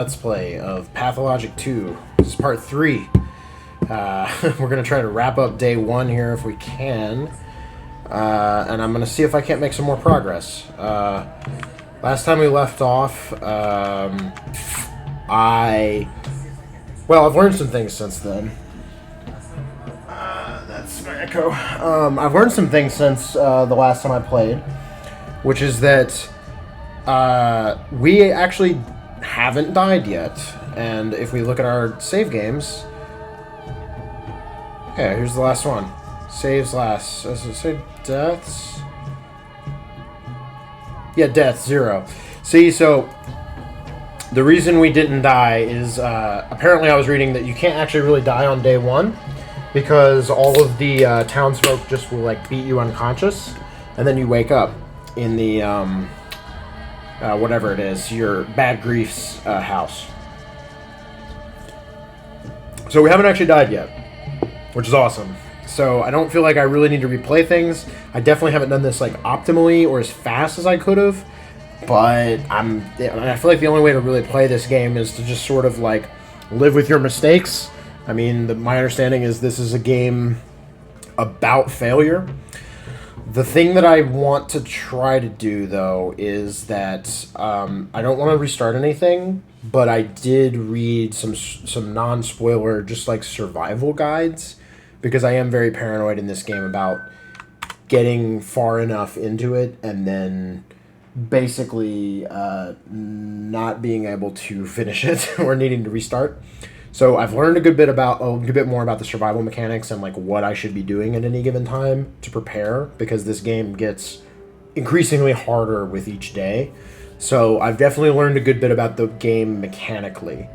Let's play of Pathologic 2. This is part 3. We're going to try to wrap up day 1 here if we can. And I'm going to see if I can't make some more progress. Last time we left off, I've learned some things since then. That's my echo. I've learned some things since the last time I played, which is that we actually haven't died yet, and if we look at our save games, okay, here's the last one. Saves last. Does it say deaths? Yeah, death 0. See, so the reason we didn't die is apparently I was reading that you can't actually really die on day 1 because all of the townsfolk just will like beat you unconscious, and then you wake up in the whatever it is, your Bad Grief's house. So we haven't actually died yet, which is awesome. So I don't feel like I really need to replay things. I definitely haven't done this like optimally or as fast as I could have, but I feel like the only way to really play this game is to just sort of like live with your mistakes. I mean, my understanding is this is a game about failure. The thing that I want to try to do, though, is that I don't want to restart anything, but I did read some non-spoiler, just like survival guides, because I am very paranoid in this game about getting far enough into it and then basically not being able to finish it or needing to restart. So I've learned a good bit more about the survival mechanics and like what I should be doing at any given time to prepare, because this game gets increasingly harder with each day. So I've definitely learned a good bit about the game mechanically,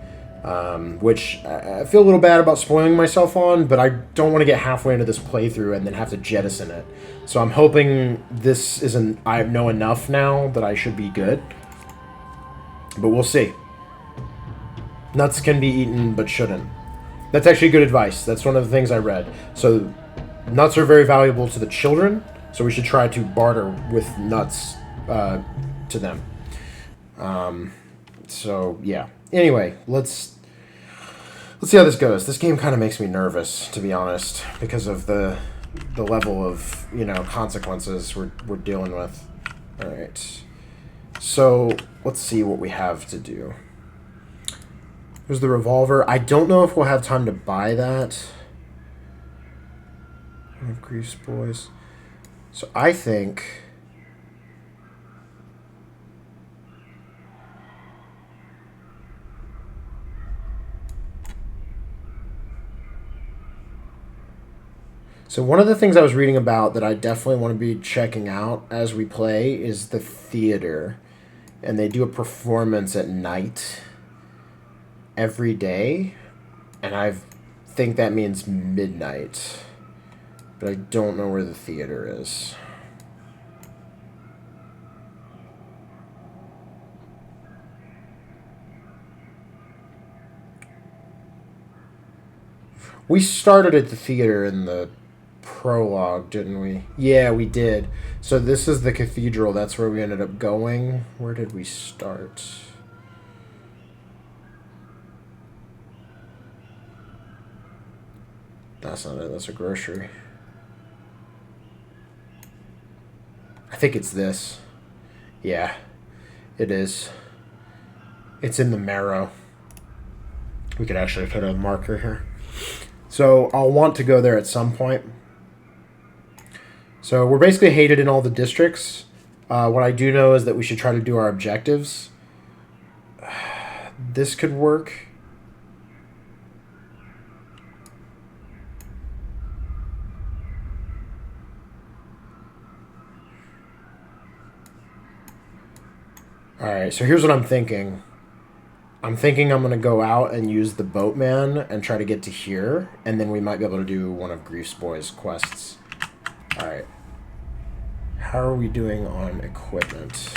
which I feel a little bad about spoiling myself on, but I don't want to get halfway into this playthrough and then have to jettison it. So I'm hoping I know enough now that I should be good, but we'll see. Nuts can be eaten, but shouldn't. That's actually good advice. That's one of the things I read. So, nuts are very valuable to the children, so we should try to barter with nuts to them. So, yeah. Anyway, let's see how this goes. This game kind of makes me nervous, to be honest, because of the level of, consequences we're dealing with. All right. So, let's see what we have to do. There's the revolver. I don't know if we'll have time to buy that. Grease boys. So I think one of the things I was reading about that I definitely want to be checking out as we play is the theater. And they do a performance at night every day, and I think that means midnight, but I don't know where the theater is. We started at the theater in the prologue, didn't we? Yeah, we did. So this is the cathedral. That's where we ended up going. Where did we start? That's not it. That's a grocery. I think it's this. Yeah, it is. It's in the marrow. We could actually put a marker here. So I'll want to go there at some point. So we're basically hated in all the districts. What I do know is that we should try to do our objectives. This could work. Alright, so here's what I'm thinking. I'm thinking I'm going to go out and use the boatman and try to get to here, and then we might be able to do one of Grief's Boy's quests. Alright. How are we doing on equipment?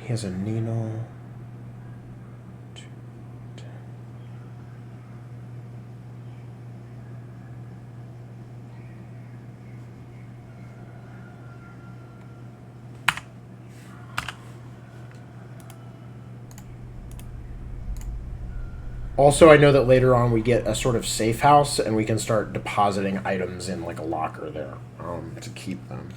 He has a needle. Also, I know that later on we get a sort of safe house, and we can start depositing items in like a locker there to keep them.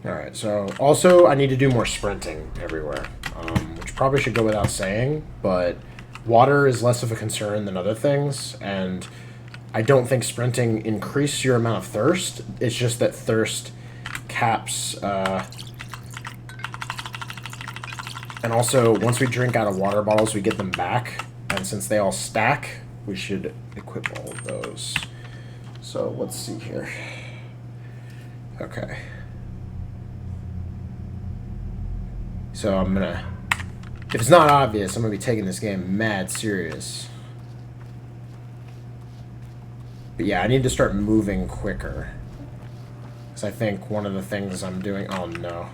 Alright, so also I need to do more sprinting everywhere, which probably should go without saying, but water is less of a concern than other things, and I don't think sprinting increases your amount of thirst. It's just that thirst caps, and also once we drink out of water bottles, we get them back, and since they all stack, we should equip all of those. So let's see here. Okay. So I'm gonna, if it's not obvious, I'm gonna be taking this game mad serious. But yeah, I need to start moving quicker. Because I think one of the things I'm doing, oh no.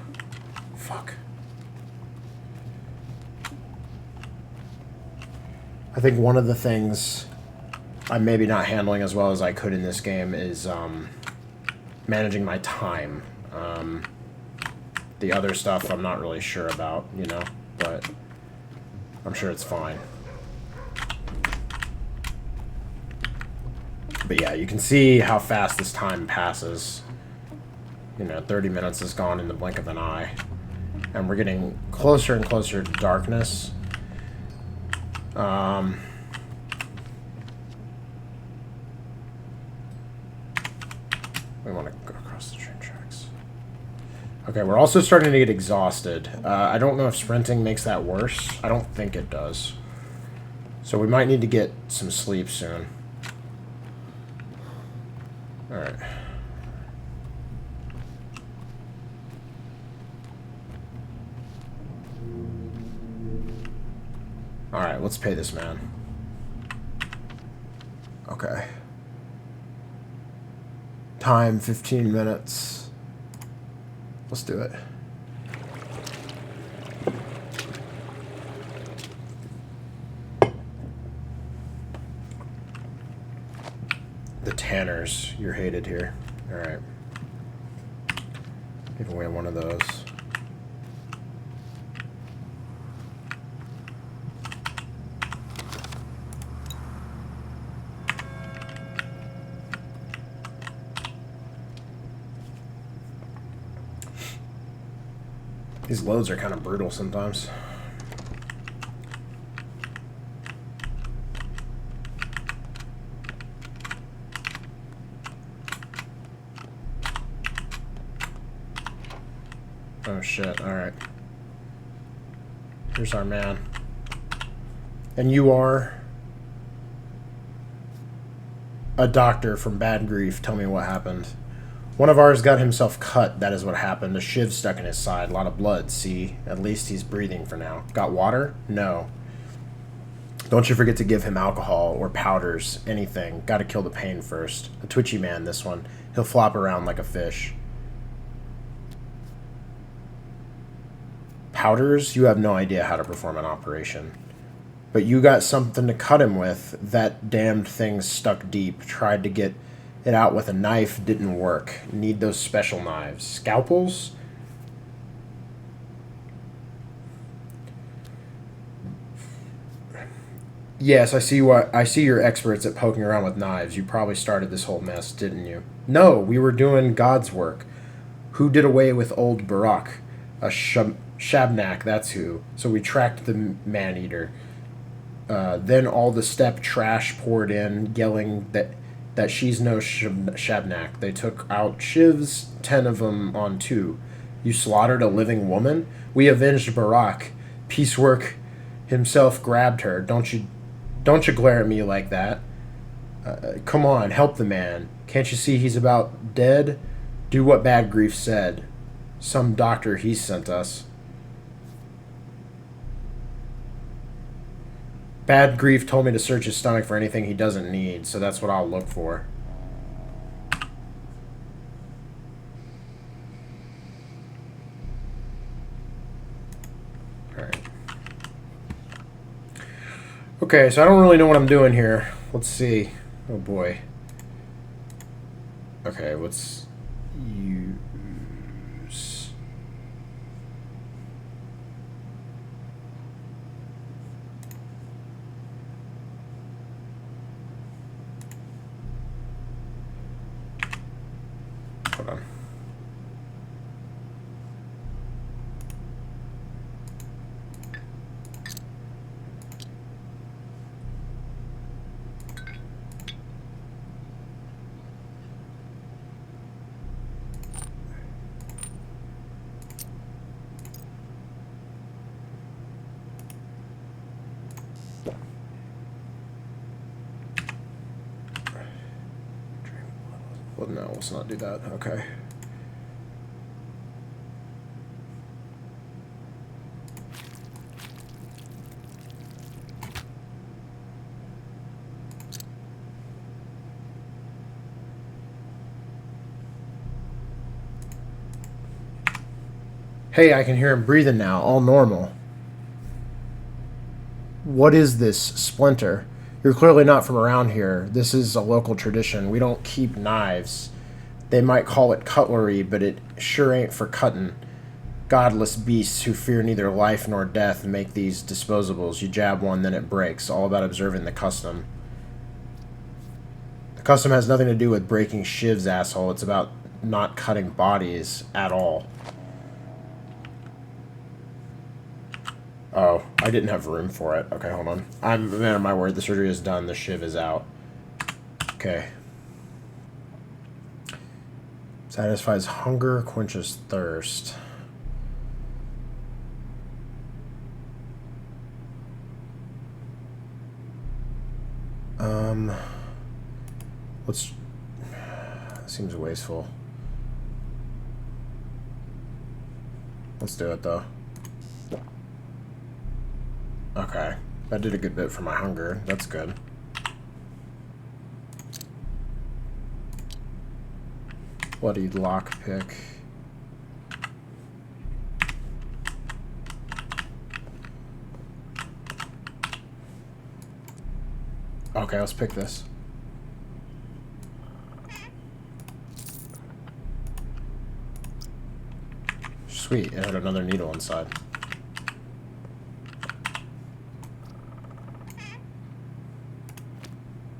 Fuck. I think one of the things I'm maybe not handling as well as I could in this game is managing my time. The other stuff I'm not really sure about, you know, but I'm sure it's fine. But yeah, you can see how fast this time passes. You know, 30 minutes is gone in the blink of an eye. And we're getting closer and closer to darkness. We want to go across the train tracks. Okay, we're also starting to get exhausted. I don't know if sprinting makes that worse. I don't think it does. So we might need to get some sleep soon. Alright. Alright, let's pay this man. Okay. Time, 15 minutes. Let's do it. The Tanners, you're hated here. Alright. Give away one of those. These loads are kind of brutal sometimes. Oh shit, alright. Here's our man. And you are a doctor from Bad Grief. Tell me what happened. One of ours got himself cut. That is what happened. A shiv stuck in his side. A lot of blood. See? At least he's breathing for now. Got water? No. Don't you forget to give him alcohol or powders. Anything. Gotta kill the pain first. A twitchy man, this one. He'll flop around like a fish. Powders? You have no idea how to perform an operation. But you got something to cut him with. That damned thing stuck deep. Tried to get it out with a knife, didn't work. Need those special knives. Scalpels? Yes, I see you're experts at poking around with knives. You probably started this whole mess, didn't you? No, we were doing God's work. Who did away with old Barak? A Shabnak, that's who. So we tracked the man-eater. Then all the steppe trash poured in, yelling that she's no Shabnak. They took out shivs, 10 of them on 2. You slaughtered a living woman? We avenged Barak. Piecework himself grabbed her. Don't you glare at me like that. Come on, help the man. Can't you see he's about dead? Do what Bad Grief said. Some doctor he sent us. Bad Grief told me to search his stomach for anything he doesn't need, so that's what I'll look for. Alright. Okay, so I don't really know what I'm doing here. Let's see. Oh boy. Okay, let's use... Hold on. Well, no, let's not do that. Okay. Hey, I can hear him breathing now. All normal. What is this, Splinter? You're clearly not from around here. This is a local tradition. We don't keep knives. They might call it cutlery, but it sure ain't for cutting. Godless beasts who fear neither life nor death make these disposables. You jab one, then it breaks. All about observing the custom. The custom has nothing to do with breaking shivs, asshole. It's about not cutting bodies at all. Oh, I didn't have room for it. Okay, hold on. I'm a man of my word. The surgery is done. The shiv is out. Okay. Satisfies hunger, quenches thirst. Let's... Seems wasteful. Let's do it, though. Okay. That did a good bit for my hunger. That's good. Bloody lockpick. Okay, let's pick this. Sweet, it had another needle inside.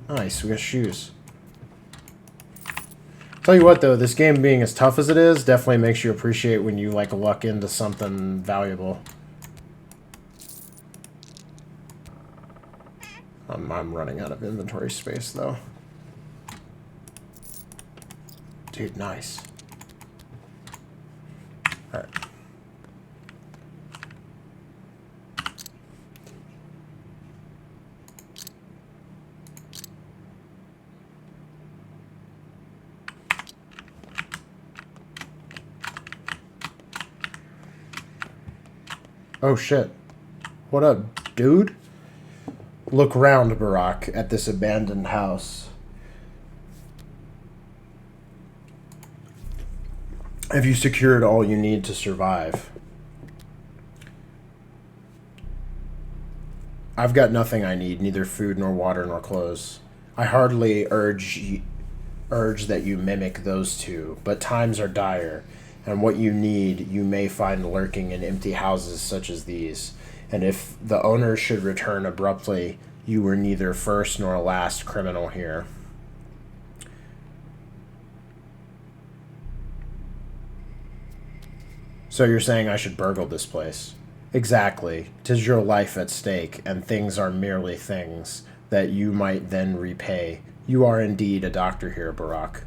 Nice, we got shoes. Tell you what though, this game being as tough as it is definitely makes you appreciate when you like luck into something valuable. I'm running out of inventory space though. Dude, nice. Alright. Oh shit. What up, dude? Look round, Barack, at this abandoned house. Have you secured all you need to survive? I've got nothing I need, neither food nor water nor clothes. I hardly urge that you mimic those two, but times are dire, and what you need you may find lurking in empty houses such as these. And if the owner should return abruptly, you were neither first nor last criminal here. So you're saying I should burgle this place? Exactly. 'Tis your life at stake, and things are merely things that you might then repay. You are indeed a doctor here, Barack.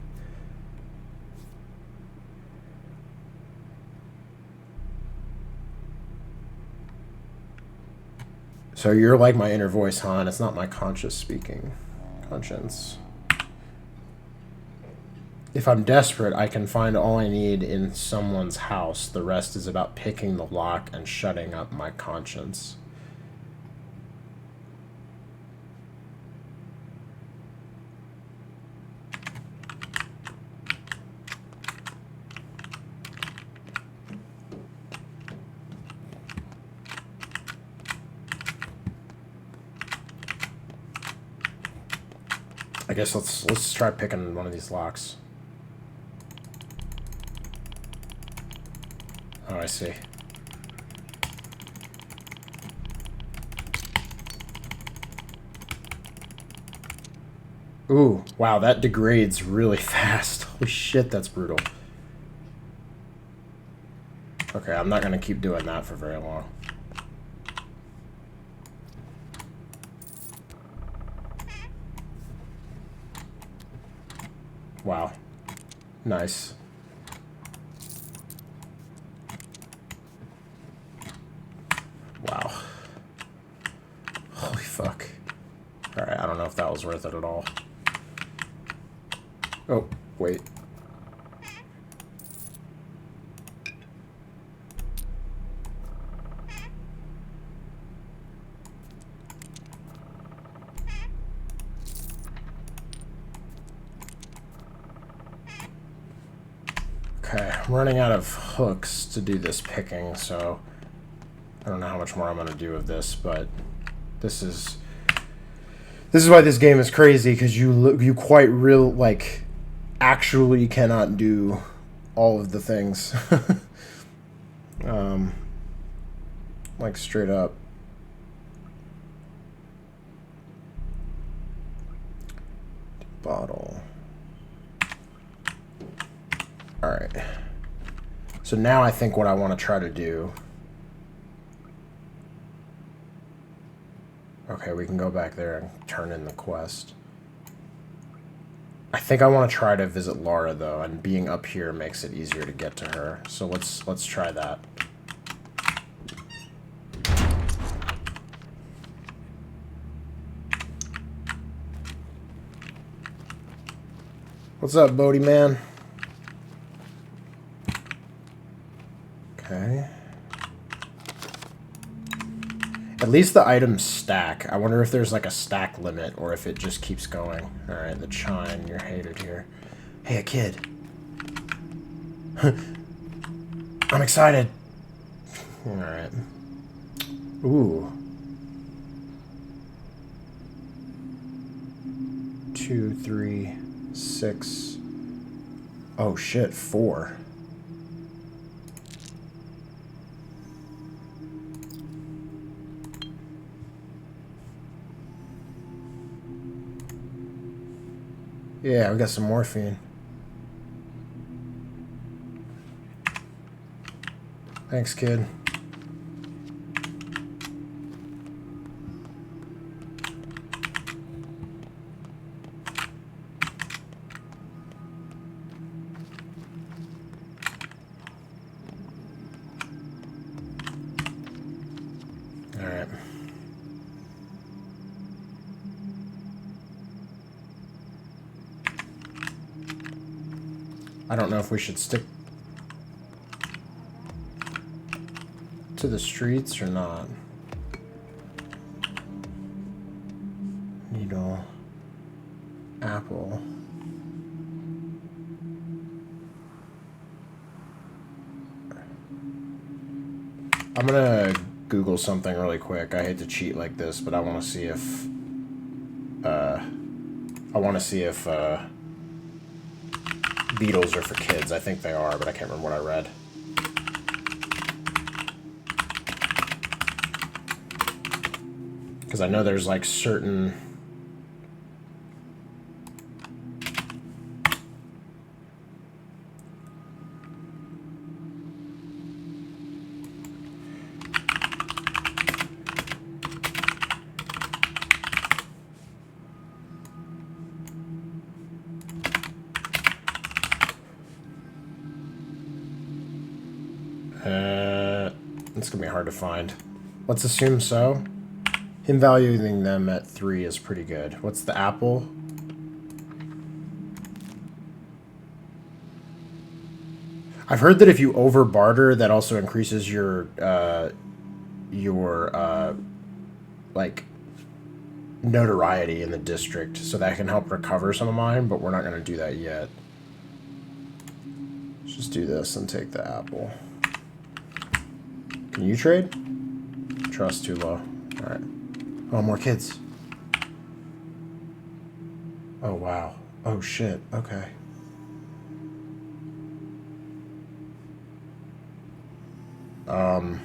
So you're like my inner voice, huh? And it's not my conscience speaking. Conscience. If I'm desperate, I can find all I need in someone's house. The rest is about picking the lock and shutting up my conscience. I guess let's try picking one of these locks. Oh, I see. Ooh, wow, that degrades really fast. Holy shit, that's brutal. Okay, I'm not gonna keep doing that for very long. Wow. Nice. Wow. Holy fuck. Alright, I don't know if that was worth it at all. Oh, wait. Okay, I'm running out of hooks to do this picking, so I don't know how much more I'm going to do of this, but this is why this game is crazy, because you quite real like actually cannot do all of the things. Like straight up. Bottle. Alright. So now I think what I want to try to do... Okay, we can go back there and turn in the quest. I think I want to try to visit Laura, though, and being up here makes it easier to get to her. So let's try that. What's up, Bodie man? Okay. At least the items stack. I wonder if there's like a stack limit or if it just keeps going. Alright, the chime, you're hated here. Hey, a kid. I'm excited. Alright. Ooh. 2, 3, 6. Oh shit, 4. Yeah, we got some morphine. Thanks, kid. Alright. I don't know if we should stick to the streets or not. Needle. Apple. I'm gonna Google something really quick. I hate to cheat like this, but I want to see if Beatles are for kids. I think they are, but I can't remember what I read. Because I know there's like certain... It's gonna be hard to find. Let's assume so. Him valuing them at 3 is pretty good. What's the apple? I've heard that if you over barter, that also increases your like notoriety in the district, so that can help recover some of mine. But we're not gonna do that yet. Let's just do this and take the apple. Can you trade? Trust too low. All right. Oh, more kids. Oh, wow. Oh, shit. Okay. Um...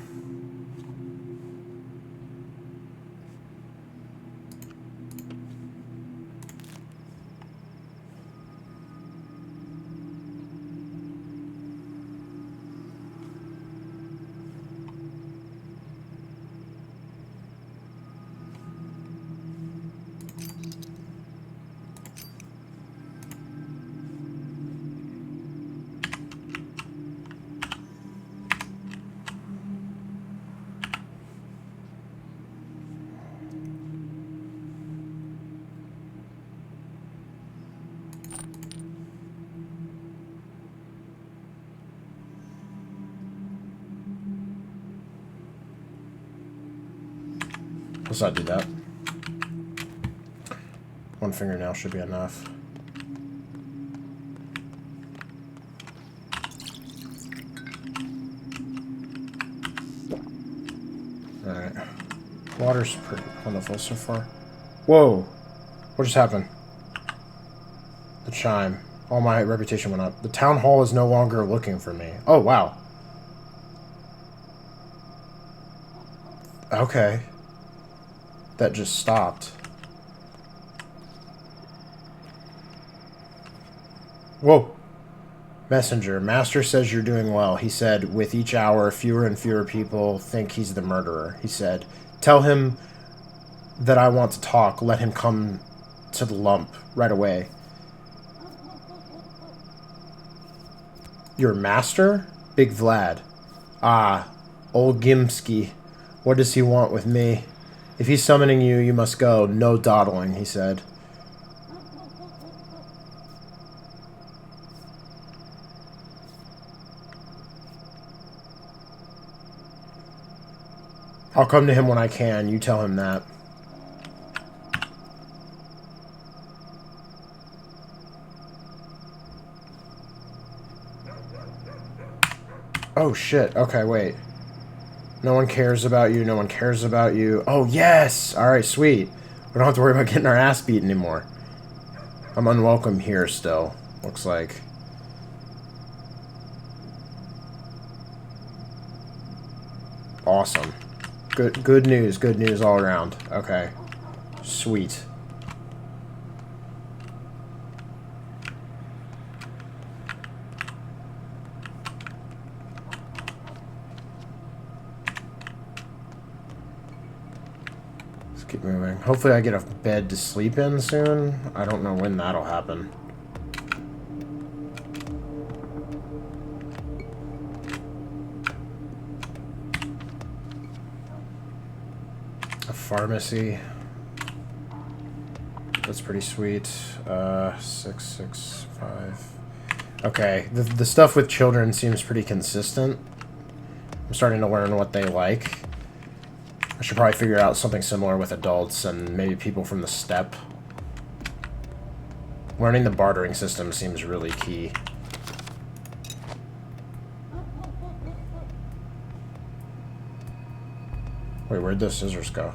Let's not do that. One fingernail should be enough. Alright. Water's pretty plentiful so far. Whoa! What just happened? The chime. All my reputation went up. The town hall is no longer looking for me. Oh, wow. Okay. That just stopped. Whoa. Messenger. Master says you're doing well. He said, with each hour, fewer and fewer people think he's the murderer. He said, tell him that I want to talk. Let him come to the lump right away. Your master? Big Vlad. Ah, old Gimsky. What does he want with me? If he's summoning you, you must go. No dawdling, he said. I'll come to him when I can. You tell him that. Oh, shit. Okay, wait. No one cares about you. No one cares about you. Oh, yes! Alright, sweet. We don't have to worry about getting our ass beat anymore. I'm unwelcome here still. Looks like. Awesome. Good news all around. Okay. Sweet. Let's keep moving. Hopefully I get a bed to sleep in soon. I don't know when that'll happen. A pharmacy. That's pretty sweet. 665. Okay, the stuff with children seems pretty consistent. I'm starting to learn what they like. I should probably figure out something similar with adults and maybe people from the steppe. Learning the bartering system seems really key. Wait, where'd those scissors go?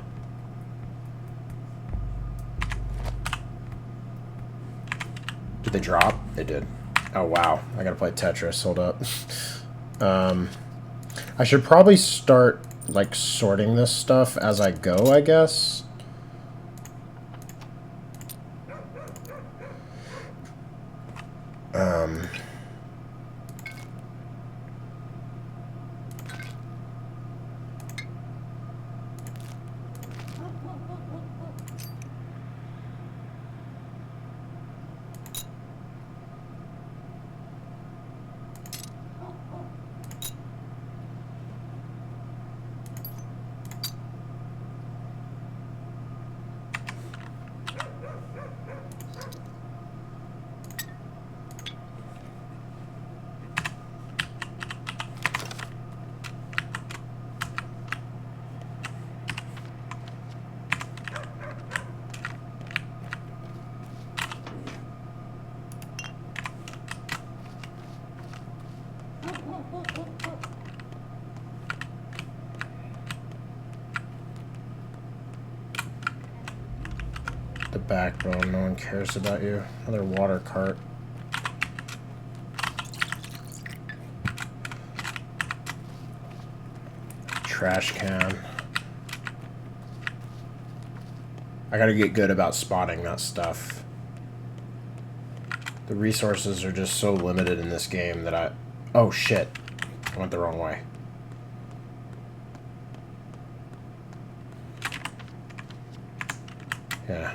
Did they drop? They did. Oh, wow. I gotta play Tetris. Hold up. I should probably start, like, sorting this stuff as I go, I guess. the backbone. No one cares about you. Another water cart. Trash can. I gotta get good about spotting that stuff. The resources are just so limited in this game that I... Oh, shit. I went the wrong way. Yeah.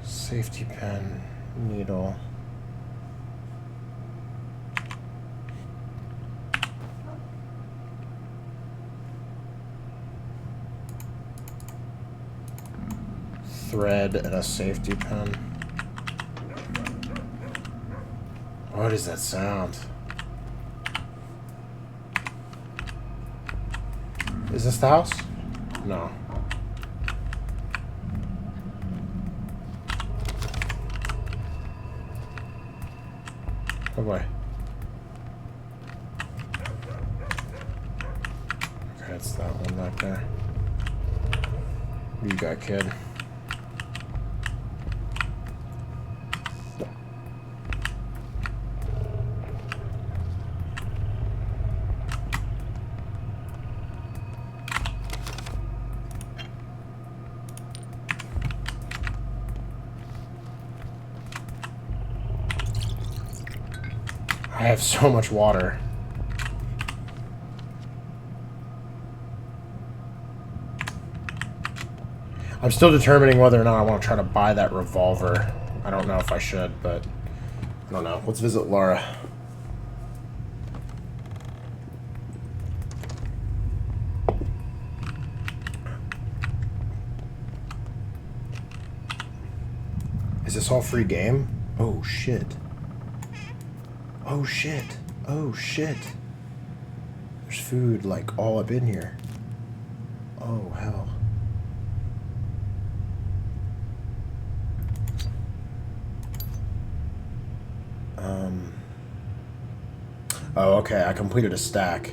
Safety pin, needle. Thread and a safety pin. What is that sound? Is this the house? No. Oh boy. Okay, it's that one back there. What you got, kid? I have so much water. I'm still determining whether or not I want to try to buy that revolver. I don't know if I should, but I don't know. Let's visit Laura. Is this all free game? Oh, shit. Oh, shit. Oh, shit. There's food, like, all up in here. Oh, hell. Oh, okay. I completed a stack.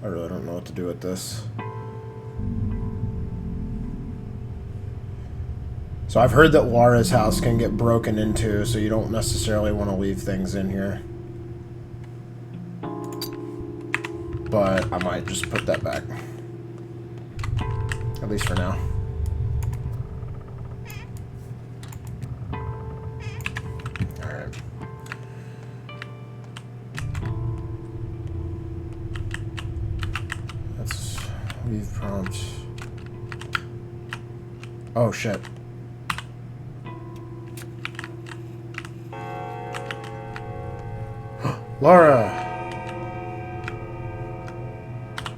I really don't know what to do with this. So I've heard that Laura's house can get broken into, so you don't necessarily want to leave things in here. But I might just put that back. At least for now. Alright. Let's leave prompt. Oh shit. Laura!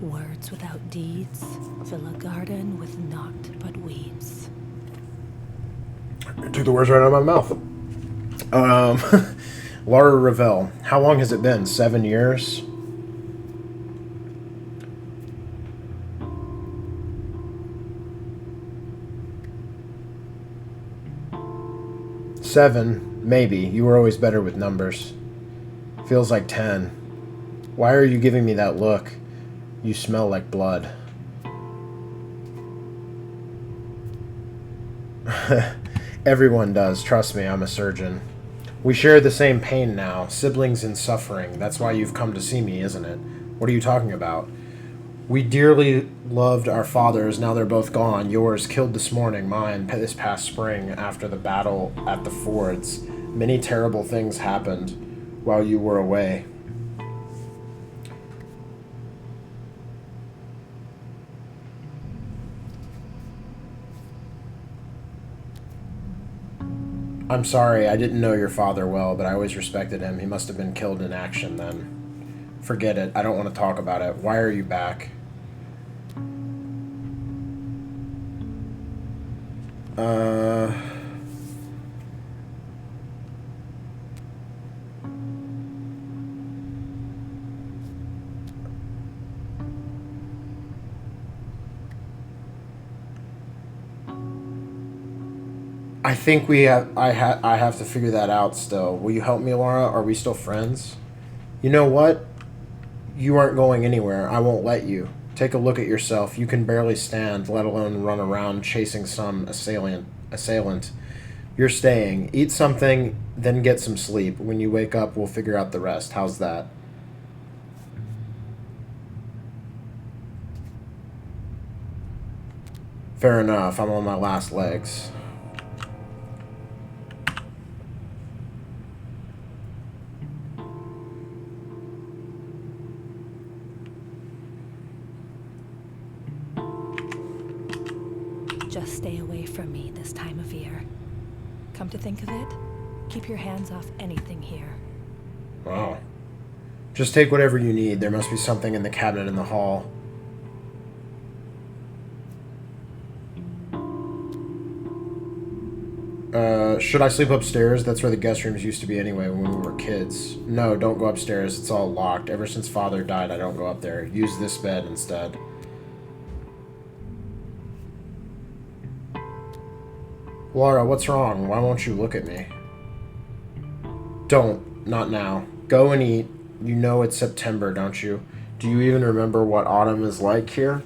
Words without deeds fill a garden with naught but weeds. I took the words right out of my mouth. Laura Ravel. How long has it been? 7 years? Seven, maybe. You were always better with numbers. Feels like 10. Why are you giving me that look? You smell like blood. Everyone does. Trust me, I'm a surgeon. We share the same pain now. Siblings in suffering. That's why you've come to see me, isn't it? What are you talking about? We dearly loved our fathers. Now they're both gone. Yours killed this morning. Mine this past spring after the battle at the fords. Many terrible things happened while you were away. I'm sorry, I didn't know your father well, but I always respected him. He must have been killed in action then. Forget it. I don't want to talk about it. Why are you back? I think I have to figure that out still. Will you help me, Laura? Are we still friends? You know what? You aren't going anywhere. I won't let you. Take a look at yourself. You can barely stand, let alone run around chasing some assailant. You're staying. Eat something, then get some sleep. When you wake up, we'll figure out the rest. How's that? Fair enough. I'm on my last legs. Just stay away from me this time of year. Come to think of it, keep your hands off anything here. Wow. Just take whatever you need. There must be something in the cabinet in the hall. Should I sleep upstairs? That's where the guest rooms used to be anyway when we were kids. No, don't go upstairs. It's all locked. Ever since Father died, I don't go up there. Use this bed instead. Laura, what's wrong? Why won't you look at me? Don't. Not now. Go and eat. You know it's September, don't you? Do you even remember what autumn is like here?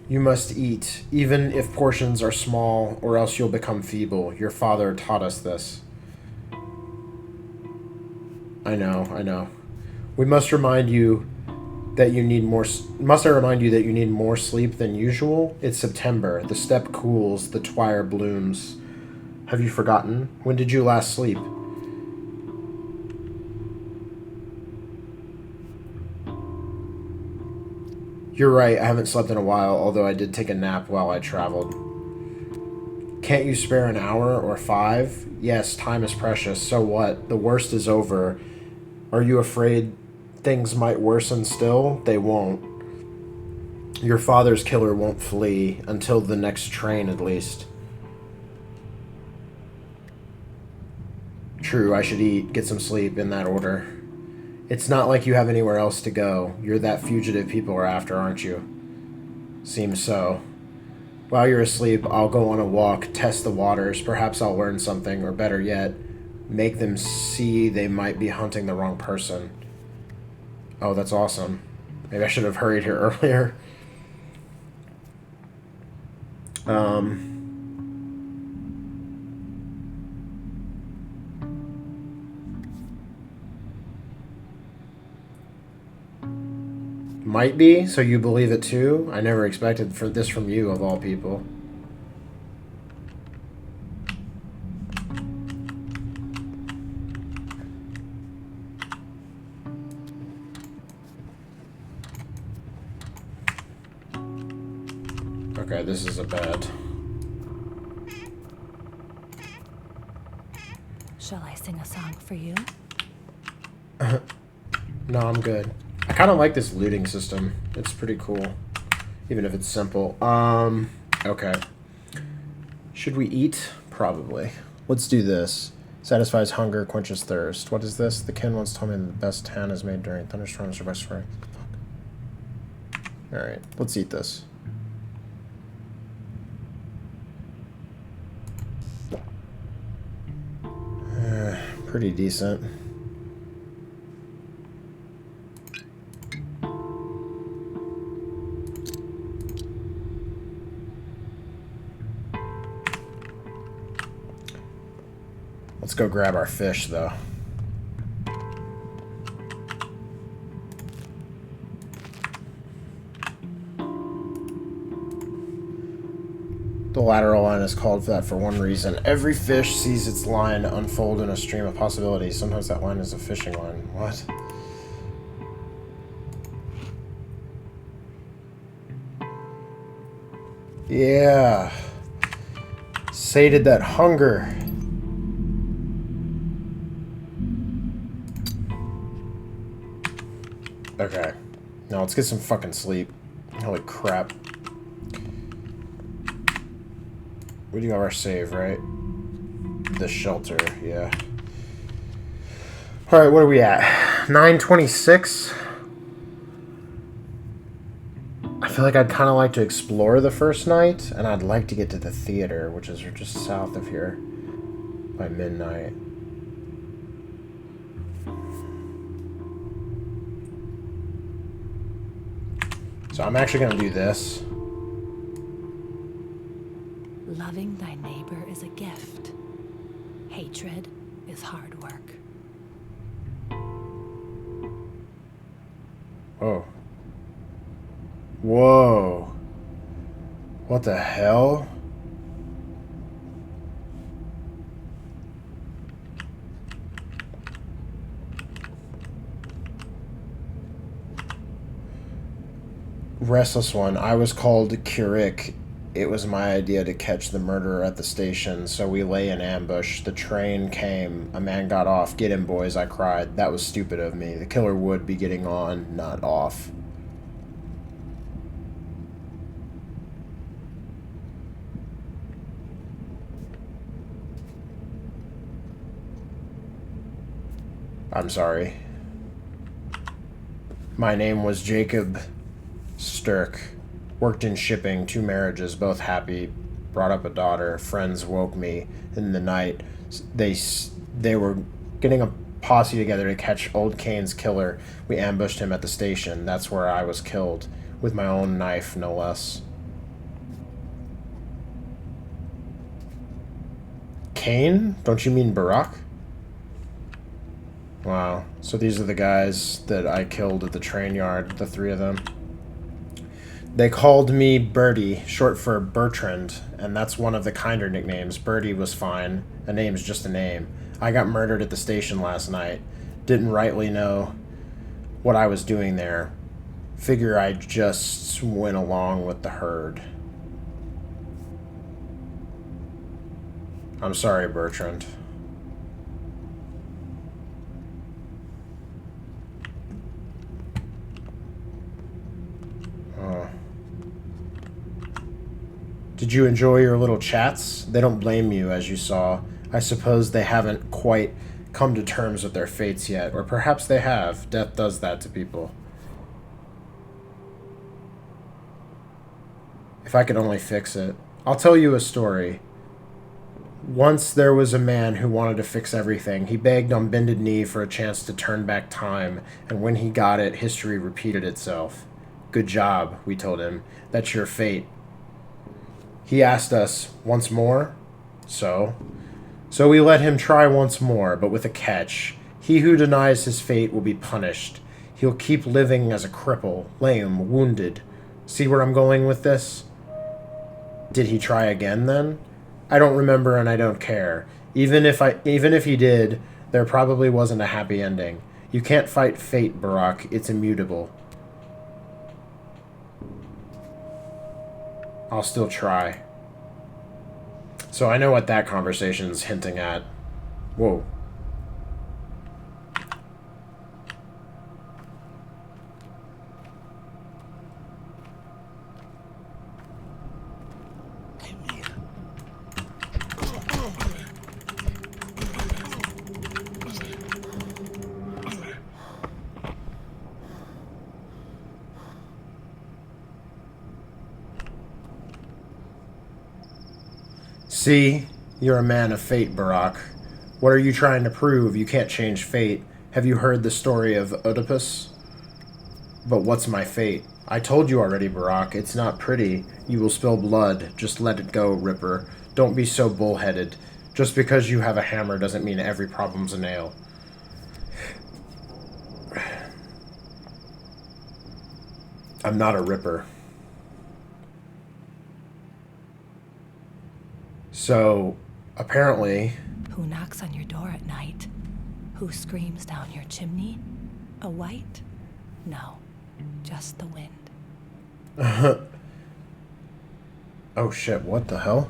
You must eat, even if portions are small, or else you'll become feeble. Your father taught us this. I know. We must remind you that you need more... Must I remind you that you need more sleep than usual? It's September. The steppe cools, the twire blooms. Have you forgotten? When did you last sleep? You're right, I haven't slept in a while, although I did take a nap while I traveled. Can't you spare an hour or 5? Yes, time is precious. So what? The worst is over. Are you afraid things might worsen still? They won't. Your father's killer won't flee, until the next train at least. True, I should eat, get some sleep, in that order. It's not like you have anywhere else to go. You're that fugitive people are after, aren't you? Seems so. While you're asleep, I'll go on a walk, test the waters. Perhaps I'll learn something, or better yet, make them see they might be hunting the wrong person. Oh, that's awesome. Maybe I should have hurried here earlier. Might be, so you believe it too? I never expected this from you, of all people. Okay, this is a bed. Shall I sing a song for you? No, I'm good. I kind of like this looting system. It's pretty cool. Even if it's simple. Okay. Should we eat? Probably. Let's do this. Satisfies hunger, quenches thirst. What is this? The kin once told me that the best tan is made during thunderstorms or by spring. Alright, let's eat this. Pretty decent. Let's go grab our fish, though. The lateral line is called that for one reason. Every fish sees its line unfold in a stream of possibilities. Sometimes that line is a fishing line. What? Yeah. Sated that hunger. Okay. Now let's get some fucking sleep. Holy crap. We do have our save, right? The shelter, yeah. Alright, what are we at? 9:26? I feel like I'd kind of like to explore the first night, and I'd like to get to the theater, which is just south of here, by midnight. So I'm actually going to do this. Loving thy neighbor is a gift. Hatred is hard work. Oh. Whoa. What the hell? Restless One. I was called Kurik. It was my idea to catch the murderer at the station, so we lay in ambush. The train came. A man got off. Get him, boys, I cried. That was stupid of me. The killer would be getting on, not off. I'm sorry. My name was Jacob Sturck. Worked in shipping, 2 marriages, both happy. Brought up a daughter. Friends woke me in the night. They were getting a posse together to catch old Kane's killer. We ambushed him at the station. That's where I was killed. With my own knife, no less. Kane? Don't you mean Barack? Wow. So these are the guys that I killed at the train yard, the 3 of them. They called me Birdie, short for Bertrand, and that's one of the kinder nicknames. Birdie was fine. A name's just a name. I got murdered at the station last night. Didn't rightly know what I was doing there. Figure I just went along with the herd. I'm sorry, Bertrand. Did you enjoy your little chats? They don't blame you, as you saw. I suppose they haven't quite come to terms with their fates yet, or perhaps they have. Death does that to people. If I could only fix it. I'll tell you a story. Once there was a man who wanted to fix everything. He begged on bended knee for a chance to turn back time, and when he got it, history repeated itself. Good job, we told him. That's your fate. He asked us, once more? So we let him try once more, but with a catch. He who denies his fate will be punished. He'll keep living as a cripple, lame, wounded. See where I'm going with this? Did he try again, then? I don't remember and I don't care. Even if he did, there probably wasn't a happy ending. You can't fight fate, Barack. It's immutable. I'll still try. So I know what that conversation's hinting at. Whoa. See? You're a man of fate, Barack. What are you trying to prove? You can't change fate. Have you heard the story of Oedipus? But what's my fate? I told you already, Barack. It's not pretty. You will spill blood. Just let it go, Ripper. Don't be so bullheaded. Just because you have a hammer doesn't mean every problem's a nail. I'm not a Ripper. So, apparently... Who knocks on your door at night? Who screams down your chimney? A white? No, just the wind. Oh shit, what the hell?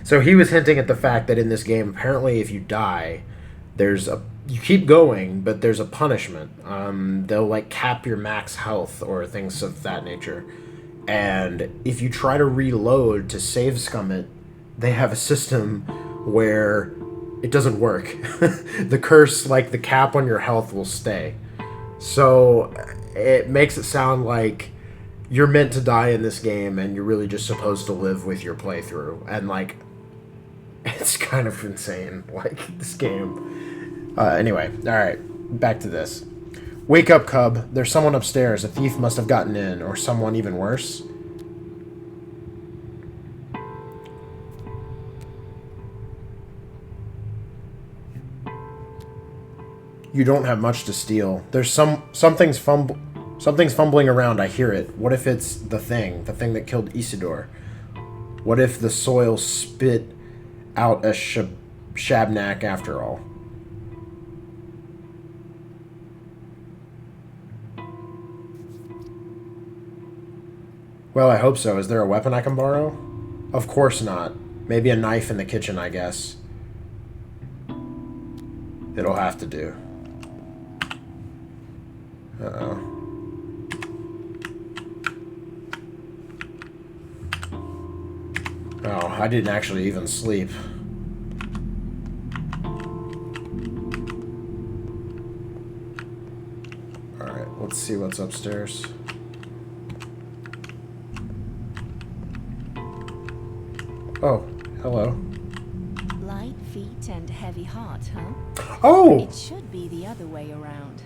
So he was hinting at the fact that in this game, apparently if you die, You keep going, but there's a punishment. They'll like cap your max health or things of that nature. And if you try to reload to save scum it, they have a system where it doesn't work. The curse, like the cap on your health, will stay. So it makes it sound like you're meant to die in this game and you're really just supposed to live with your playthrough. And like, it's kind of insane, like this game. Anyway, alright, back to this. Wake up, Cub. There's someone upstairs. A thief must have gotten in, or someone even worse. You don't have much to steal. There's something's fumbling around. I hear it. What if it's the thing that killed Isidore? What if the soil spit out a Shabnak after all? Well, I hope so. Is there a weapon I can borrow? Of course not. Maybe a knife in the kitchen, I guess. It'll have to do. Uh-oh. Oh, I didn't actually even sleep. Alright, let's see what's upstairs. Oh, hello. Light feet and heavy heart, huh? Oh! It should be the other way around.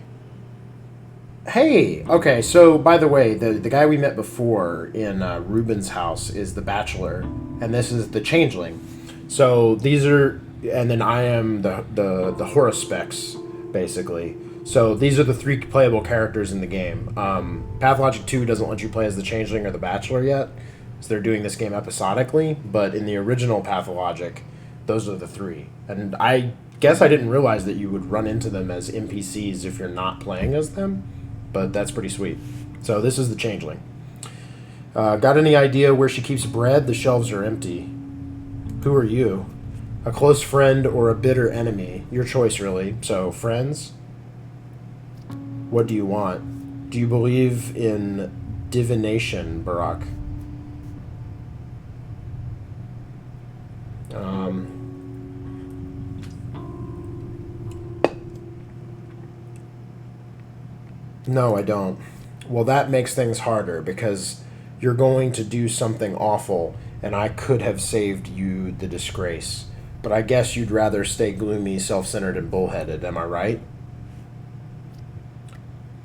Hey! Okay, so, by the way, the guy we met before in Ruben's house is the Bachelor, and this is the Changeling. So, these are... And then I am the Horospecs, basically. So, these are the 3 playable characters in the game. Pathologic 2 doesn't let you play as the Changeling or the Bachelor yet, so they're doing this game episodically, but in the original Pathologic, those are the 3. And I guess I didn't realize that you would run into them as NPCs if you're not playing as them, but that's pretty sweet. So this is the Changeling. Got any idea where she keeps bread? The shelves are empty. Who are you? A close friend or a bitter enemy? Your choice, really. So, friends? What do you want? Do you believe in divination, Barack? No, I don't. Well, that makes things harder because you're going to do something awful and I could have saved you the disgrace. But I guess you'd rather stay gloomy, self-centered, and bullheaded, am I right?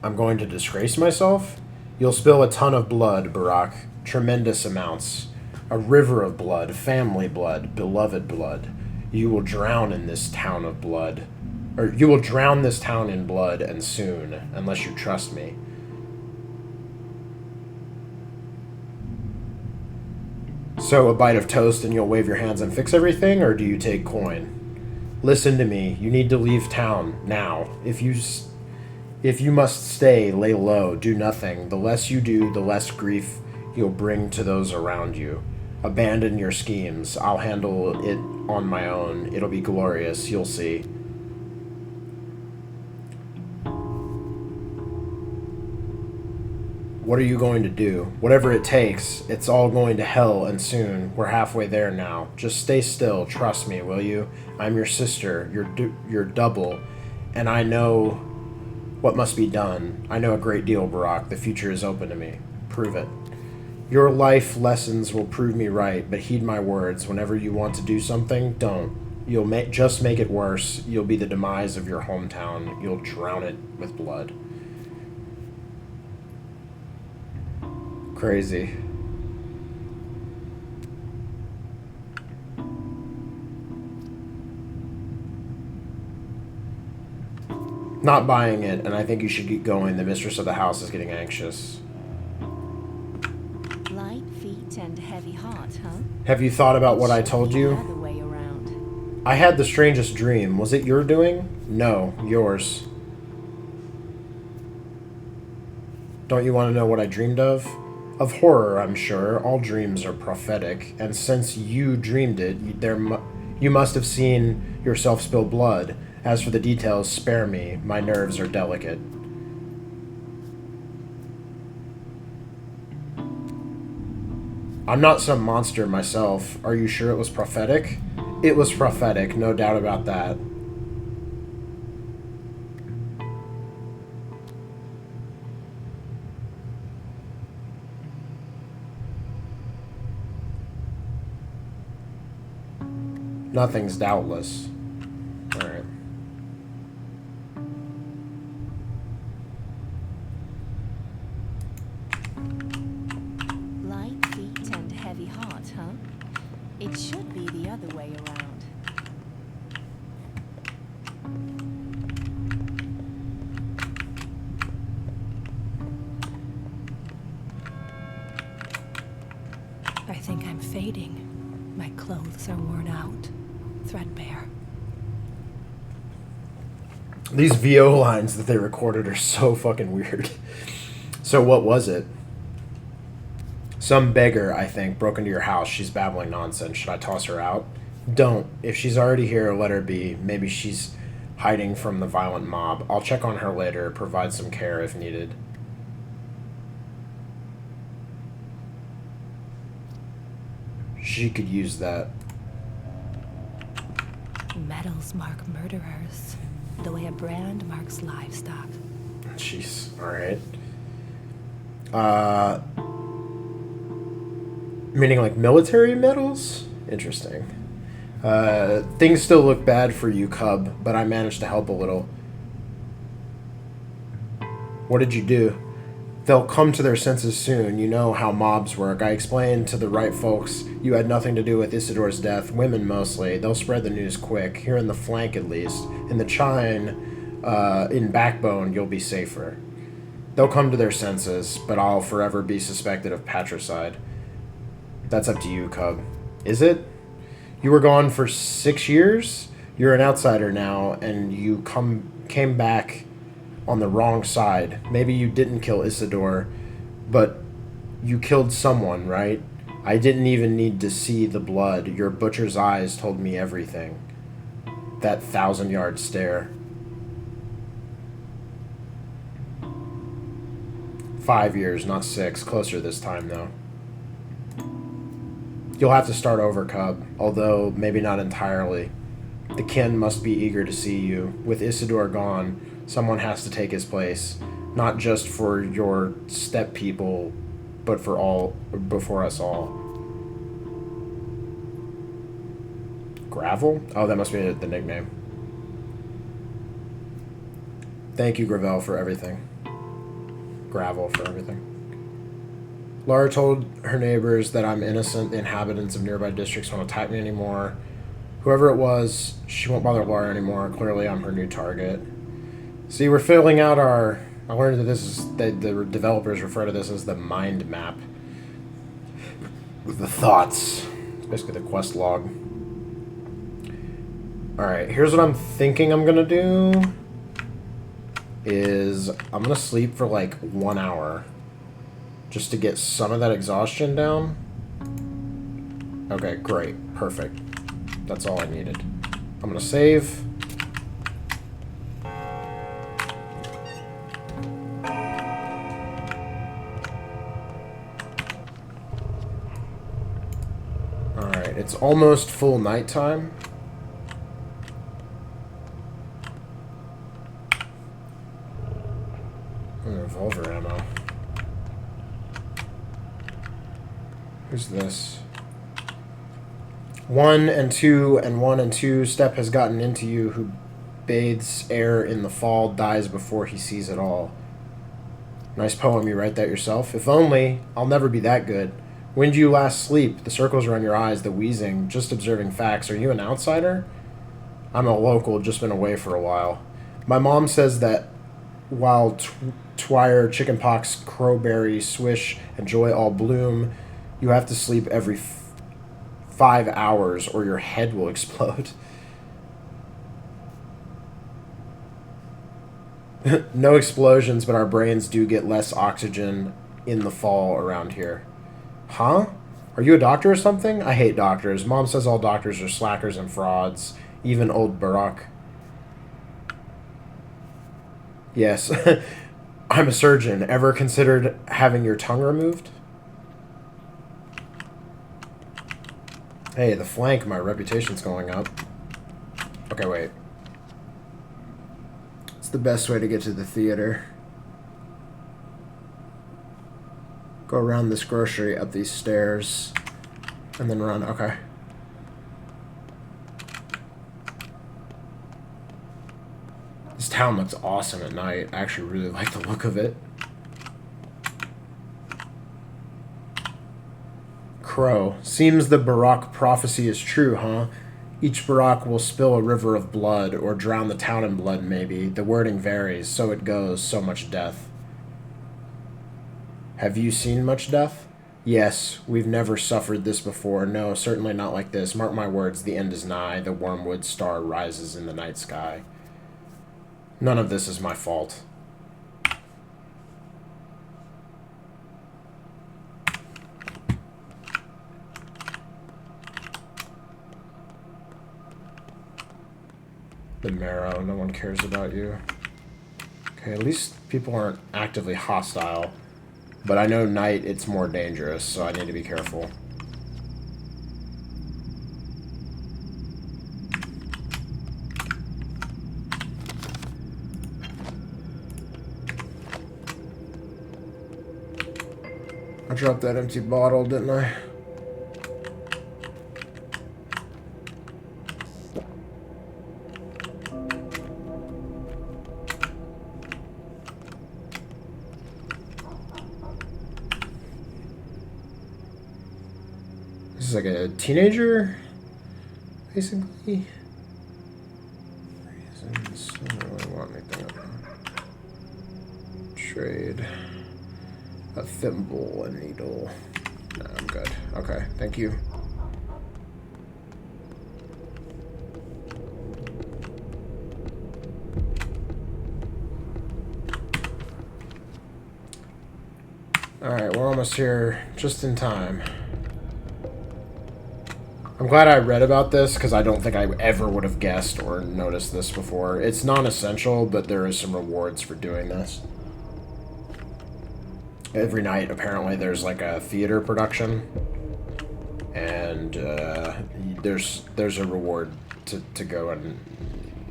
I'm going to disgrace myself? You'll spill a ton of blood, Barack. Tremendous amounts. A river of blood, family blood, beloved blood. You will drown in this town of blood. Or you will drown this town in blood, and soon, unless you trust me. So, a bite of toast and you'll wave your hands and fix everything, or do you take coin? Listen to me. You need to leave town, now. If you must stay, lay low, do nothing. The less you do, the less grief you'll bring to those around you. Abandon your schemes. I'll handle it on my own. It'll be glorious. You'll see. What are you going to do? Whatever it takes, it's all going to hell, and soon. We're halfway there now. Just stay still. Trust me, will you? I'm your sister, your double, and I know what must be done. I know a great deal, Barack. The future is open to me. Prove it. Your life lessons will prove me right, but heed my words. Whenever you want to do something, don't. You'll just make it worse. You'll be the demise of your hometown. You'll drown it with blood. Crazy. Not buying it, and I think you should get going. The mistress of the house is getting anxious. Light feet and heavy heart, huh? Have you thought about what I told you? The other way around. I had the strangest dream. Was it your doing? No, yours. Don't you want to know what I dreamed of? Of horror, I'm sure. All dreams are prophetic, and since you dreamed it, you must have seen yourself spill blood, As for the details, spare me. My nerves are delicate. I'm not some monster myself. Are you sure it was prophetic? It was prophetic, no doubt about that. Nothing's doubtless. Alright. Light feet and heavy heart, huh? It should be the other way around. I think I'm fading. My clothes are worn out, threadbare. These VO lines that they recorded are so fucking weird. So what was it? Some beggar, I think, broke into your house. She's babbling nonsense. Should I toss her out? Don't. If she's already here, let her be. Maybe she's hiding from the violent mob. I'll check on her later, provide some care if needed. She could use that. Medals mark murderers, the way a brand marks livestock. Jeez. Alright. Meaning like military medals? Interesting. Things still look bad for you, Cub, but I managed to help a little. What did you do? They'll come to their senses soon. You know how mobs work. I explained to the right folks you had nothing to do with Isidore's death. Women mostly. They'll spread the news quick. Here in the flank, at least. In the chine, in Backbone, you'll be safer. They'll come to their senses, but I'll forever be suspected of patricide. That's up to you, Cub. Is it? You were gone for 6 years? You're an outsider now, and you came back on the wrong side. Maybe you didn't kill Isidore, but you killed someone, right? I didn't even need to see the blood. Your butcher's eyes told me everything. That 1,000-yard stare. 5 years, not 6. Closer this time, though. You'll have to start over, Cub, although maybe not entirely. The kin must be eager to see you. With Isidore gone, someone has to take his place, not just for your step people, but for us all. Gravel? Oh, that must be the nickname. Thank you, Gravel, for everything. Gravel for everything. Laura told her neighbors that I'm innocent. The inhabitants of nearby districts won't attack me anymore. Whoever it was, she won't bother Laura anymore. Clearly, I'm her new target. See, we're filling out our... I learned that this is... the developers refer to this as the mind map. With the thoughts. It's basically the quest log. Alright, here's what I'm thinking I'm gonna do. Is I'm gonna sleep for like 1 hour. Just to get some of that exhaustion down. Okay, great. Perfect. That's all I needed. I'm gonna save. Alright, it's almost full nighttime. Revolver ammo. Who's this? 1 and 2 and 1 and 2. Step has gotten into you. Who bathes air in the fall dies before he sees it all. Nice poem. You write that yourself? If only. I'll never be that good. When did you last sleep? The circles around your eyes, the wheezing, just observing facts. Are you an outsider? I'm a local, just been away for a while. My mom says that while Twire, chickenpox, crowberry, swish, and joy all bloom, you have to sleep every 5 hours or your head will explode. No explosions, but our brains do get less oxygen in the fall around here. Huh? Are you a doctor or something? I hate doctors. Mom says all doctors are slackers and frauds. Even old Barak. Yes. I'm a surgeon. Ever considered having your tongue removed? Hey, the flank, my reputation's going up. Okay, wait. It's the best way to get to the theater. Go around this grocery, up these stairs, and then run. Okay. This town looks awesome at night. I actually really like the look of it. Crow. Seems the Barak prophecy is true, huh? Each Barak will spill a river of blood, or drown the town in blood, maybe. The wording varies. So it goes. So much death. Have you seen much death? Yes, we've never suffered this before. No, certainly not like this. Mark my words, the end is nigh. The wormwood star rises in the night sky. None of this is my fault. The marrow, no one cares about you. Okay, at least people aren't actively hostile. But I know night, it's more dangerous, so I need to be careful. I dropped that empty bottle, didn't I? This is like a teenager, basically. Reasons. I don't really want anything up here. Trade. A thimble, a needle. No, I'm good. Okay, thank you. Alright, we're almost here, just in time. I'm glad I read about this, because I don't think I ever would have guessed or noticed this before. It's non-essential, but there is some rewards for doing this. Every night, apparently, there's like a theater production, and there's a reward to go and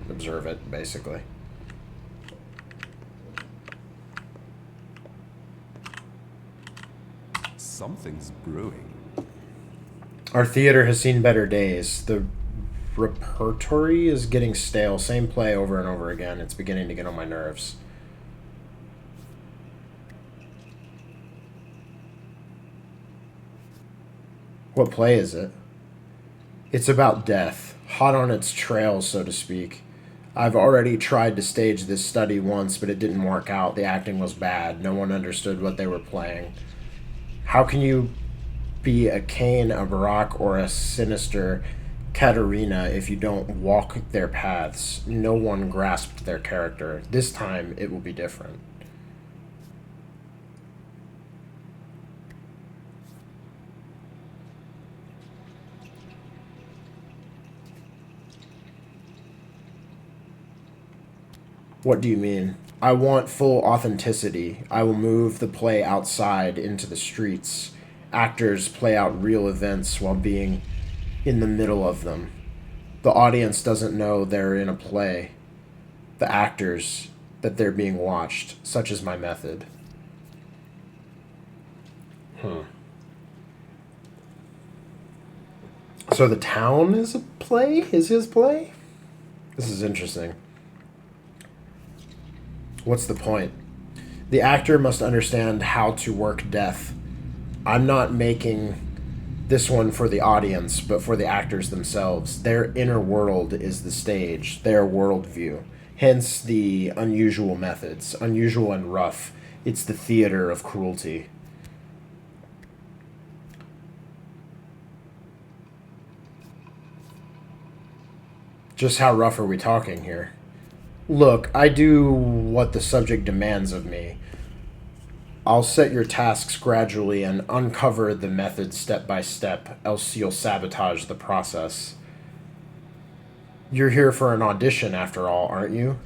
observe it, basically. Something's brewing. Our theater has seen better days. The repertory is getting stale. Same play over and over again. It's beginning to get on my nerves. What play is it? It's about death, hot on its trail, so to speak. I've already tried to stage this study once, but it didn't work out. The acting was bad. No one understood what they were playing. How can you be a Cain, a Barak, or a sinister Katerina if you don't walk their paths? No one grasped their character. This time, it will be different. What do you mean? I want full authenticity. I will move the play outside into the streets. Actors play out real events while being in the middle of them. The audience doesn't know they're in a play. The actors, that they're being watched. Such is my method. So the town is a play? Is his play? This is interesting. What's the point? The actor must understand how to work death. I'm not making this one for the audience, but for the actors themselves. Their inner world is the stage, their worldview. Hence the unusual methods, unusual and rough. It's the theater of cruelty. Just how rough are we talking here? Look, I do what the subject demands of me. I'll set your tasks gradually and uncover the method step by step, else you'll sabotage the process. You're here for an audition, after all, aren't you?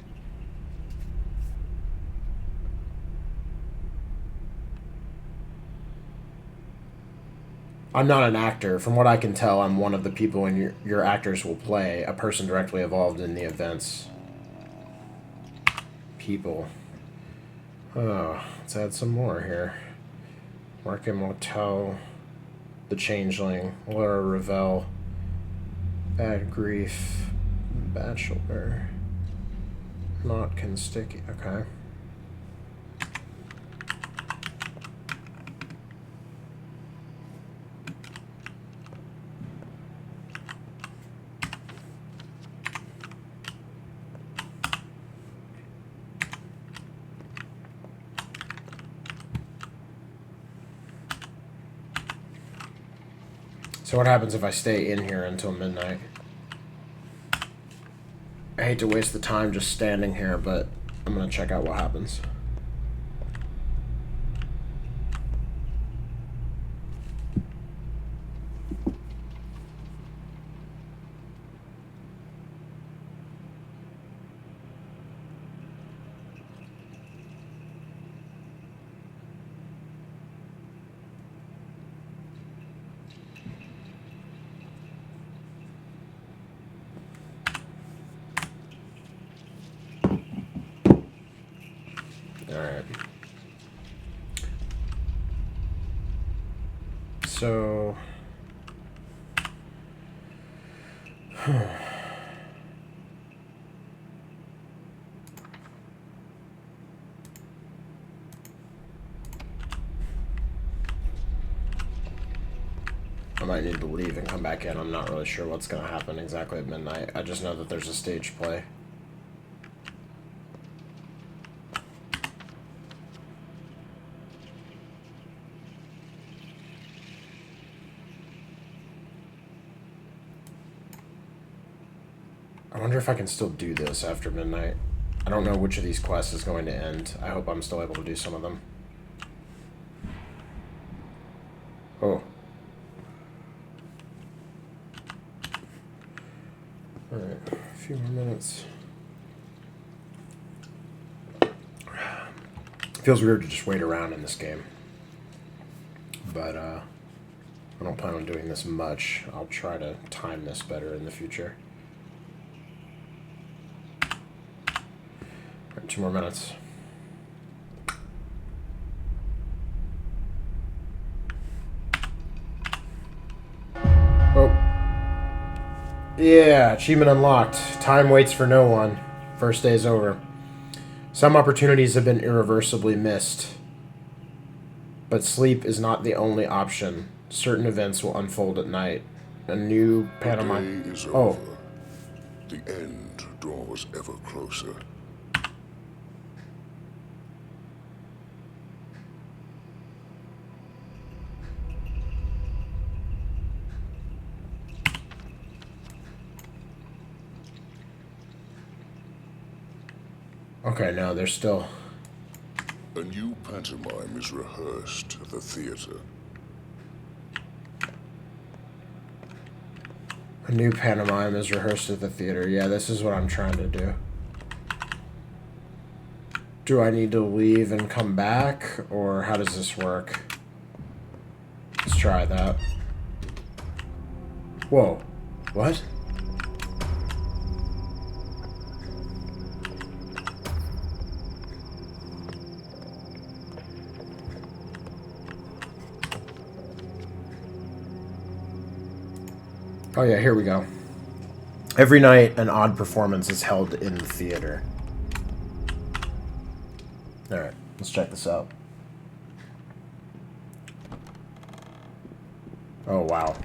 I'm not an actor. From what I can tell, I'm one of the people in your actors will play, a person directly involved in the events. People. Oh, let's add some more here. Market Motel, The Changeling, Laura Ravel, Bad Grief, Bachelor, Not Sticky. Okay. So what happens if I stay in here until midnight? I hate to waste the time just standing here, but I'm gonna check out what happens. Alright. So... I might need to leave and come back in. I'm not really sure what's going to happen exactly at midnight. I just know that there's a stage play. I wonder if I can still do this after midnight. I don't know which of these quests is going to end. I hope I'm still able to do some of them. Oh. Alright, a few more minutes. It feels weird to just wait around in this game. But, I don't plan on doing this much. I'll try to time this better in the future. Alright, 2 more minutes. Oh. Yeah, achievement unlocked. Time waits for no one. First day's over. Some opportunities have been irreversibly missed. But sleep is not the only option. Certain events will unfold at night. A new pantomime. The day is Oh. over. The end draws ever closer. Okay, no, there's still... A new pantomime is rehearsed at the theater. A new pantomime is rehearsed at the theater. Yeah, this is what I'm trying to do. Do I need to leave and come back? Or how does this work? Let's try that. Whoa. What? Oh yeah, here we go. Every night, an odd performance is held in the theater. Alright, let's check this out. Oh, wow.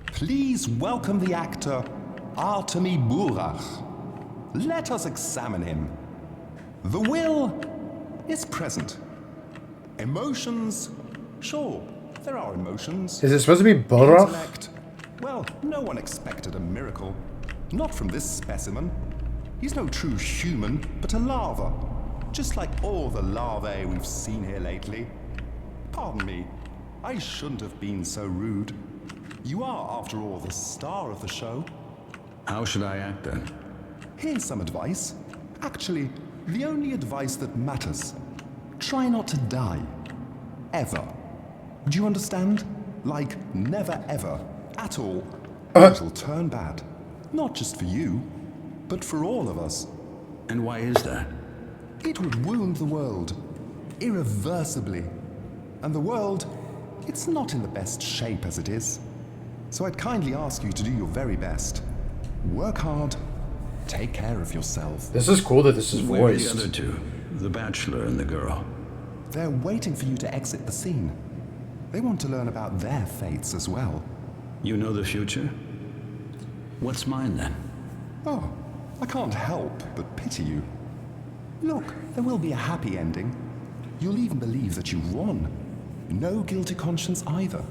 Please welcome the actor, Artemi Burach. Let us examine him. The will is present. Emotions, sure, there are emotions. Is it supposed to be Borach? Intellect, well, no one expected a miracle. Not from this specimen. He's no true human, but a larva. Just like all the larvae we've seen here lately. Pardon me, I shouldn't have been so rude. You are, after all, the star of the show. How should I act then? Here's some advice. Actually, the only advice that matters. Try not to die. ever. Do you understand? Like, never ever. At all. It'll turn bad. Not just for you, but for all of us. And why is that? It would wound the world. Irreversibly. And the world, it's not in the best shape as it is. So I'd kindly ask you to do your very best. Work hard. Take care of yourself. This is cool that this is Where are the voiced. other two? The bachelor and the girl. They're waiting for you to exit the scene. They want to learn about their fates as well. You know the future? What's mine then? Oh, I can't help but pity you. Look, there will be a happy ending. You'll even believe that you won. No guilty conscience either.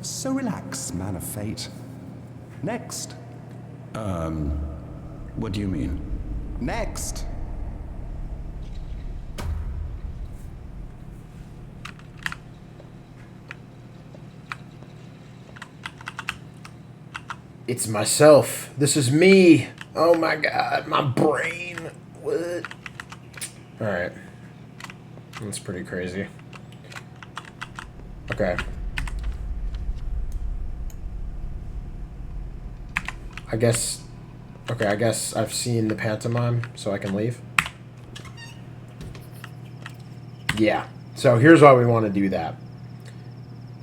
So relax, man of fate. Next. What do you mean? Next. It's myself. This is me. Oh my god, my brain. What? Alright. That's pretty crazy. Okay. I guess I've seen the pantomime, so I can leave. Yeah. So here's why we want to do that.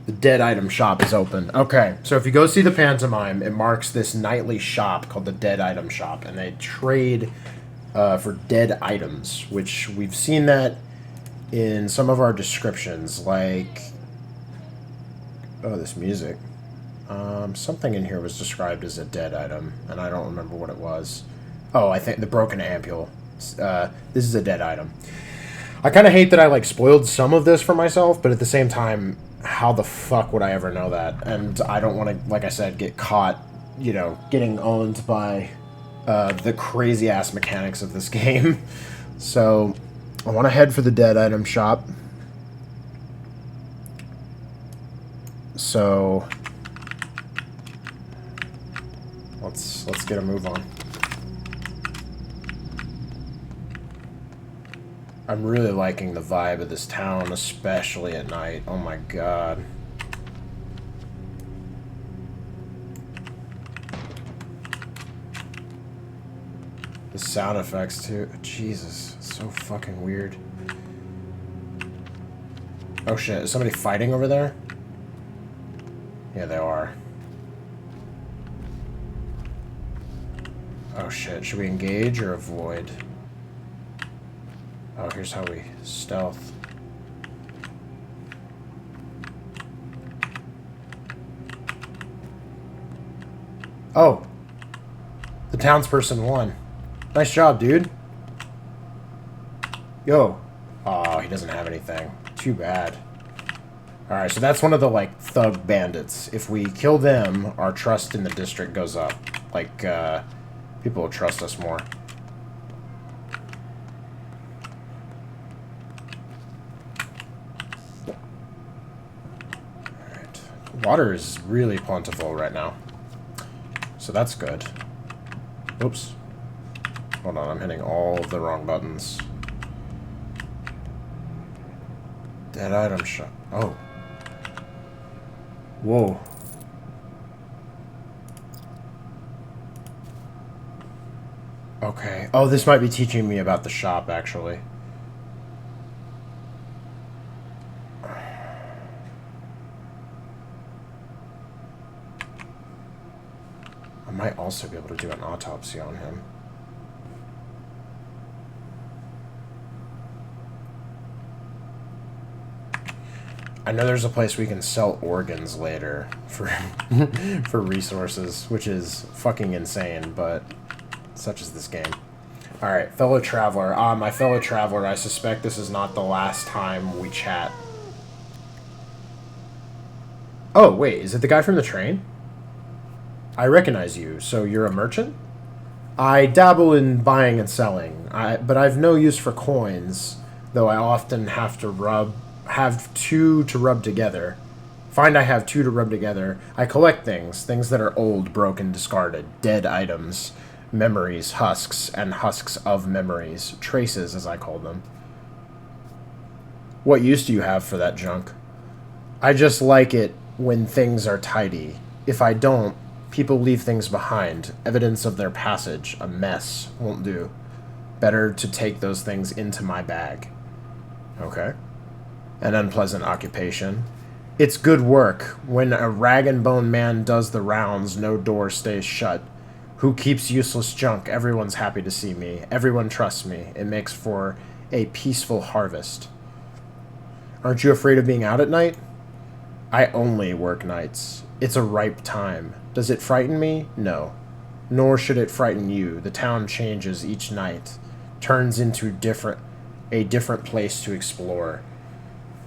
The dead item shop is open. Okay, so if you go see the pantomime, it marks this nightly shop called the dead item shop, and they trade for dead items, which we've seen that in some of our descriptions, like... Oh, this music. Something in here was described as a dead item, and I don't remember what it was. Oh, I think the broken ampule. This is a dead item. I kind of hate that I, like, spoiled some of this for myself, but at the same time, how the fuck would I ever know that? And I don't want to, like I said, get caught, you know, getting owned by the crazy-ass mechanics of this game. So, I want to head for the dead item shop. So, let's get a move on. I'm really liking the vibe of this town, especially at night. Oh my god. The sound effects too. Jesus, it's so fucking weird. Oh shit, is somebody fighting over there? Yeah, they are. Oh shit, should we engage or avoid? Oh, here's how we stealth. Oh! The townsperson won. Nice job, dude. Yo. Oh, he doesn't have anything. Too bad. Alright, so that's one of the, like, thug bandits. If we kill them, our trust in the district goes up. Like, people will trust us more. Alright. Water is really plentiful right now. So that's good. Oops. Hold on, I'm hitting all of the wrong buttons. Dead item shop. Oh. Whoa. Okay. Oh, this might be teaching me about the shop, actually. I might also be able to do an autopsy on him. I know there's a place we can sell organs later for for resources, which is fucking insane, but such is this game. Alright, fellow traveler. My fellow traveler, I suspect this is not the last time we chat. Oh, wait, is it the guy from the train? I recognize you, so you're a merchant? I dabble in buying and selling, but I've no use for coins, though I often have two to rub together. Find I have two to rub together. I collect things that are old, broken, discarded, dead items, memories, husks, and husks of memories, traces as I call them. What use do you have for that junk? I just like it when things are tidy. If I don't, people leave things behind. Evidence of their passage. A mess won't do. Better to take those things into my bag. Okay. An unpleasant occupation. It's good work. When a rag and bone man does the rounds, no door stays shut. Who keeps useless junk? Everyone's happy to see me. Everyone trusts me. It makes for a peaceful harvest. Aren't you afraid of being out at night? I only work nights. It's a ripe time. Does it frighten me? No. Nor should it frighten you. The town changes each night. Turns into a different place to explore.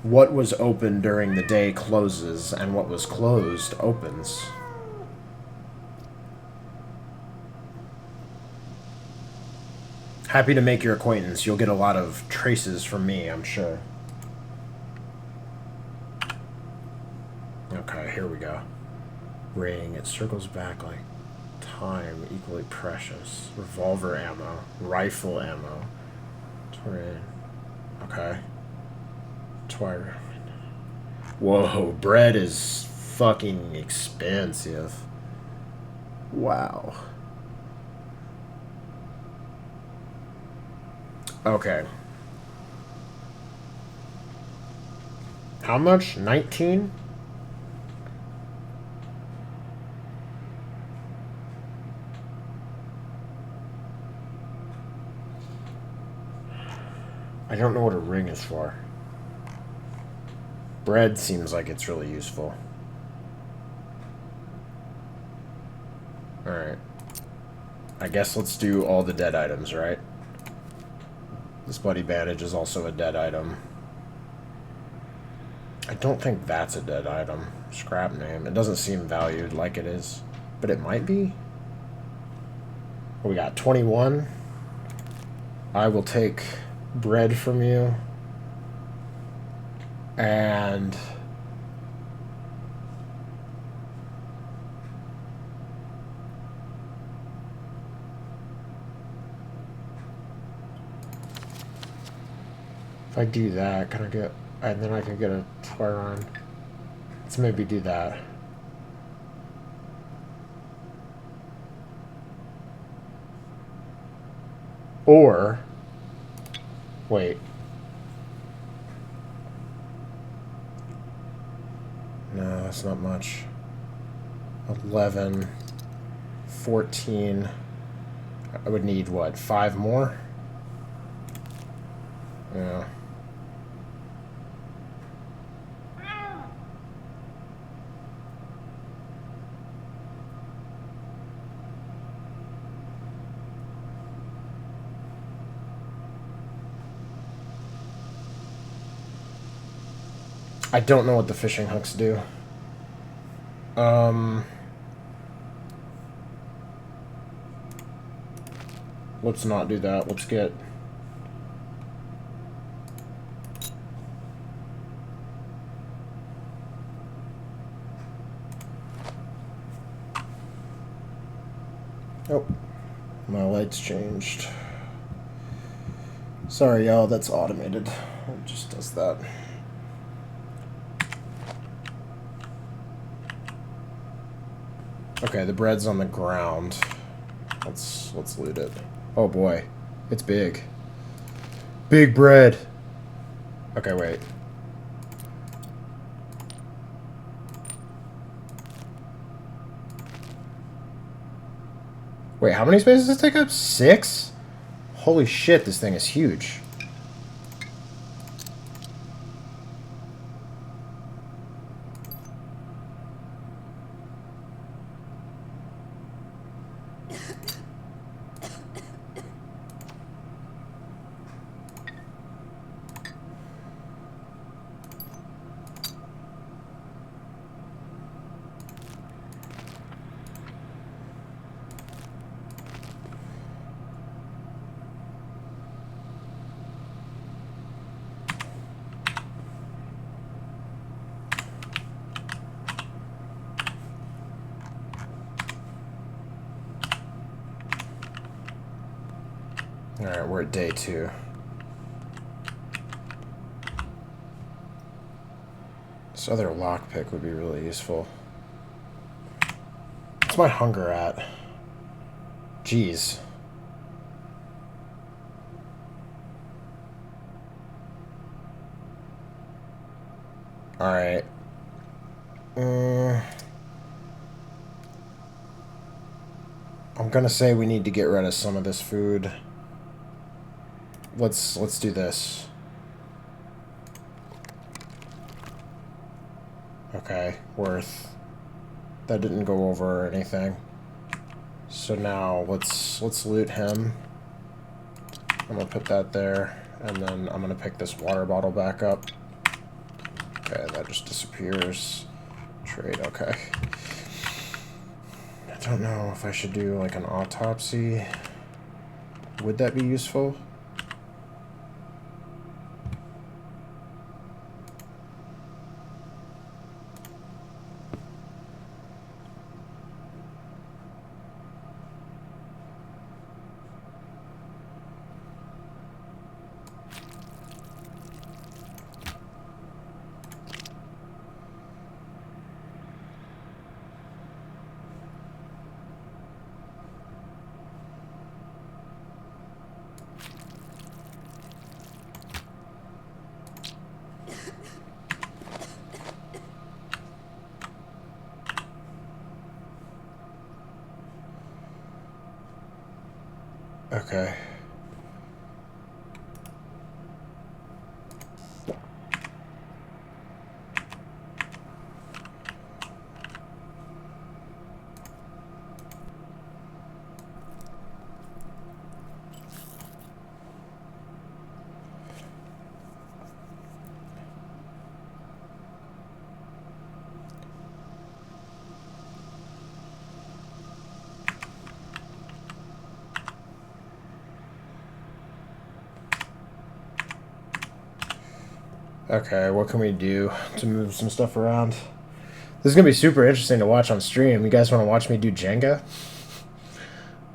What was open during the day closes, and what was closed opens. Happy to make your acquaintance. You'll get a lot of traces from me, I'm sure. Okay, here we go. Ring. It circles back like time, equally precious. Revolver ammo. Rifle ammo. Okay. Twire. Whoa, bread is fucking expensive. Wow. Okay. How much? 19? I don't know what a ring is for. Bread seems like it's really useful. Alright. I guess let's do all the dead items, right? This bloody bandage is also a dead item. I don't think that's a dead item. Scrap name. It doesn't seem valued like it is. But it might be? We got 21. I will take bread from you. And if I do that, can I get, and then I can get a Twiron. Let's maybe do that. Or wait. No, that's not much. 11, 14. I would need, what, 5 more? Yeah. I don't know what the fishing hooks do. Let's not do that. Let's get... Oh, my lights changed. Sorry, y'all, that's automated. It just does that. Okay, the bread's on the ground. Let's loot it. Oh boy, it's big. Big bread. Okay, wait. Wait, how many spaces does it take up? 6? Holy shit, this thing is huge. Alright, we're at day 2. This other lockpick would be really useful. What's my hunger at? Jeez. Alright. I'm gonna say we need to get rid of some of this food. Let's do this. Okay, worth. That didn't go over or anything. So now let's loot him. I'm gonna put that there, and then I'm gonna pick this water bottle back up. Okay, that just disappears. Trade, okay. I don't know if I should do like an autopsy. Would that be useful? Okay. Okay, what can we do to move some stuff around? This is going to be super interesting to watch on stream. You guys want to watch me do Jenga?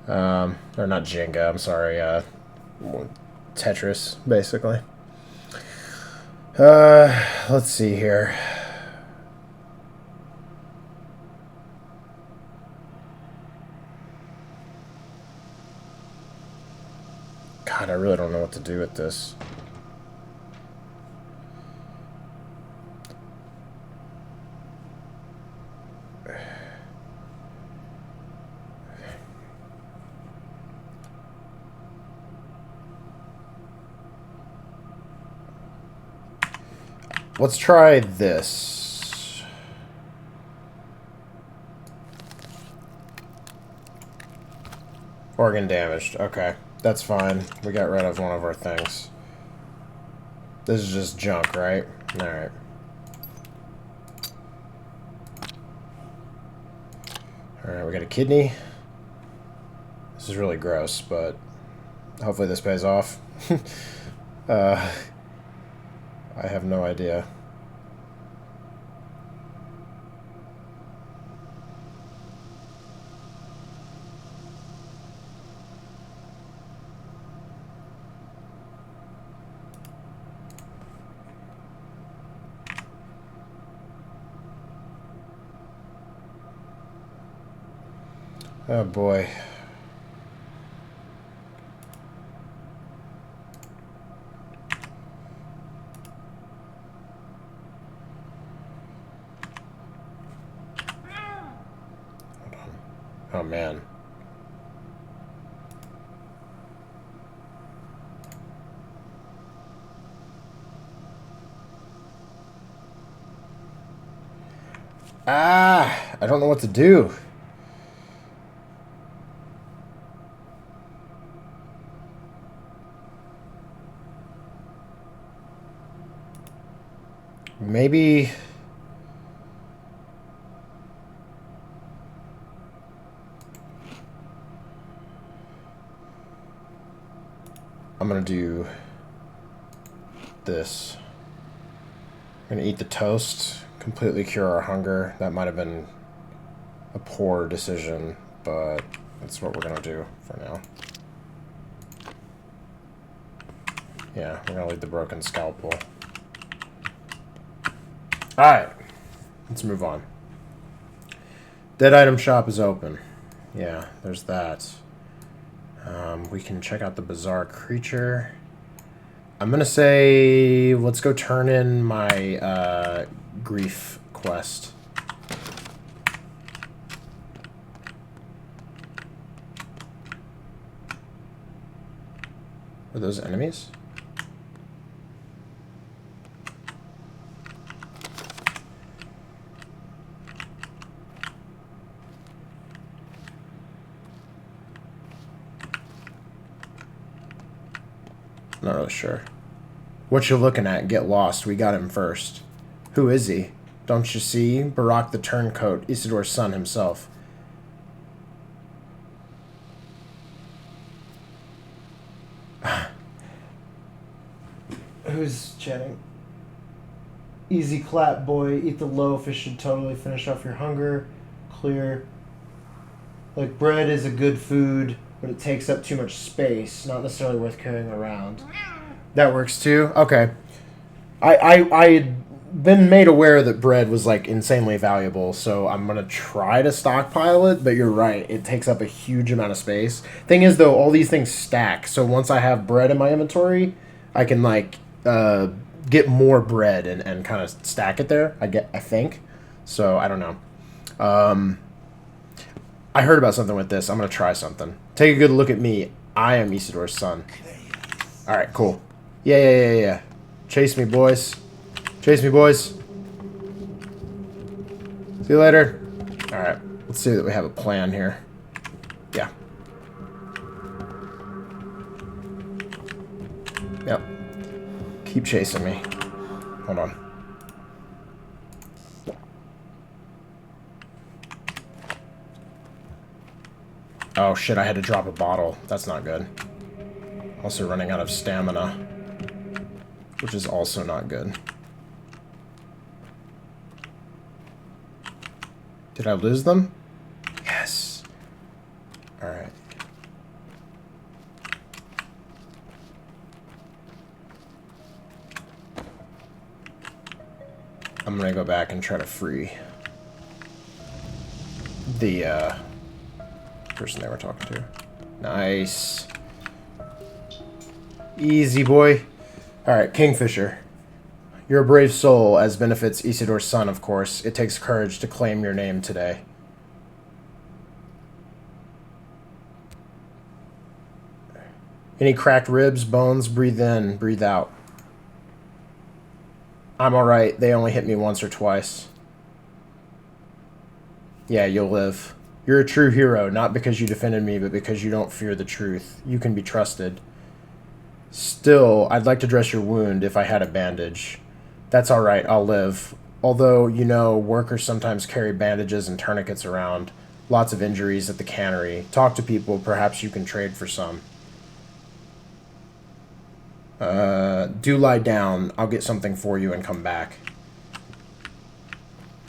Or not Jenga, I'm sorry, Tetris, basically. Let's see here. God, I really don't know what to do with this. Let's try this. Organ damaged. Okay, that's fine. We got rid of one of our things. This is just junk, right? Alright. Alright, we got a kidney. This is really gross, but hopefully this pays off. I have no idea. Oh boy. Oh man. Ah, I don't know what to do. Maybe I'm gonna do this. I'm gonna eat the toast, completely cure our hunger. That might have been a poor decision, but that's what we're gonna do for now. Yeah, we're gonna leave the broken scalpel. Alright. Let's move on. Dead item shop is open. Yeah, there's that. We can check out the bizarre creature. I'm gonna say let's go turn in my grief quest. Are those enemies? Not really sure. What you looking at? Get lost. We got him first. Who is he? Don't you see? Barack the Turncoat, Isidor's son himself. Who's chatting? Easy clap, boy. Eat the loaf. It should totally finish off your hunger. Clear. Like, bread is a good food, but it takes up too much space. Not necessarily worth carrying around. That works too? Okay. I had been made aware that bread was, like, insanely valuable, so I'm going to try to stockpile it, but you're right. It takes up a huge amount of space. Thing is, though, all these things stack, so once I have bread in my inventory, I can, like, get more bread and kind of stack it there, I think. So, I don't know. I heard about something with this. I'm going to try something. Take a good look at me. I am Isidor's son. Alright, cool. Yeah. Chase me, boys. Chase me, boys. See you later. Alright, let's see that we have a plan here. Yeah. Yep. Keep chasing me. Hold on. Oh shit, I had to drop a bottle. That's not good. Also running out of stamina, which is also not good. Did I lose them? Yes. Alright. I'm gonna go back and try to free the person they were talking to. Nice. Easy, boy. Alright, Kingfisher. You're a brave soul, as benefits Isidor's son, of course. It takes courage to claim your name today. Any cracked ribs, bones? Breathe in, breathe out. I'm alright. They only hit me once or twice. Yeah, you'll live. You're a true hero, not because you defended me, but because you don't fear the truth. You can be trusted. Still, I'd like to dress your wound if I had a bandage. That's alright, I'll live. Although, you know, workers sometimes carry bandages and tourniquets around. Lots of injuries at the cannery. Talk to people, perhaps you can trade for some. Do lie down. I'll get something for you and come back.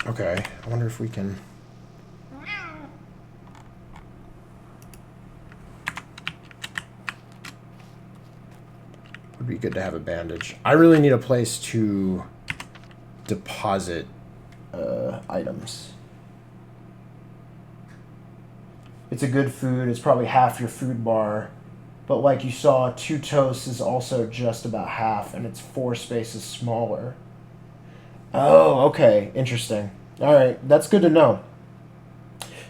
Okay, I wonder if we can... Would be good to have a bandage. I really need a place to deposit items. It's a good food. It's probably half your food bar. But like you saw, 2 toasts is also just about half, and it's 4 spaces smaller. Oh, okay. Interesting. All right. That's good to know.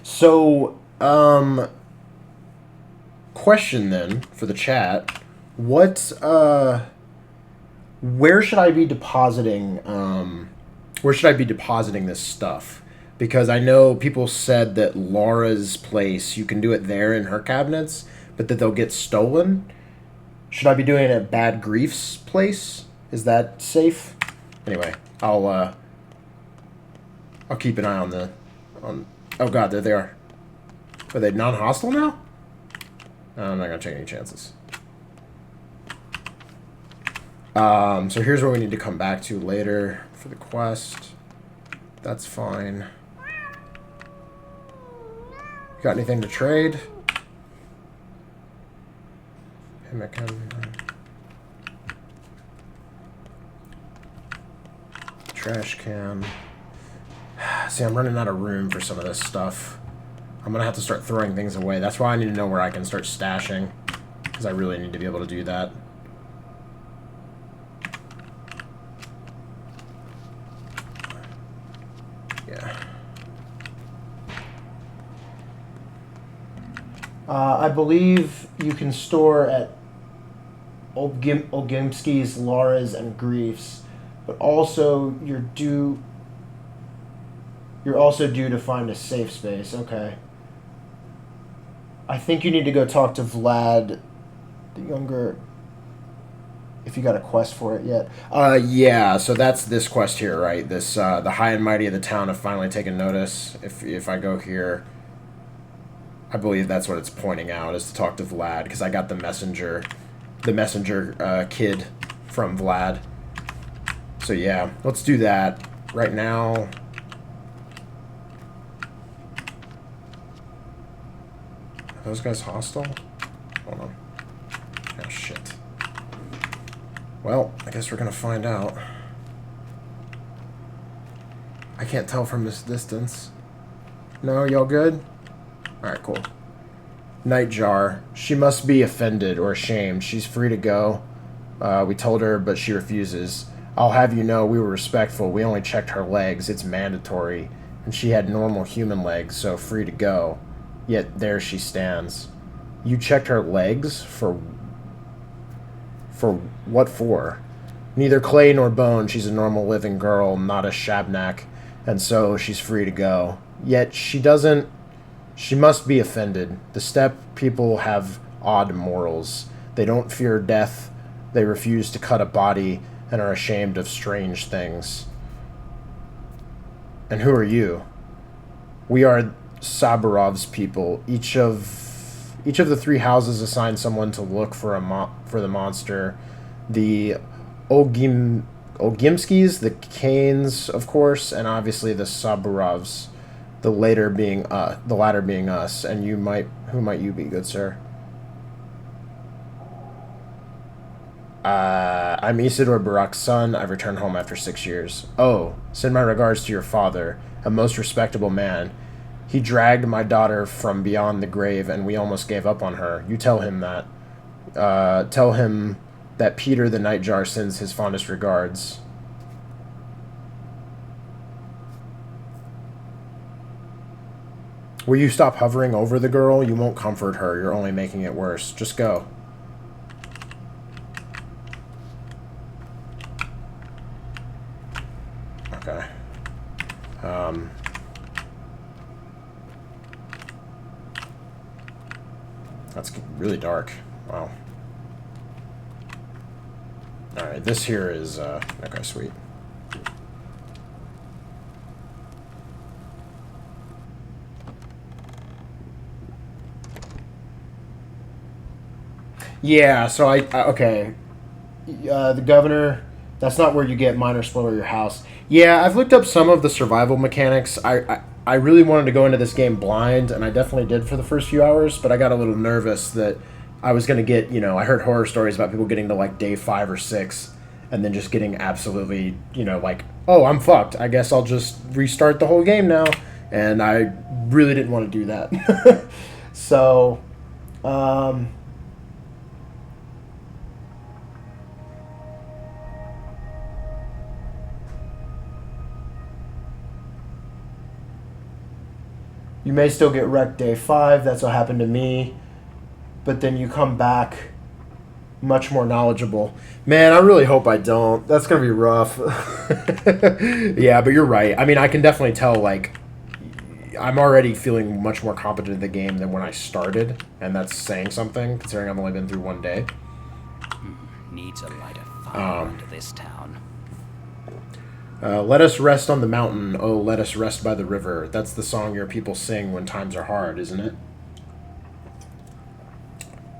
So, question then for the chat. What, where should I be depositing, this stuff? Because I know people said that Laura's place, you can do it there in her cabinets, but that they'll get stolen. Should I be doing it at Bad Grief's place? Is that safe? Anyway, I'll keep an eye on, oh god, there they are. Are they non-hostile now? I'm not gonna take any chances. So here's where we need to come back to later for the quest. That's fine. Got anything to trade? Trash can. See, I'm running out of room for some of this stuff. I'm going to have to start throwing things away. That's why I need to know where I can start stashing. Because I really need to be able to do that. Yeah. I believe you can store at Olgimski's, Laura's, and Grief's, but also you're also due to find a safe space. Okay. I think you need to go talk to Vlad, the younger, if you got a quest for it yet. Yeah, so that's this quest here, right? This, the high and mighty of the town have finally taken notice. If I go here, I believe that's what it's pointing out, is to talk to Vlad, because I got the messenger kid from Vlad. So yeah, let's do that right now. Are those guys hostile? Hold on. Oh shit. Well, I guess we're gonna find out. I can't tell from this distance. No, y'all good? Alright, cool. Nightjar. She must be offended or ashamed. She's free to go. We told her, but she refuses. I'll have you know we were respectful. We only checked her legs. It's mandatory. And she had normal human legs, so free to go. Yet there she stands. You checked her legs? For what for? Neither clay nor bone. She's a normal living girl, not a shabnak. And so she's free to go. Yet she doesn't... She must be offended. The steppe people have odd morals. They don't fear death. They refuse to cut a body and are ashamed of strange things. And who are you? We are Sabarov's people. Each of the three houses assigned someone to look for the monster. The Olgimskis, the Kanes, of course, and obviously the Sabarovs. The latter being us. And who might you be, good sir? I'm Isidore Barak's son. I've returned home after 6 years. Oh, send my regards to your father, a most respectable man. He dragged my daughter from beyond the grave, and we almost gave up on her. You tell him that. Tell him that Peter the Nightjar sends his fondest regards. Will you stop hovering over the girl? You won't comfort her. You're only making it worse. Just go. Okay. That's really dark. Wow. Alright, this here is, okay, sweet. Yeah, so okay. The governor, that's not where you get minor spoiler your house. Yeah, I've looked up some of the survival mechanics. I really wanted to go into this game blind, and I definitely did for the first few hours, but I got a little nervous that I was going to get, I heard horror stories about people getting to like day 5 or 6 and then just getting absolutely, like, oh, I'm fucked. I guess I'll just restart the whole game now. And I really didn't want to do that. So, you may still get wrecked day 5. That's what happened to me. But then you come back much more knowledgeable. Man, I really hope I don't. That's going to be rough. Yeah, but you're right. I mean, I can definitely tell, like, I'm already feeling much more competent in the game than when I started. And that's saying something, considering I've only been through one day. Needs a light of fire into this town. Let us rest on the mountain, oh, let us rest by the river. That's the song your people sing when times are hard, isn't it?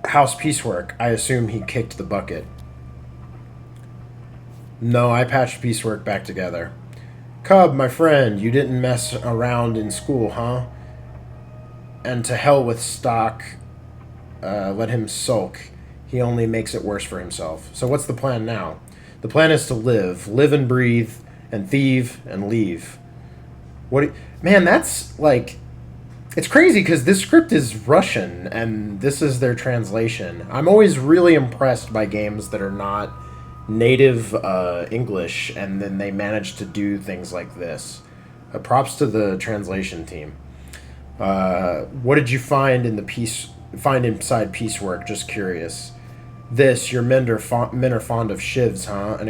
House piecework. I assume he kicked the bucket. No, I patched piecework back together. Cub, my friend, you didn't mess around in school, huh? And to hell with Stock. Let him sulk. He only makes it worse for himself. So what's the plan now? The plan is to live and breathe, and thieve and leave. Man, that's like... It's crazy because this script is Russian and this is their translation. I'm always really impressed by games that are not native English and then they manage to do things like this. Props to the translation team. What did you find in inside piecework? Just curious. Your men are fond of shivs, huh?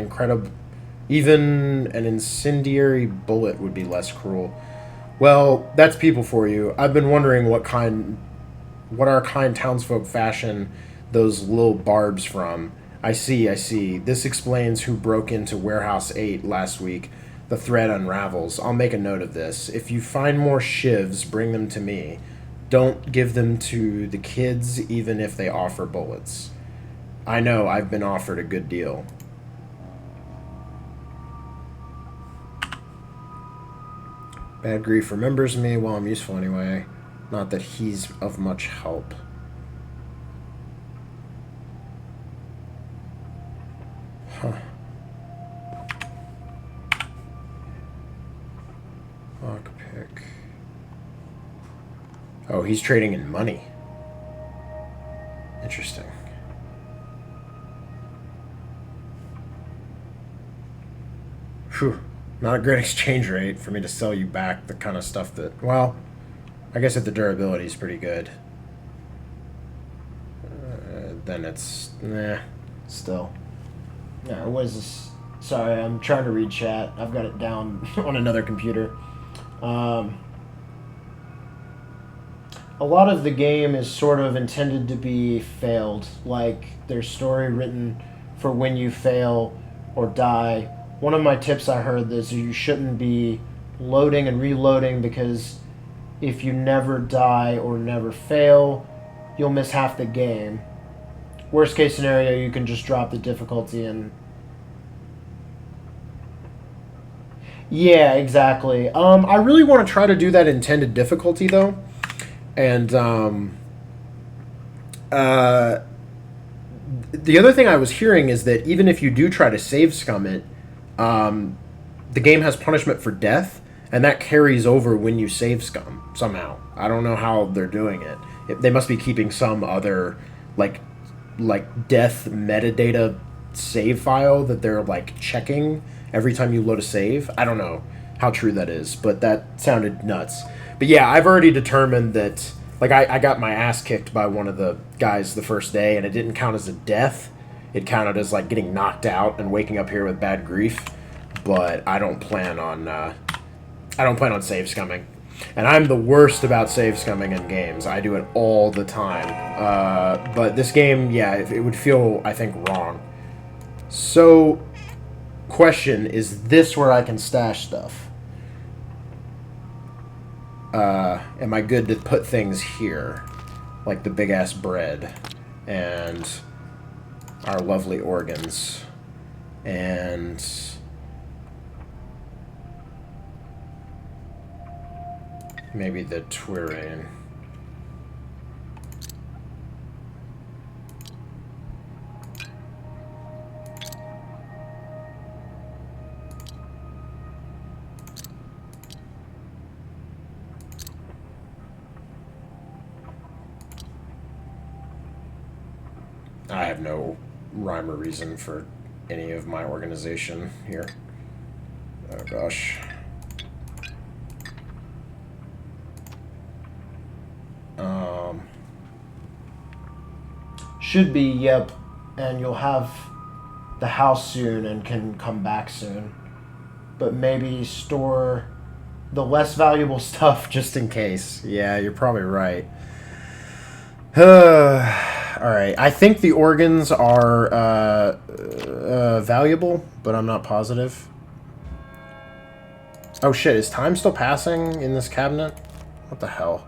Even an incendiary bullet would be less cruel. Well, that's people for you. I've been wondering what our kind townsfolk fashion those little barbs from. I see. This explains who broke into Warehouse 8 last week. The thread unravels. I'll make a note of this. If you find more shivs, bring them to me. Don't give them to the kids, even if they offer bullets. I know, I've been offered a good deal. Bad Grief remembers me. Well, I'm useful anyway. Not that he's of much help. Huh. Lockpick. Oh, he's trading in money. Interesting. Phew. Not a great exchange rate for me to sell you back the kind of stuff that... Well, I guess if the durability is pretty good. Then it's... Nah, still. Yeah, what is this? Sorry, I'm trying to read chat. I've got it down on another computer. A lot of the game is sort of intended to be failed. Like, there's story written for when you fail or die. One of my tips I heard is you shouldn't be loading and reloading because if you never die or never fail, you'll miss half the game. Worst case scenario, you can just drop the difficulty and... Yeah, exactly. I really want to try to do that intended difficulty, though. And the other thing I was hearing is that even if you do try to save scum it, the game has punishment for death, and that carries over when you save scum somehow. I don't know how they're doing it. They must be keeping some other like death metadata save file that they're like checking every time you load a save. I don't know how true that is, but that sounded nuts. But yeah, I've already determined that like I got my ass kicked by one of the guys the first day, and it didn't count as a death. It counted as like getting knocked out and waking up here with bad grief, but I don't plan on save scumming, and I'm the worst about save scumming in games. I do it all the time, but this game, yeah, it would feel, I think, wrong. So, question: is this where I can stash stuff? Am I good to put things here, like the big ass bread and our lovely organs, and maybe the Twirane. I have no rhyme or reason for any of my organization here. Oh gosh. Should be, yep. And you'll have the house soon and can come back soon. But maybe store the less valuable stuff just in case. Yeah, you're probably right. Alright, I think the organs are valuable, but I'm not positive. Oh shit, is time still passing in this cabinet? What the hell?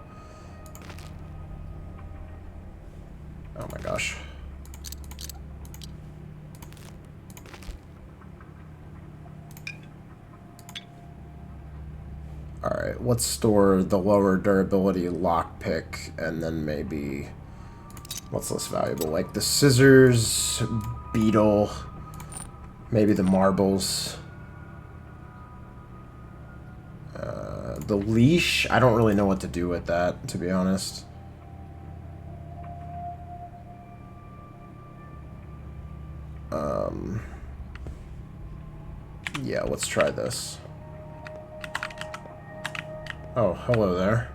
Oh my gosh. Alright, let's store the lower durability lockpick, and then maybe... what's less valuable? Like the scissors, beetle, maybe the marbles. The leash, I don't really know what to do with that, to be honest. Yeah, let's try this. Oh, hello there.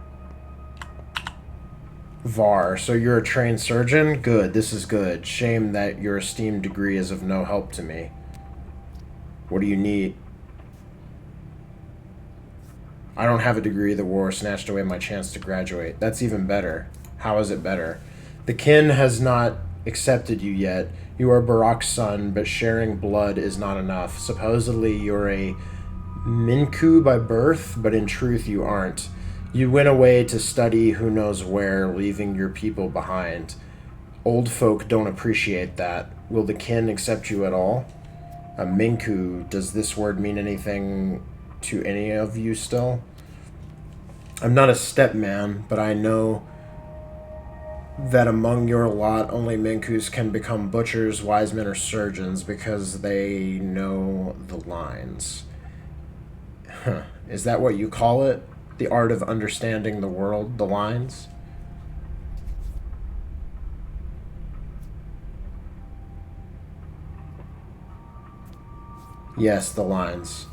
Var, so you're a trained surgeon? Good, this is good. Shame that your esteemed degree is of no help to me. What do you need? I don't have a degree. The war snatched away my chance to graduate. That's even better. How is it better? The kin has not accepted you yet. You are Barak's son, but sharing blood is not enough. Supposedly you're a Minku by birth, but in truth you aren't. You went away to study who knows where, leaving your people behind. Old folk don't appreciate that. Will the kin accept you at all? A Minku, does this word mean anything to any of you still? I'm not a stepman, but I know that among your lot only Minkus can become butchers, wise men, or surgeons because they know the lines. Huh. Is that what you call it? The art of understanding the world, the lines? Yes, the lines.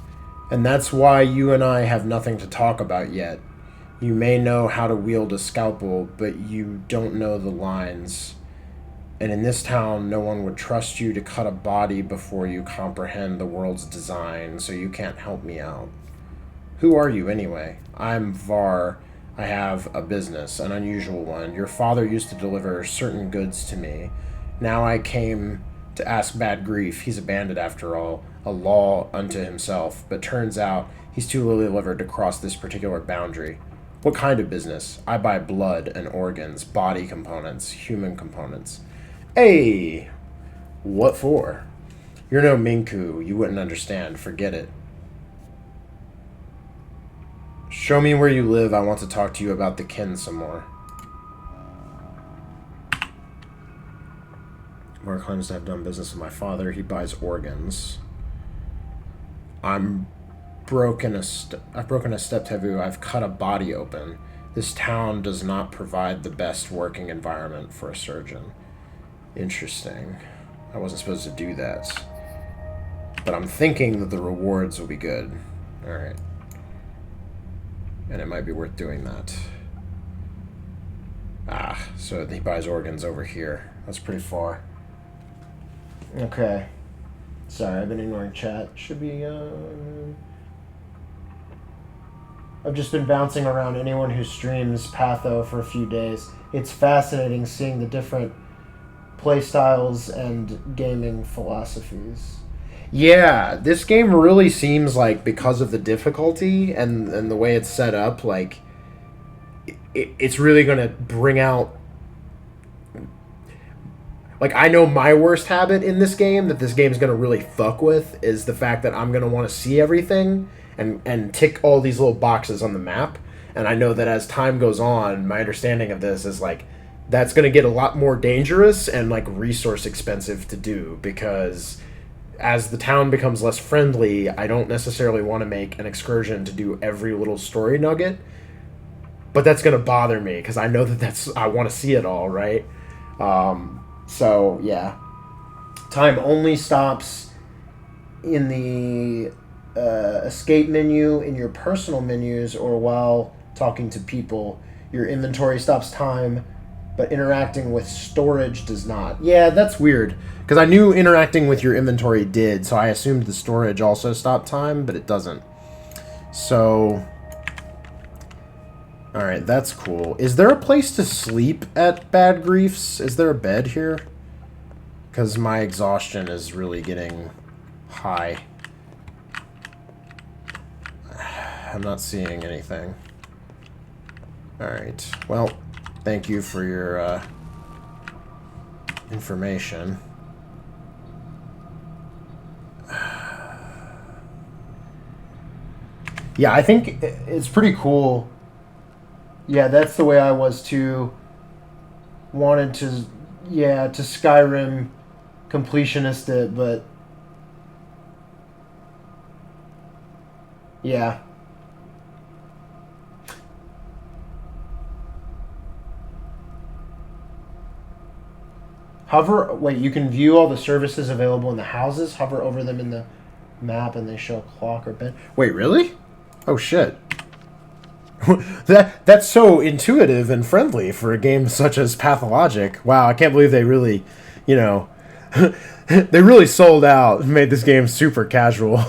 And that's why you and I have nothing to talk about yet. You may know how to wield a scalpel, but you don't know the lines. And in this town, no one would trust you to cut a body before you comprehend the world's design, so you can't help me out. Who are you, anyway? I'm Var. I have a business, an unusual one. Your father used to deliver certain goods to me. Now I came to ask Bad Grief. He's a bandit, after all, a law unto himself, but turns out he's too lily-livered to cross this particular boundary. What kind of business? I buy blood and organs, body components, human components. Hey! What for? You're no Minku. You wouldn't understand. Forget it. Show me where you live. I want to talk to you about the kin some more. Mark claims to have done business with my father. He buys organs. I've broken a step taboo. I've cut a body open. This town does not provide the best working environment for a surgeon. Interesting. I wasn't supposed to do that. But I'm thinking that the rewards will be good. Alright. And it might be worth doing that. Ah, so he buys organs over here. That's pretty far. Okay. Sorry, I've been ignoring chat. Should be, I've just been bouncing around anyone who streams Patho for a few days. It's fascinating seeing the different playstyles and gaming philosophies. Yeah, this game really seems like, because of the difficulty and the way it's set up, like, it's really going to bring out... Like, I know my worst habit in this game that this game's going to really fuck with is the fact that I'm going to want to see everything and tick all these little boxes on the map. And I know that as time goes on, my understanding of this is, like, that's going to get a lot more dangerous and, like, resource expensive to do, because as the town becomes less friendly, I don't necessarily want to make an excursion to do every little story nugget. But that's going to bother me, because I know that I want to see it all, right? So, yeah. Time only stops in the escape menu, in your personal menus, or while talking to people. Your inventory stops time, but interacting with storage does not. Yeah, that's weird, because I knew interacting with your inventory did, so I assumed the storage also stopped time, but it doesn't. So... Alright, that's cool. Is there a place to sleep at Bad Grief's? Is there a bed here? Because my exhaustion is really getting high. I'm not seeing anything. Alright, well, thank you for your information. Yeah, I think it's pretty cool. Yeah, that's the way I was too. Wanted to, yeah, to Skyrim completionist it, but yeah. Hover. Wait, you can view all the services available in the houses. Hover over them in the map, and they show a clock or bed. Wait, really? Oh shit. That's so intuitive and friendly for a game such as Pathologic. Wow, I can't believe they really, you know, they really sold out and made this game super casual.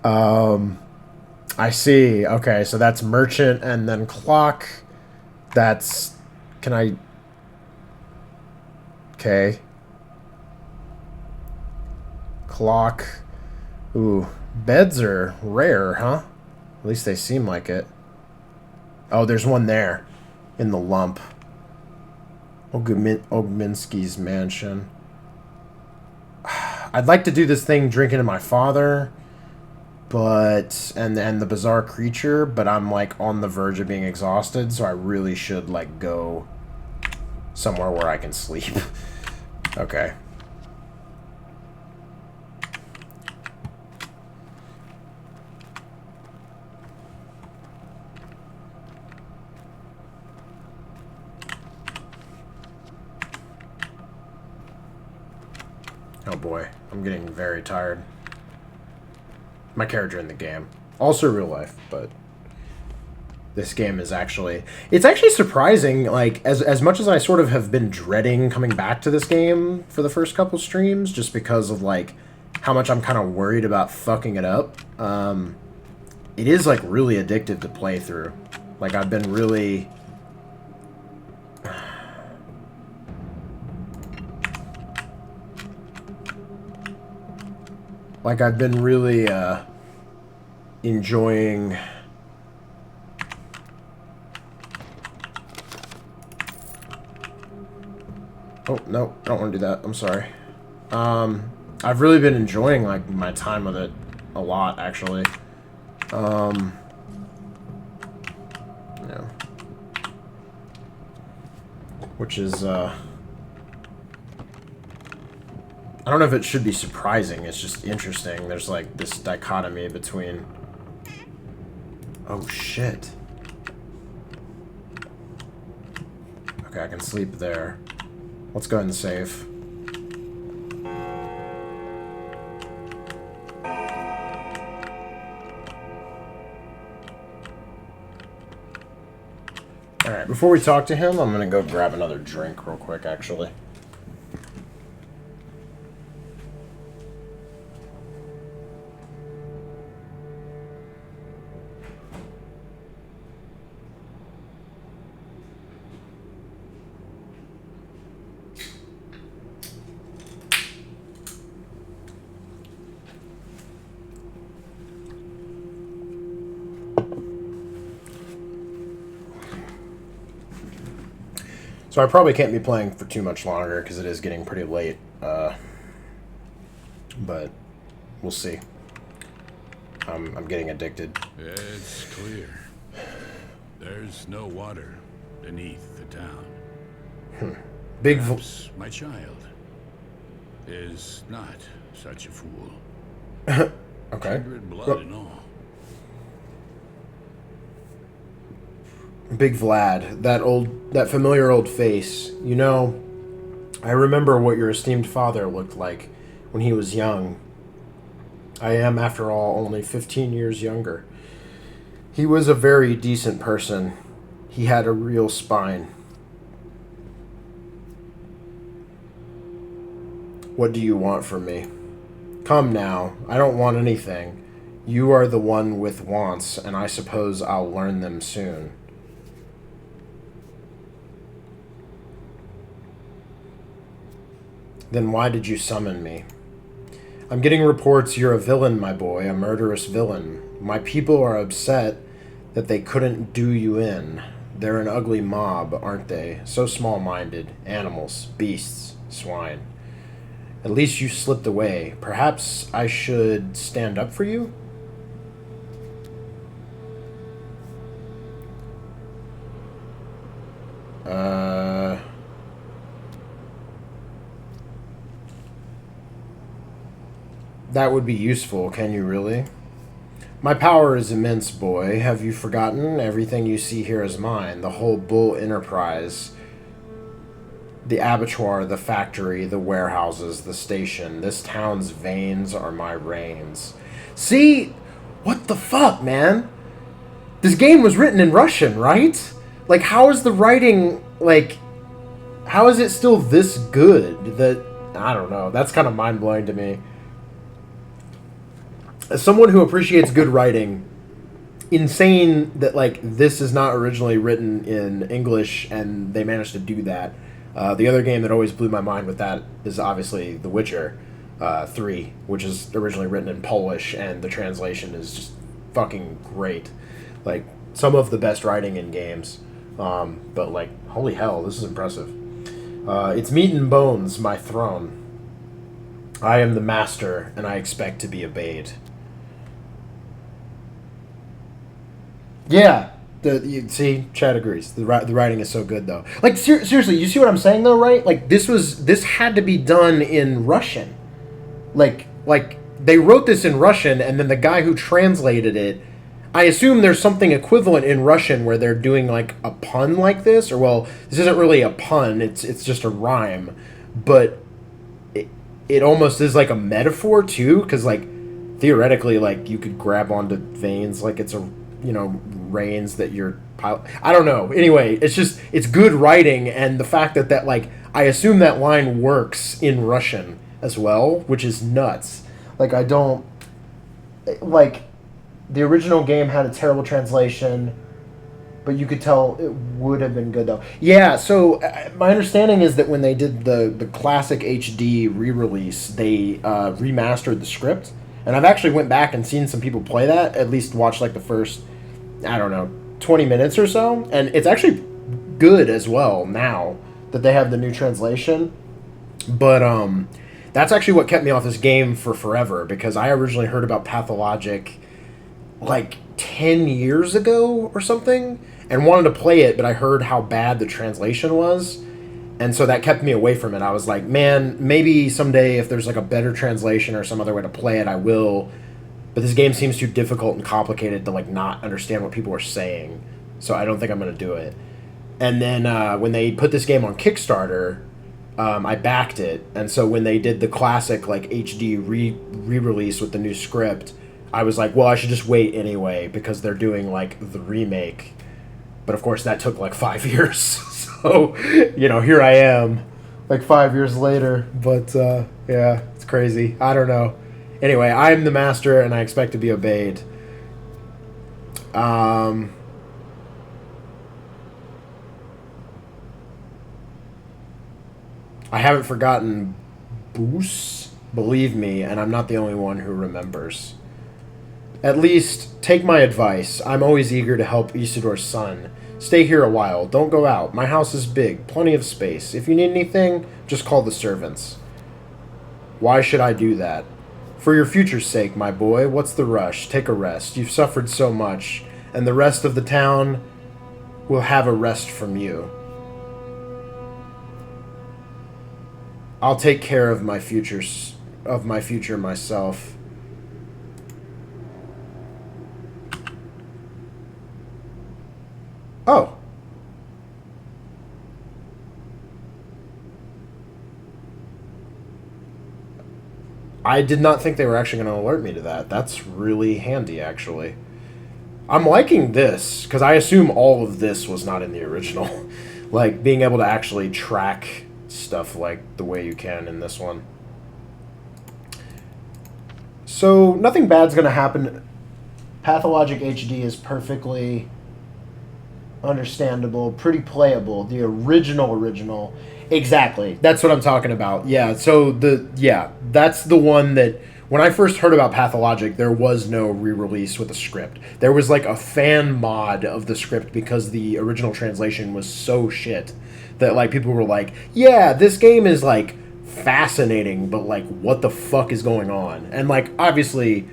I see. Okay, so that's merchant and then clock. That's... Can I... Okay. Clock. Ooh. Beds are rare, huh? At least they seem like it. Oh, there's one there. In the lump. Ogminski's mansion. I'd like to do this thing drinking to my father, but and the bizarre creature, but I'm like on the verge of being exhausted, so I really should like go somewhere where I can sleep. Okay. Oh boy, I'm getting very tired. My character in the game. Also real life, but this game is actually... It's actually surprising, like, as much as I sort of have been dreading coming back to this game for the first couple streams, just because of, like, how much I'm kind of worried about fucking it up, it is, like, really addictive to play through. Like, I've been really... Like, I've been really, enjoying... Oh, no, I don't want to do that. I'm sorry. I've really been enjoying, like, my time with it a lot, actually. Yeah. Which is, I don't know if it should be surprising. It's just interesting. There's, like, this dichotomy between... Oh, shit. Okay, I can sleep there. Let's go ahead and save. Alright, before we talk to him, I'm gonna go grab another drink real quick, actually. So I probably can't be playing for too much longer because it is getting pretty late. But we'll see. I'm getting addicted. It's clear. There's no water beneath the town. Perhaps my child is not such a fool. Okay. Kindred blood and all. Big Vlad, that familiar old face. You know, I remember what your esteemed father looked like when he was young. I am, after all, only 15 years younger. He was a very decent person. He had a real spine. What do you want from me? Come now, I don't want anything. You are the one with wants, and I suppose I'll learn them soon. Then why did you summon me? I'm getting reports you're a villain, my boy, a murderous villain. My people are upset that they couldn't do you in. They're an ugly mob, aren't they? So small-minded. Animals, beasts, swine. At least you slipped away. Perhaps I should stand up for you? That would be useful, can you really? My power is immense, boy. Have you forgotten? Everything you see here is mine. The whole Bull enterprise. The abattoir, the factory, the warehouses, the station. This town's veins are my reins. See? What the fuck, man? This game was written in Russian, right? Like, how is the writing, like... How is it still this good? That... I don't know. That's kind of mind-blowing to me. As someone who appreciates good writing, insane that, like, this is not originally written in English and they managed to do that. The other game that always blew my mind with that is obviously The Witcher 3, which is originally written in Polish, and the translation is just fucking great. Like, some of the best writing in games. But, like, holy hell, this is impressive. It's meat and bones, my throne. I am the master, and I expect to be obeyed. Yeah, you see, Chad agrees. The writing is so good, though. Like, seriously, you see what I'm saying, though, right? Like, this had to be done in Russian. Like they wrote this in Russian, and then the guy who translated it, I assume there's something equivalent in Russian where they're doing, like, a pun like this, or, well, this isn't really a pun, it's just a rhyme, but it almost is like a metaphor, too, because, like, theoretically, like, you could grab onto veins like it's a, you know, reins that you're... I don't know. Anyway, it's good writing, and the fact that, like, I assume that line works in Russian as well, which is nuts. Like, I don't... Like... The original game had a terrible translation, but you could tell it would have been good, though. Yeah, so my understanding is that when they did the classic HD re-release, they remastered the script. And I've actually went back and seen some people play that, at least watch like the first, I don't know, 20 minutes or so. And it's actually good as well now that they have the new translation. But that's actually what kept me off this game for forever, because I originally heard about Pathologic like 10 years ago or something and wanted to play it, but I heard how bad the translation was, and so that kept me away from it. I was like, man, maybe someday if there's like a better translation or some other way to play it, I will, but this game seems too difficult and complicated to like not understand what people are saying, so I don't think I'm going to do it. And then when they put this game on Kickstarter, I backed it, and so when they did the classic like HD re-release with the new script, I was like, well, I should just wait anyway, because they're doing, like, the remake. But, of course, that took, like, 5 years. So, you know, here I am, like, 5 years later. But, yeah, it's crazy. I don't know. Anyway, I am the master, and I expect to be obeyed. I haven't forgotten Boos, believe me, and I'm not the only one who remembers. At least, take my advice. I'm always eager to help Isidor's son. Stay here a while. Don't go out. My house is big. Plenty of space. If you need anything, just call the servants. Why should I do that? For your future's sake, my boy. What's the rush? Take a rest. You've suffered so much, and the rest of the town will have a rest from you. I'll take care of my future myself. Oh. I did not think they were actually going to alert me to that. That's really handy, actually. I'm liking this, because I assume all of this was not in the original. Like, being able to actually track stuff like the way you can in this one. So, nothing bad's going to happen. Pathologic HD is perfectly understandable, pretty playable. The original. Exactly. That's what I'm talking about. Yeah, so that's the one that when I first heard about Pathologic, there was no re-release with a script. There was like a fan mod of the script because the original translation was so shit that like people were like, yeah, this game is like fascinating, but like what the fuck is going on? And like obviously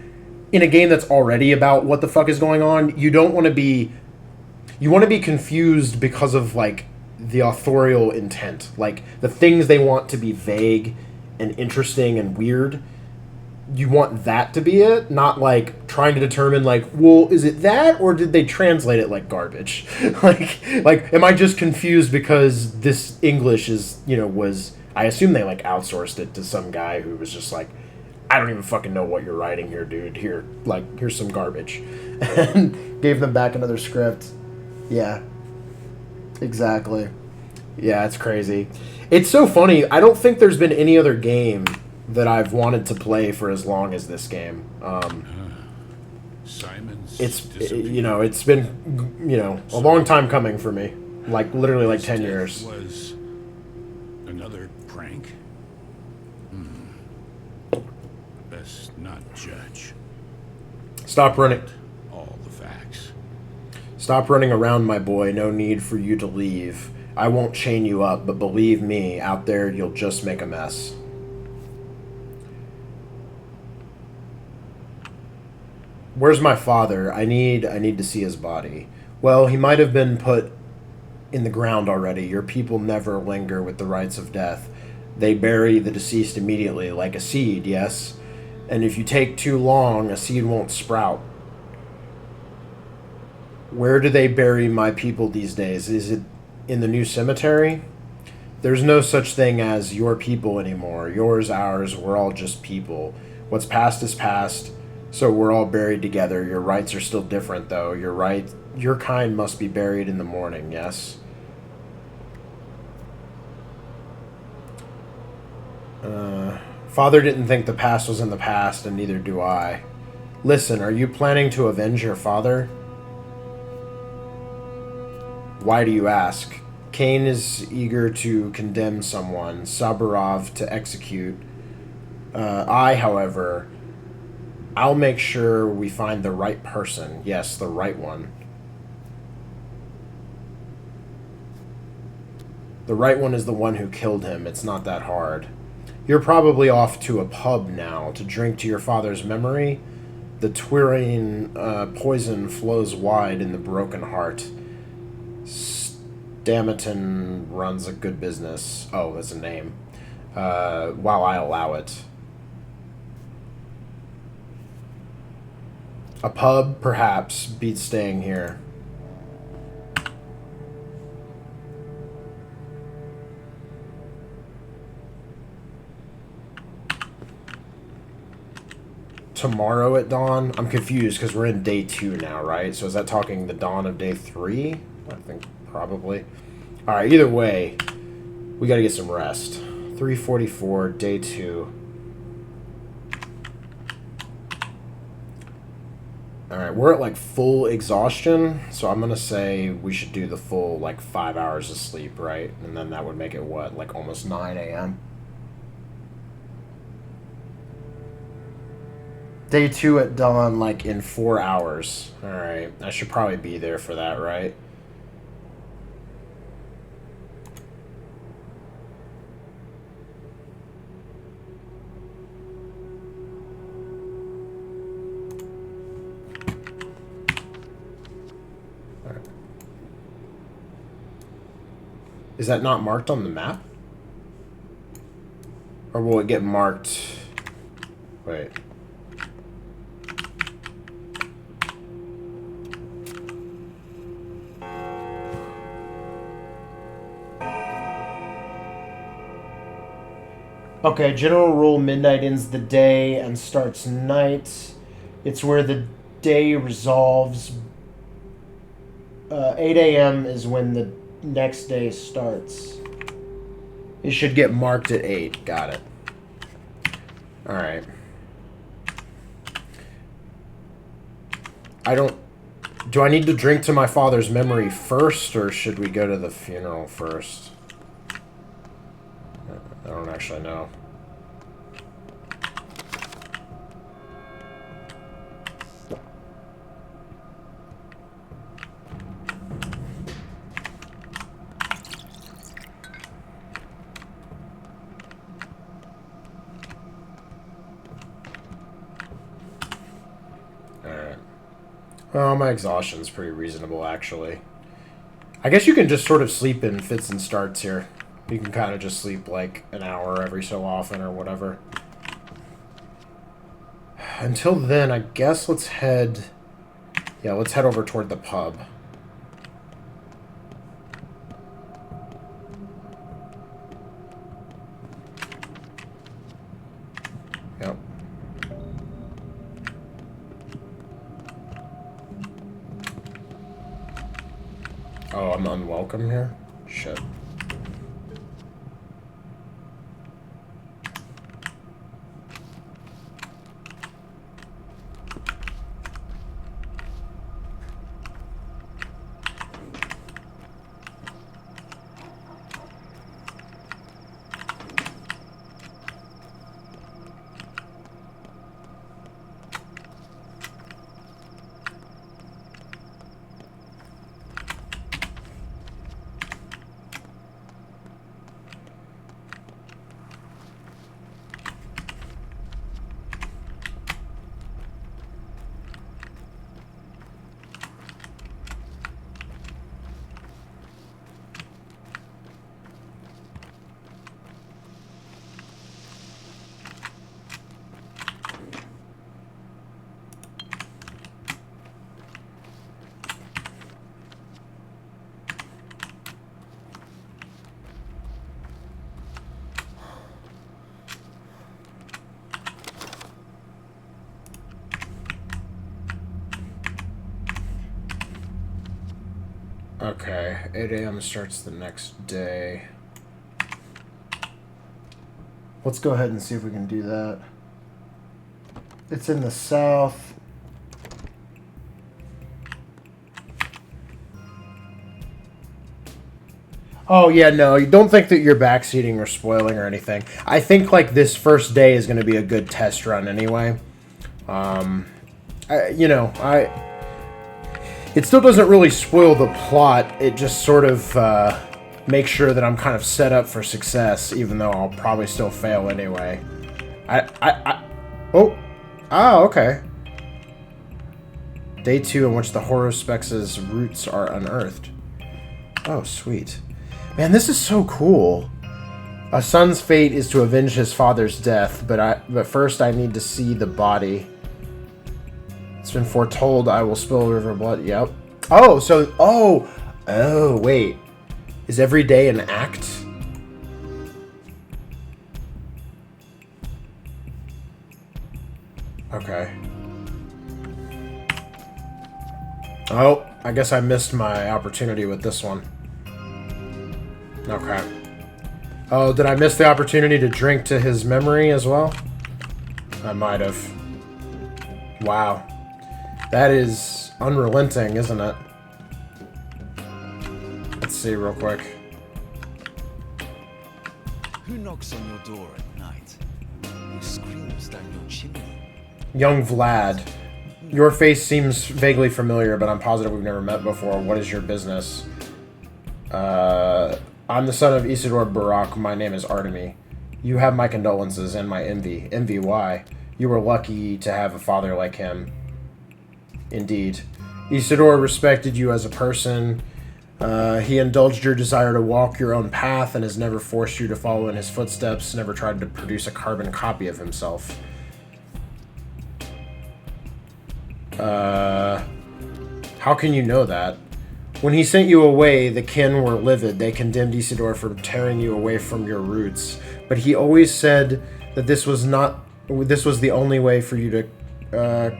in a game that's already about what the fuck is going on, you want to be confused because of like the authorial intent, like the things they want to be vague and interesting and weird. you want that to be it, not like trying to determine like, well, is it that or did they translate it like garbage? like am I just confused because this English is, was, I assume they like outsourced it to some guy who was just like, I don't even fucking know what you're writing here, dude. Here, like, here's some garbage. And gave them back another script. Yeah. Exactly. Yeah, it's crazy. It's so funny. I don't think there's been any other game that I've wanted to play for as long as this game. Simon's It's disappeared. it's been a long time coming for me. Like literally like 10 years. Was another prank? Best not judge Stop running. all the facts. Stop running around, my boy. No need for you to leave. I won't chain you up, but believe me, out there you'll just make a mess. Where's my father? I need to see his body. Well, he might have been put in the ground already. Your people never linger with the rites of death. They bury the deceased immediately, like a seed, yes? And if you take too long, a seed won't sprout. Where do they bury my people these days? Is it in the new cemetery? There's no such thing as your people anymore. Yours, ours, we're all just people. What's past is past, so we're all buried together. Your rights are still different, though. Your kind must be buried in the morning, yes? Father didn't think the past was in the past, and neither do I. Listen, are you planning to avenge your father? Why do you ask? Cain is eager to condemn someone, Saburov to execute. However, I'll make sure we find the right person. Yes, the right one. The right one is the one who killed him. It's not that hard. You're probably off to a pub now to drink to your father's memory. The Twirine poison flows wide in the broken heart. Stamaton runs a good business. Oh, that's a name. While I allow it. A pub, perhaps, beats staying here. Tomorrow at dawn? I'm confused because we're in day 2 now, right? So is that talking the dawn of day 3? I think probably. Alright, either way, we gotta get some rest. 3:44, day 2. Alright, we're at like full exhaustion, so I'm gonna say we should do the full like 5 hours of sleep, right? And then that would make it what, like almost 9 a.m.? Day 2 at dawn, like in 4 hours. Alright, I should probably be there for that, right? Alright. Is that not marked on the map? Or will it get marked? Wait. Okay, general rule, midnight ends the day and starts night. It's where the day resolves. 8 a.m. is when the next day starts. It should get marked at 8. Got it. Alright. Do I need to drink to my father's memory first, or should we go to the funeral first? I don't actually know. Alright. Well, my exhaustion's pretty reasonable, actually. I guess you can just sort of sleep in fits and starts here. You can kind of just sleep like an hour every so often or whatever. until then, I guess let's head... Yeah, let's head over toward the pub. Yep. Oh, I'm unwelcome here? Shit. Okay, 8 a.m. starts the next day. Let's go ahead and see if we can do that. It's in the south. Oh, yeah, no, you don't think that you're backseating or spoiling or anything. I think, like, this first day is going to be a good test run anyway. It still doesn't really spoil the plot. It just sort of makes sure that I'm kind of set up for success, even though I'll probably still fail anyway. Okay. Day 2 in which the Horospex's roots are unearthed. Oh, sweet. Man, this is so cool. A son's fate is to avenge his father's death, but first I need to see the body. It's been foretold I will spill river blood. Yep. Oh, wait. Is every day an act? Okay. Oh, I guess I missed my opportunity with this one. Okay. Oh, did I miss the opportunity to drink to his memory as well? I might have. Wow. That is unrelenting, isn't it? Let's see real quick. Who knocks on your door at night? Who screams down your chimney? Young Vlad. Your face seems vaguely familiar, but I'm positive we've never met before. What is your business? I'm the son of Isidore Barak. My name is Artemy. You have my condolences and my envy. Envy, why? You were lucky to have a father like him. Indeed. Isidore respected you as a person. He indulged your desire to walk your own path and has never forced you to follow in his footsteps, never tried to produce a carbon copy of himself. How can you know that? When he sent you away, the kin were livid. They condemned Isidore for tearing you away from your roots. But he always said that this was the only way for you to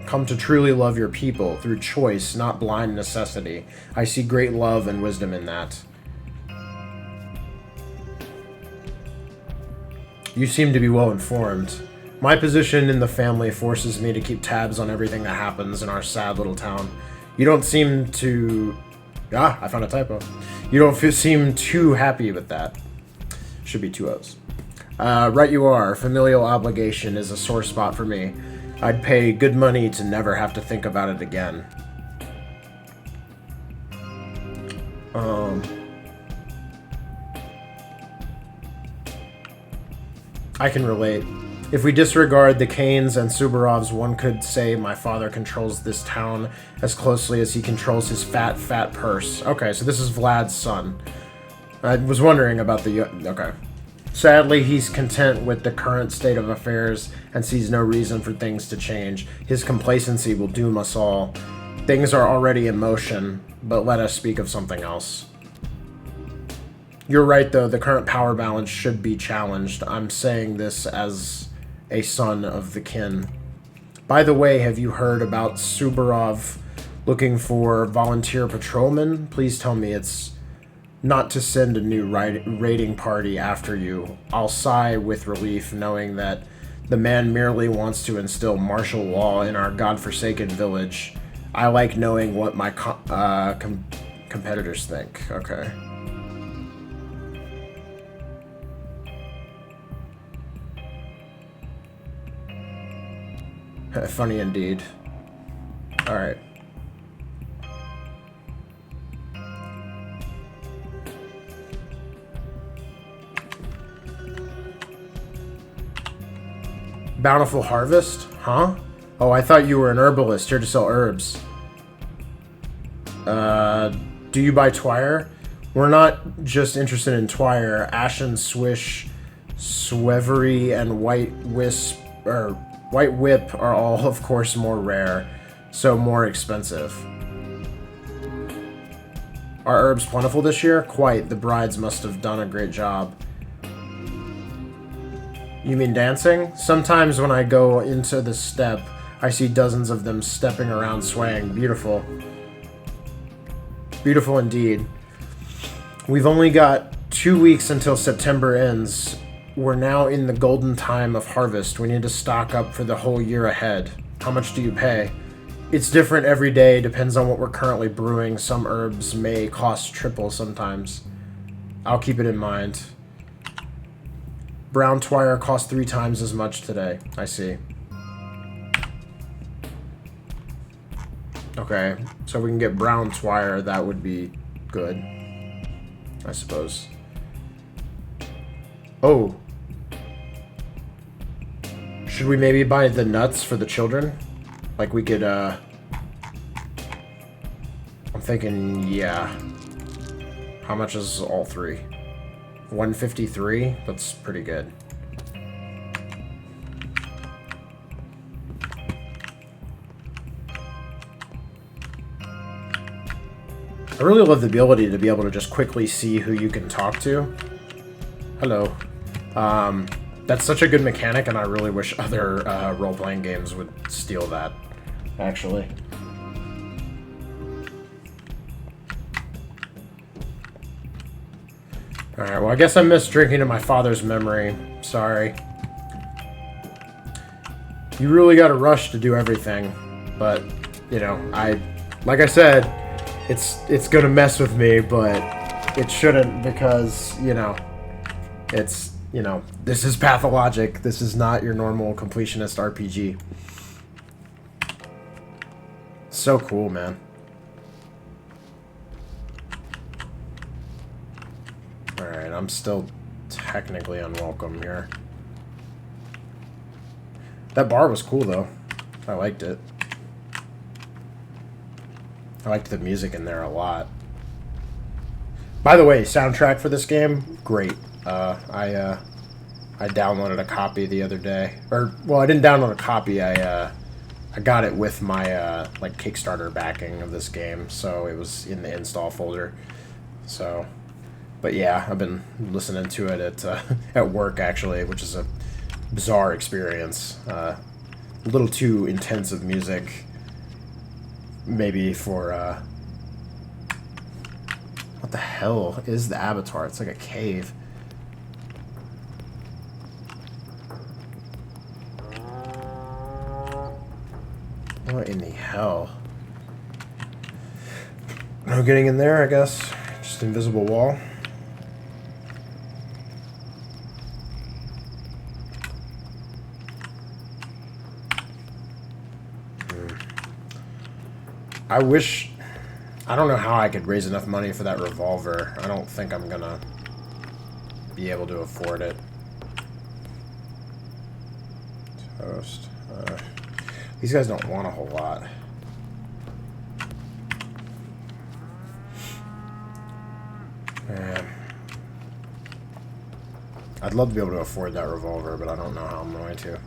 come to truly love your people, through choice, not blind necessity. I see great love and wisdom in that. You seem to be well informed. My position in the family forces me to keep tabs on everything that happens in our sad little town. You don't seem to... I found a typo. You don't seem too happy with that. Should be 2 O's. Right you are. Familial obligation is a sore spot for me. I'd pay good money to never have to think about it again. I can relate. If we disregard the Kanes and Subarovs, one could say my father controls this town as closely as he controls his fat purse. Okay, so this is Vlad's son. I was wondering about the... Okay. Sadly, he's content with the current state of affairs and sees no reason for things to change. His complacency will doom us all. Things are already in motion, but let us speak of something else. You're right, though. The current power balance should be challenged. I'm saying this as a son of the kin. By the way, have you heard about Subarov looking for volunteer patrolmen? Please tell me it's not to send a new raiding party after you. I'll sigh with relief knowing that the man merely wants to instill martial law in our godforsaken village. I like knowing what my competitors think. Okay. Funny indeed. Alright. Bountiful harvest? Huh? Oh, I thought you were an herbalist here to sell herbs. Do you buy twire? We're not just interested in twire. Ashen swish, swevery, and white whip are all, of course, more rare, so more expensive. Are herbs plentiful this year? Quite. The brides must have done a great job. You mean dancing? Sometimes when I go into the steppe, I see dozens of them stepping around swaying. Beautiful. Beautiful indeed. We've only got 2 weeks until September ends. We're now in the golden time of harvest. We need to stock up for the whole year ahead. How much do you pay? It's different every day, depends on what we're currently brewing. Some herbs may cost triple sometimes. I'll keep it in mind. Brown twire costs 3 times as much today. I see. Okay, so we can get brown twire. That would be good, I suppose. Oh. Should we maybe buy the nuts for the children? Like we could, I'm thinking, yeah. How much is all 3? 153? That's pretty good. I really love the ability to be able to just quickly see who you can talk to. Hello. That's such a good mechanic, and I really wish other role-playing games would steal that, actually. Alright, well, I guess I missed drinking in my father's memory. Sorry. You really gotta rush to do everything. But, you know, like I said, it's gonna mess with me, but it shouldn't because, you know, it's, you know, this is Pathologic. This is not your normal completionist RPG. So cool, man. Alright, I'm still technically unwelcome here. That bar was cool, though. I liked it. I liked the music in there a lot. By the way, soundtrack for this game, great. I downloaded a copy the other day. Or, well, I didn't download a copy. I got it with my, like, Kickstarter backing of this game. So it was in the install folder. So... But yeah, I've been listening to it at work, actually, which is a bizarre experience. A little too intensive music, maybe for, what the hell is the Avatar? It's like a cave. What in the hell? No getting in there, I guess. Just invisible wall. I wish... I don't know how I could raise enough money for that revolver. I don't think I'm gonna be able to afford it. Toast. These guys don't want a whole lot. Man. I'd love to be able to afford that revolver, but I don't know how I'm going to.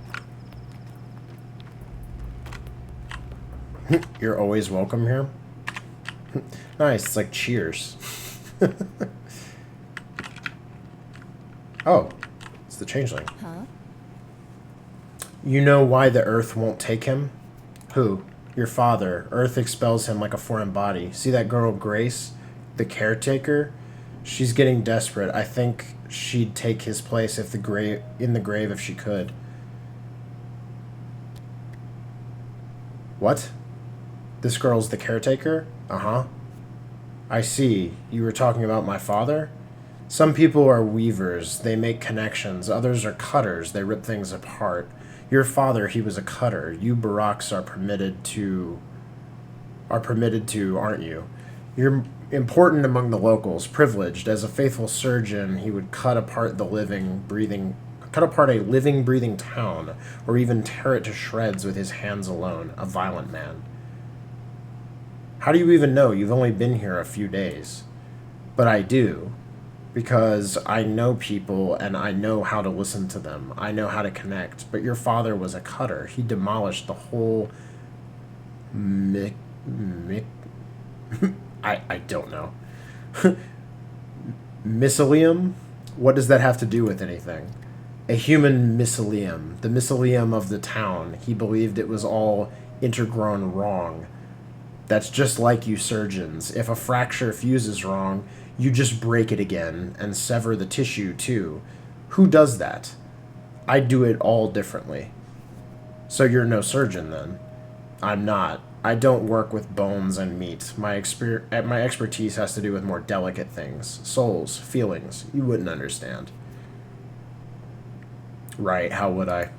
You're always welcome here. Nice, it's like Cheers. Oh, it's the changeling. Huh? You know why the Earth won't take him? Who? Your father. Earth expels him like a foreign body. See that girl Grace? The caretaker? She's getting desperate. I think she'd take his place if in the grave if she could. What? This girl's the caretaker? Uh-huh. I see. You were talking about my father? Some people are weavers. They make connections. Others are cutters. They rip things apart. Your father, he was a cutter. You Baraks are permitted to, aren't you? You're important among the locals, privileged. As a faithful surgeon, he would cut apart a living, breathing town, or even tear it to shreds with his hands alone. A violent man. How do you even know? You've only been here a few days. But I do. Because I know people and I know how to listen to them. I know how to connect. But your father was a cutter. He demolished the whole I don't know. Mycelium? What does that have to do with anything? A human mycelium. The mycelium of the town. He believed it was all intergrown wrong. That's just like you surgeons. If a fracture fuses wrong, you just break it again and sever the tissue too. Who does that? I do it all differently. So you're no surgeon then? I'm not. I don't work with bones and meat. My expertise has to do with more delicate things. Souls, feelings. You wouldn't understand. Right, how would I?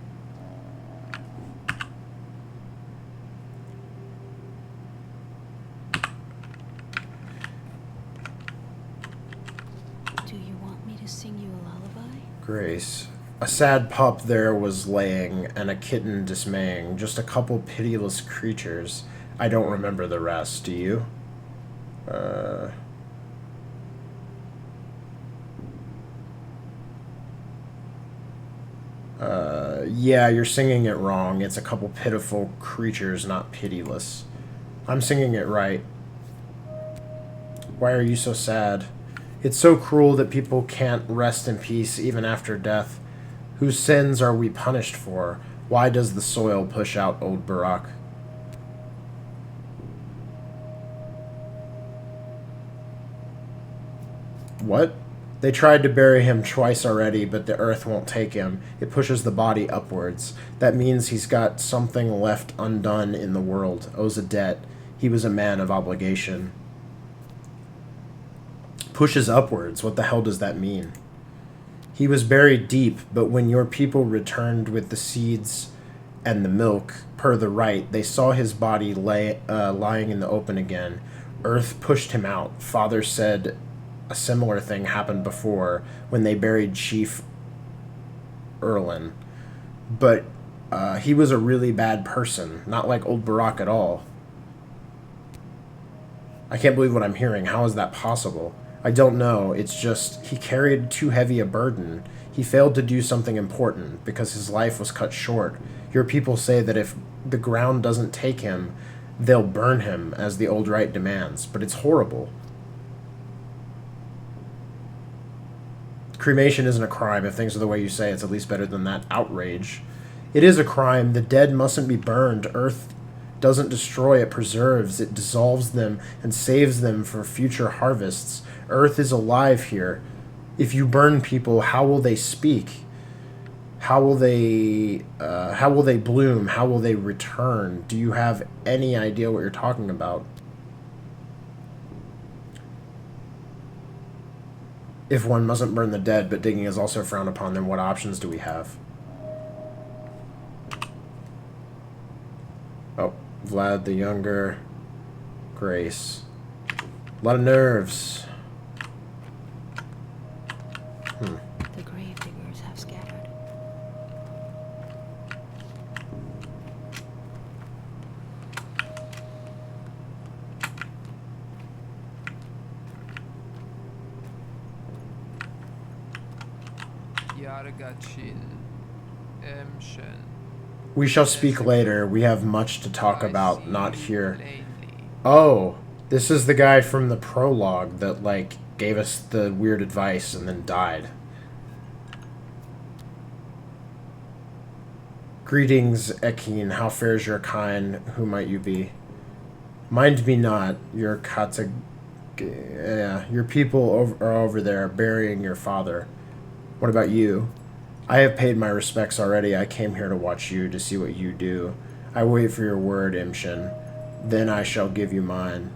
Do you want me to sing you a lullaby? Grace. A sad pup there was laying, and a kitten dismaying. Just a couple pitiless creatures. I don't remember the rest, do you? Yeah, you're singing it wrong. It's a couple pitiful creatures, not pitiless. I'm singing it right. Why are you so sad? It's so cruel that people can't rest in peace even after death. Whose sins are we punished for? Why does the soil push out old Barak? What? They tried to bury him twice already, but the earth won't take him. It pushes the body upwards. That means he's got something left undone in the world, owes a debt. He was a man of obligation. Pushes upwards? What the hell does that mean? He was buried deep, but when your people returned with the seeds and the milk, per the rite, they saw his body lying in the open again. Earth pushed him out. Father said a similar thing happened before when they buried Chief Erlin. But he was a really bad person, not like old Barak at all. I can't believe what I'm hearing. How is that possible? I don't know. It's just he carried too heavy a burden. He failed to do something important because his life was cut short. Your people say that if the ground doesn't take him, they'll burn him as the old rite demands. But it's horrible. Cremation isn't a crime. If things are the way you say, it's at least better than that outrage. It is a crime. The dead mustn't be burned. Earth doesn't destroy, it preserves. It dissolves them and saves them for future harvests. Earth is alive here. If you burn people, how will they speak? How will they bloom? How will they return? Do you have any idea what you're talking about? If one mustn't burn the dead, but digging is also frowned upon, then what options do we have? Oh, Vlad the Younger. Grace. A lot of nerves. The grave diggers have scattered. Yeah, We shall speak later. We have much to talk about, not here. Oh, this is the guy from the prologue that, like, gave us the weird advice and then died. Greetings, Ekin. How fares your kind? Who might you be? Mind me not. Your your people are over there burying your father. What about you? I have paid my respects already. I came here to watch you, to see what you do. I wait for your word, Imshin. Then I shall give you mine.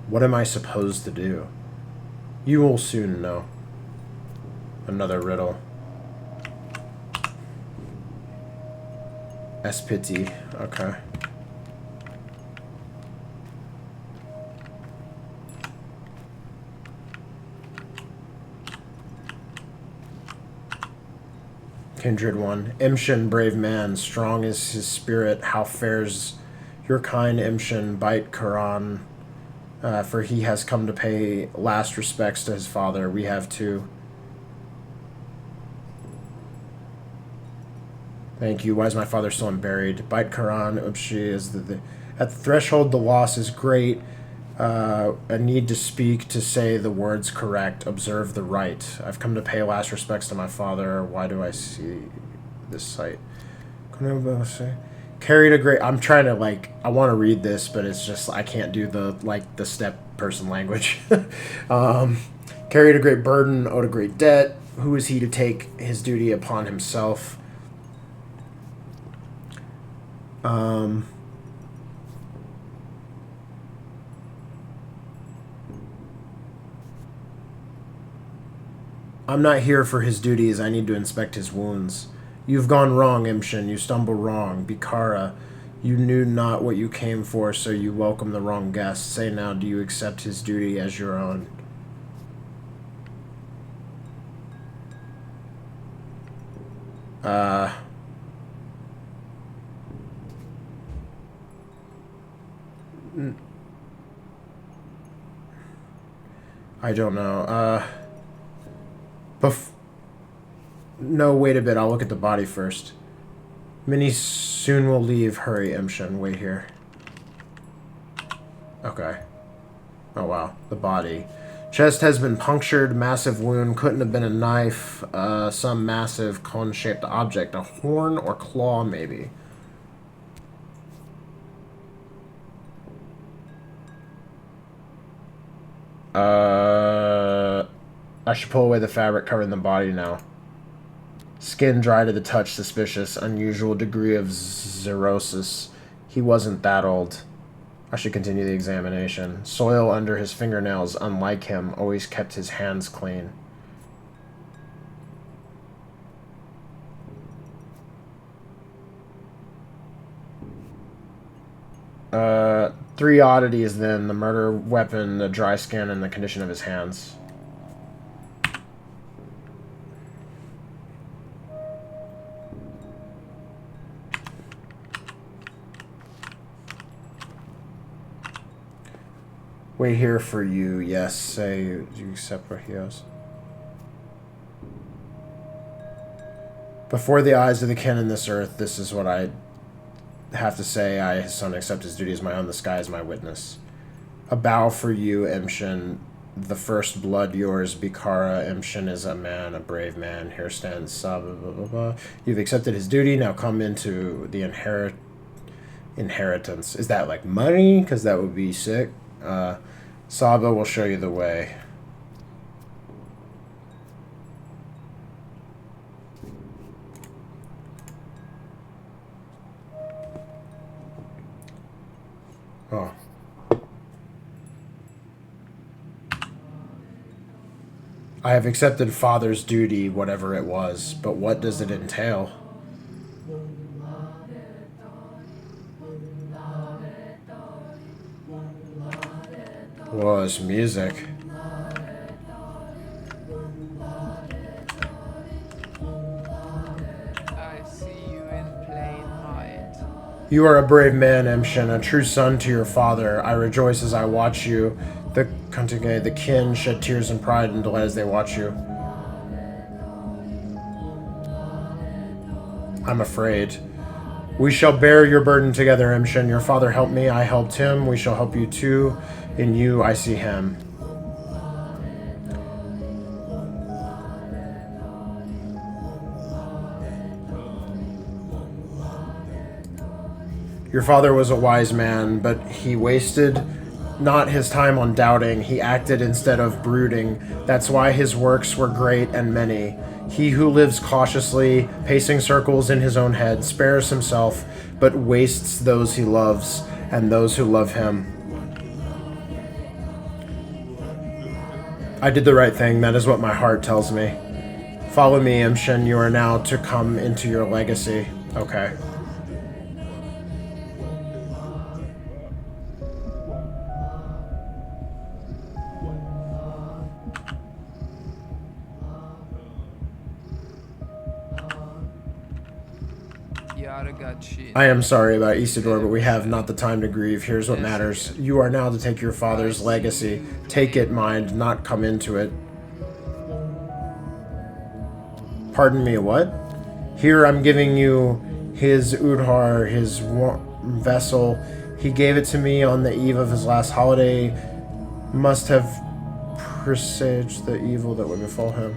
What am I supposed to do? You will soon know. Another riddle. Espiti. Okay. Kindred one. Imshin, brave man, strong is his spirit. How fares your kind Imshin? Bite Quran, for he has come to pay last respects to his father. We have too. Thank you. Why is my father still unburied? Bite Quran, Upshi is at the threshold. The loss is great. A need to speak, to say the words correct. Observe the right. I've come to pay last respects to my father. Why do I see this sight? Carried a great... I'm trying to, like... I want to read this, but it's just... I can't do the step person language. Carried a great burden, owed a great debt. Who is he to take his duty upon himself? I'm not here for his duties. I need to inspect his wounds. You've gone wrong, Imshin. You stumble wrong. Bikara, you knew not what you came for, so you welcome the wrong guest. Say now, do you accept his duty as your own? I don't know. No, wait a bit. I'll look at the body first. Minnie soon will leave. Hurry, Imshin. Wait here. Okay. Oh, wow. The body. Chest has been punctured. Massive wound. Couldn't have been a knife. Some massive cone-shaped object. A horn or claw, maybe. I should pull away the fabric covering the body now. Skin dry to the touch, suspicious. Unusual degree of xerosis. He wasn't that old. I should continue the examination. Soil under his fingernails, unlike him, always kept his hands clean. Three oddities then. The murder weapon, the dry skin, and the condition of his hands. Wait here for you. Yes, say you accept what he owes. Before the eyes of the kin in this earth, this is what I have to say. I, his son, accept his duty as my own. The sky is my witness. A bow for you, Imshin. The first blood yours, Bikara. Imshin is a man, a brave man. Here stands Saba, blah, blah, blah. You've accepted his duty. Now come into the inheritance. Is that like money? Because that would be sick. Saba will show you the way. Oh. I have accepted father's duty, whatever it was, but what does it entail? Was music. I see you in plain sight. You are a brave man, Imshin, a true son to your father. I rejoice as I watch you. The Kantige, the kin shed tears in pride and delight as they watch you. I'm afraid. We shall bear your burden together, Imshin. Your father helped me, I helped him. We shall help you too. In you, I see him. Your father was a wise man, but he wasted not his time on doubting. He acted instead of brooding. That's why his works were great and many. He who lives cautiously, pacing circles in his own head, spares himself, but wastes those he loves and those who love him. I did the right thing. That is what my heart tells me. Follow me, Imshin. You are now to come into your legacy. Okay. I am sorry about Isidore, but we have not the time to grieve. Here's what matters. You are now to take your father's legacy. Take it, mind, not come into it. Pardon me, what? Here I'm giving you his Udhar, his vessel. He gave it to me on the eve of his last holiday. Must have presaged the evil that would befall him.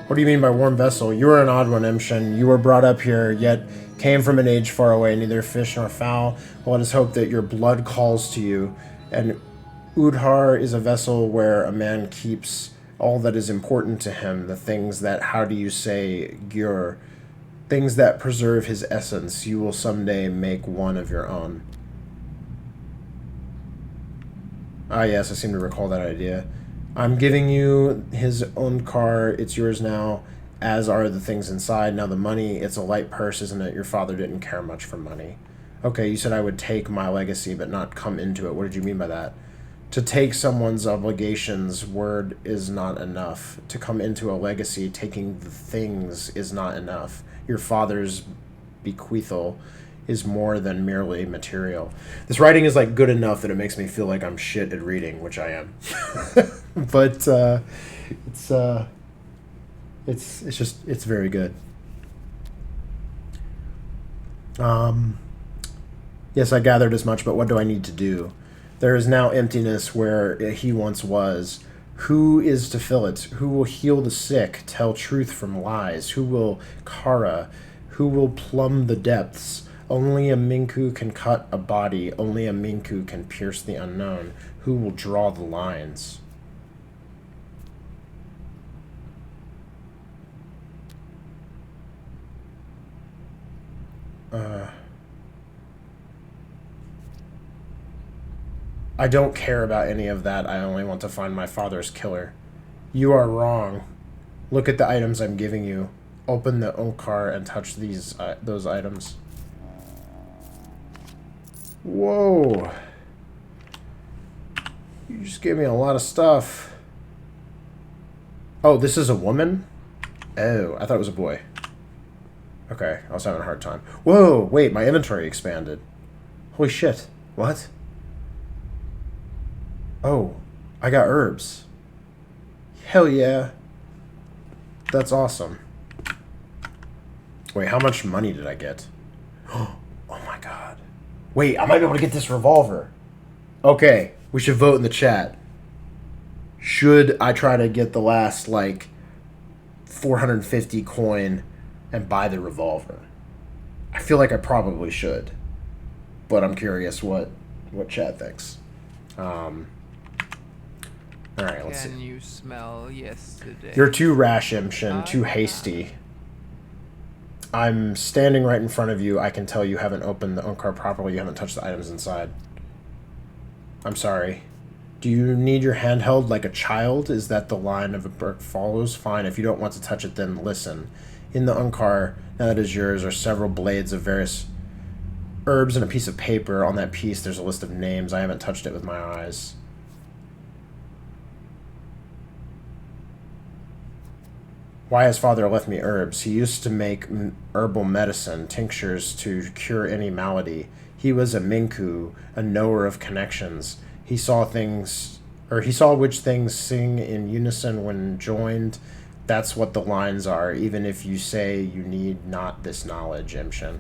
What do you mean by warm vessel? You are an odd one, Imshin. You were brought up here, yet came from an age far away, neither fish nor fowl. Well, let us hope that your blood calls to you. And Udhar is a vessel where a man keeps all that is important to him, the things that, how do you say, gyur, things that preserve his essence. You will someday make one of your own. Ah, yes, I seem to recall that idea. I'm giving you his own car. It's yours now, as are the things inside. Now the money, it's a light purse, isn't it? Your father didn't care much for money. Okay, you said I would take my legacy, but not come into it. What did you mean by that? To take someone's obligations, word is not enough. To come into a legacy, taking the things is not enough. Your father's bequeathal is more than merely material. This writing is like good enough that it makes me feel like I'm shit at reading, which I am. But it's very good. Yes, I gathered as much, but what do I need to do? There is now emptiness where he once was. Who is to fill it? Who will heal the sick, tell truth from lies? Who will kara? Who will plumb the depths? Only a Minku can cut a body. Only a Minku can pierce the unknown. Who will draw the lines? I don't care about any of that. I only want to find my father's killer. You are wrong. Look at the items I'm giving you. Open the Onkar and touch those items. Whoa. You just gave me a lot of stuff. Oh, this is a woman? Oh, I thought it was a boy. Okay, I was having a hard time. Whoa, wait, my inventory expanded. Holy shit. What? Oh, I got herbs. Hell yeah. That's awesome. Wait, how much money did I get? Oh my god. Wait, I might be able to get this revolver. Okay, we should vote in the chat. Should I try to get the last, like, 450 coin and buy the revolver? I feel like I probably should. But I'm curious what chat thinks. Alright, let's see. Can you smell yesterday? You're too rash, Imshin. Too hasty. I'm standing right in front of you. I can tell you haven't opened the Unkar properly. You haven't touched the items inside. I'm sorry. Do you need your hand held like a child? Is that the line of a book follows? Fine. If you don't want to touch it, then listen. In the Unkar, now that is yours, are several blades of various herbs and a piece of paper. On that piece, there's a list of names. I haven't touched it with my eyes. Why has father left me herbs? He used to make herbal medicine, tinctures to cure any malady. He was a minku, a knower of connections. He saw things, or he saw which things sing in unison when joined. That's what the lines are, even if you say you need not this knowledge, Imshin.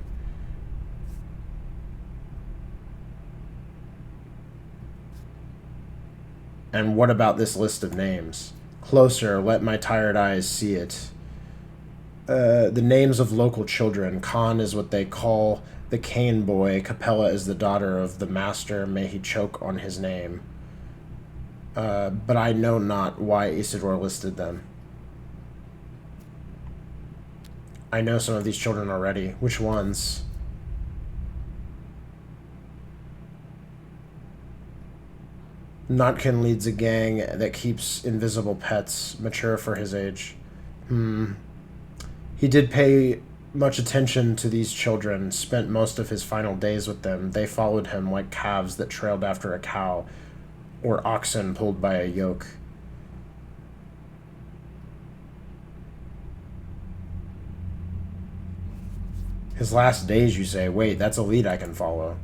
And what about this list of names? Closer, let my tired eyes see it. The names of local children. Khan is what they call the cane boy. Capella is the daughter of the master. May he choke on his name. But I know not why Isidore listed them. I know some of these children already. Which ones? Notkin leads a gang that keeps invisible pets, mature for his age. He did pay much attention to these children, spent most of his final days with them. They followed him like calves that trailed after a cow, or oxen pulled by a yoke. His last days, you say? Wait, that's a lead I can follow.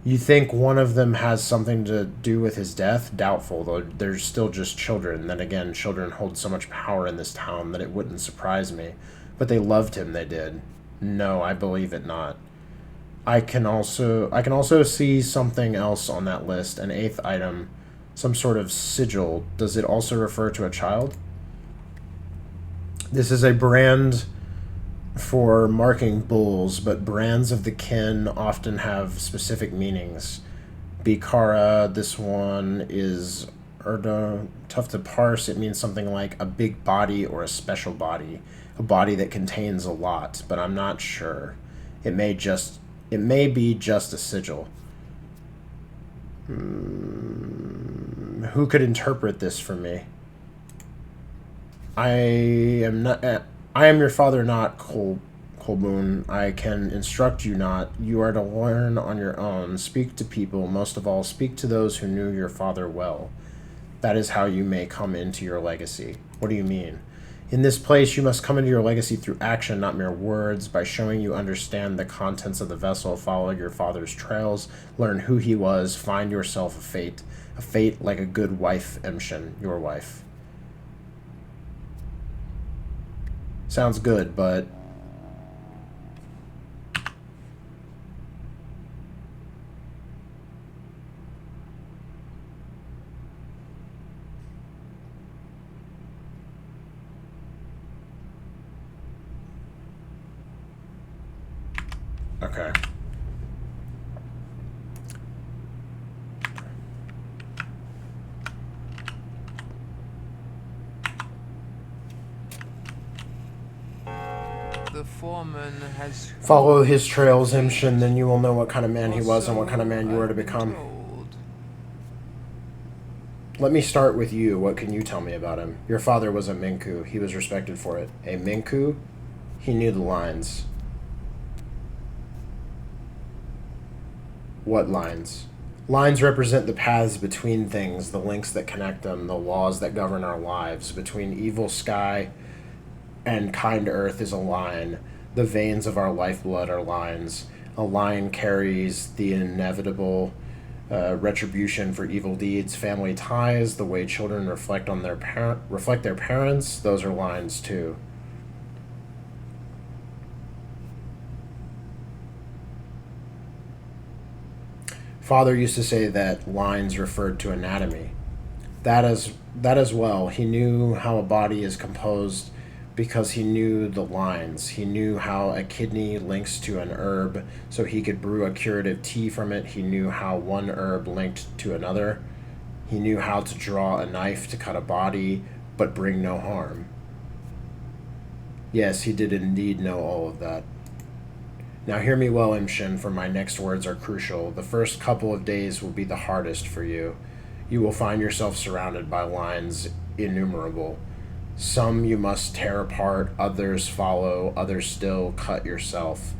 You think one of them has something to do with his death? Doubtful, though they're still just children. Then again, children hold so much power in this town that it wouldn't surprise me. But they loved him, they did. No, I believe it not. I can also see something else on that list, an 8th item, some sort of sigil. Does it also refer to a child? This is a brand for marking bulls, but brands of the kin often have specific meanings. Bikara, this one is Erda, tough to parse. It means something like a big body or a special body, a body that contains a lot, but I'm not sure. It may be just a sigil. Who could interpret this for me? I am your father, not Kolbun. I can instruct you not. You are to learn on your own. Speak to people. Most of all, speak to those who knew your father well. That is how you may come into your legacy. What do you mean? In this place, you must come into your legacy through action, not mere words. By showing you understand the contents of the vessel, follow your father's trails, learn who he was, find yourself a fate. A fate like a good wife, Emshin, your wife. Sounds good, but... Okay. The foreman has... Follow his trails, Imshin, then you will know what kind of man he was and what kind of man you are to become. Let me start with you. What can you tell me about him? Your father was a Minku. He was respected for it. A Minku? He knew the lines. What lines? Lines represent the paths between things, the links that connect them, the laws that govern our lives. Between evil sky and kind earth is a line. The veins of our lifeblood are lines. A line carries the inevitable retribution for evil deeds. Family ties, the way children reflect their parents, those are lines too. Father used to say that lines referred to anatomy. That as well. He knew how a body is composed because he knew the lines. He knew how a kidney links to an herb, so he could brew a curative tea from it. He knew how one herb linked to another. He knew how to draw a knife to cut a body, but bring no harm. Yes, he did indeed know all of that. Now hear me well, Imshin, for my next words are crucial. The first couple of days will be the hardest for you. You will find yourself surrounded by lines innumerable. Some you must tear apart, others follow, others still cut yourself.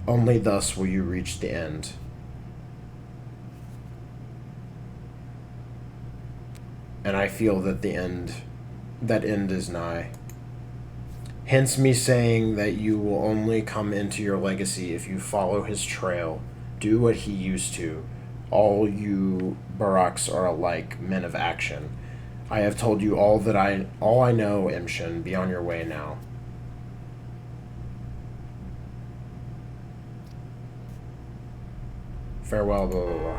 Only thus will you reach the end. And I feel that that end is nigh. Hence me saying that you will only come into your legacy if you follow his trail, do what he used to. All you Baraks are alike, men of action. I have told you all I know, Imshin. Be on your way now. Farewell, blah, blah, blah.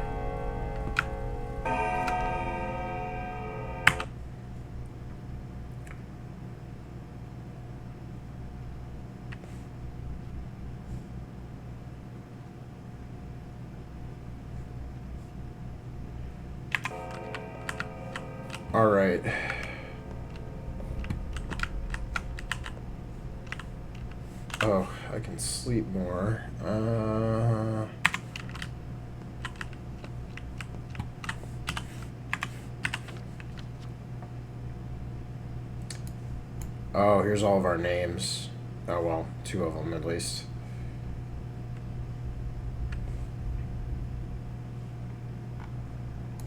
All right. Oh, I can sleep more. Oh, here's all of our names. Oh, well, 2 of them at least.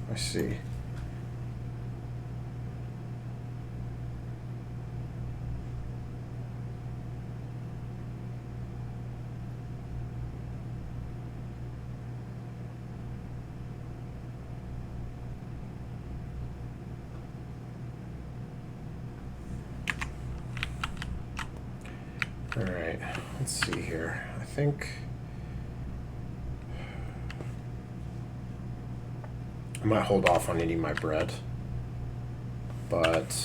I see. Alright, let's see here. I think I might hold off on eating my bread, but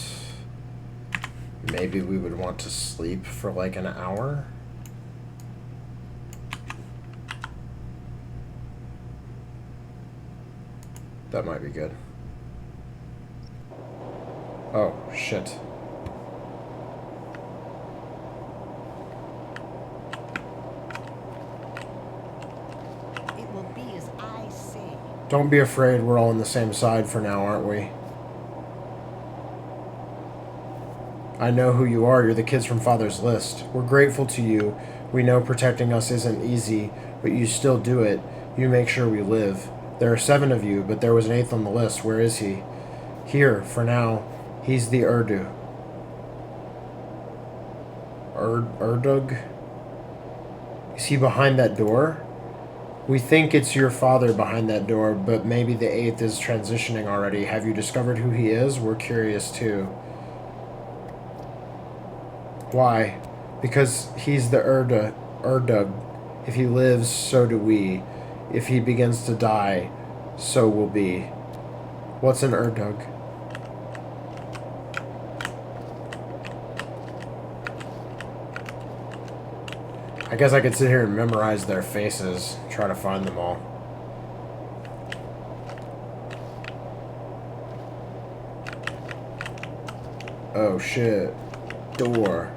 maybe we would want to sleep for like an hour. That might be good. Oh, shit. Don't be afraid, we're all on the same side for now, aren't we? I know who you are, you're the kids from Father's List. We're grateful to you. We know protecting us isn't easy, but you still do it. You make sure we live. There are 7 of you, but there was an 8th on the list. Where is he? Here, for now. He's the Urdu. Urdug? Is he behind that door? We think it's your father behind that door, but maybe the 8th is transitioning already. Have you discovered who he is? We're curious too. Why? Because he's the Urdug. If he lives, so do we. If he begins to die, so will be. What's an Urdug? I guess I could sit here and memorize their faces, try to find them all. Oh shit. Door.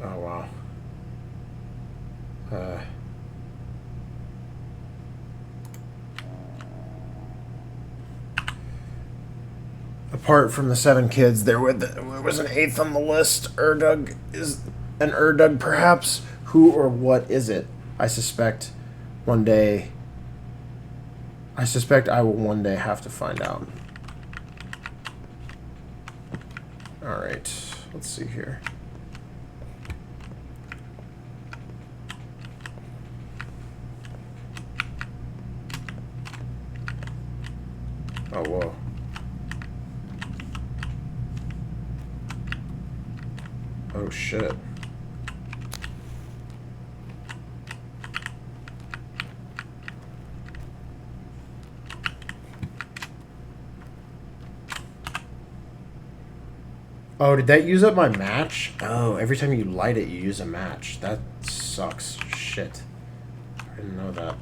Oh wow. Apart from the 7 kids, there was an 8th on the list. Urdug is an Urdug, perhaps? Who or what is it? I suspect I will one day have to find out. Alright, let's see here. Oh, whoa. Oh, shit. Oh, did that use up my match? Oh, every time you light it, you use a match. That sucks. Shit. I didn't know that.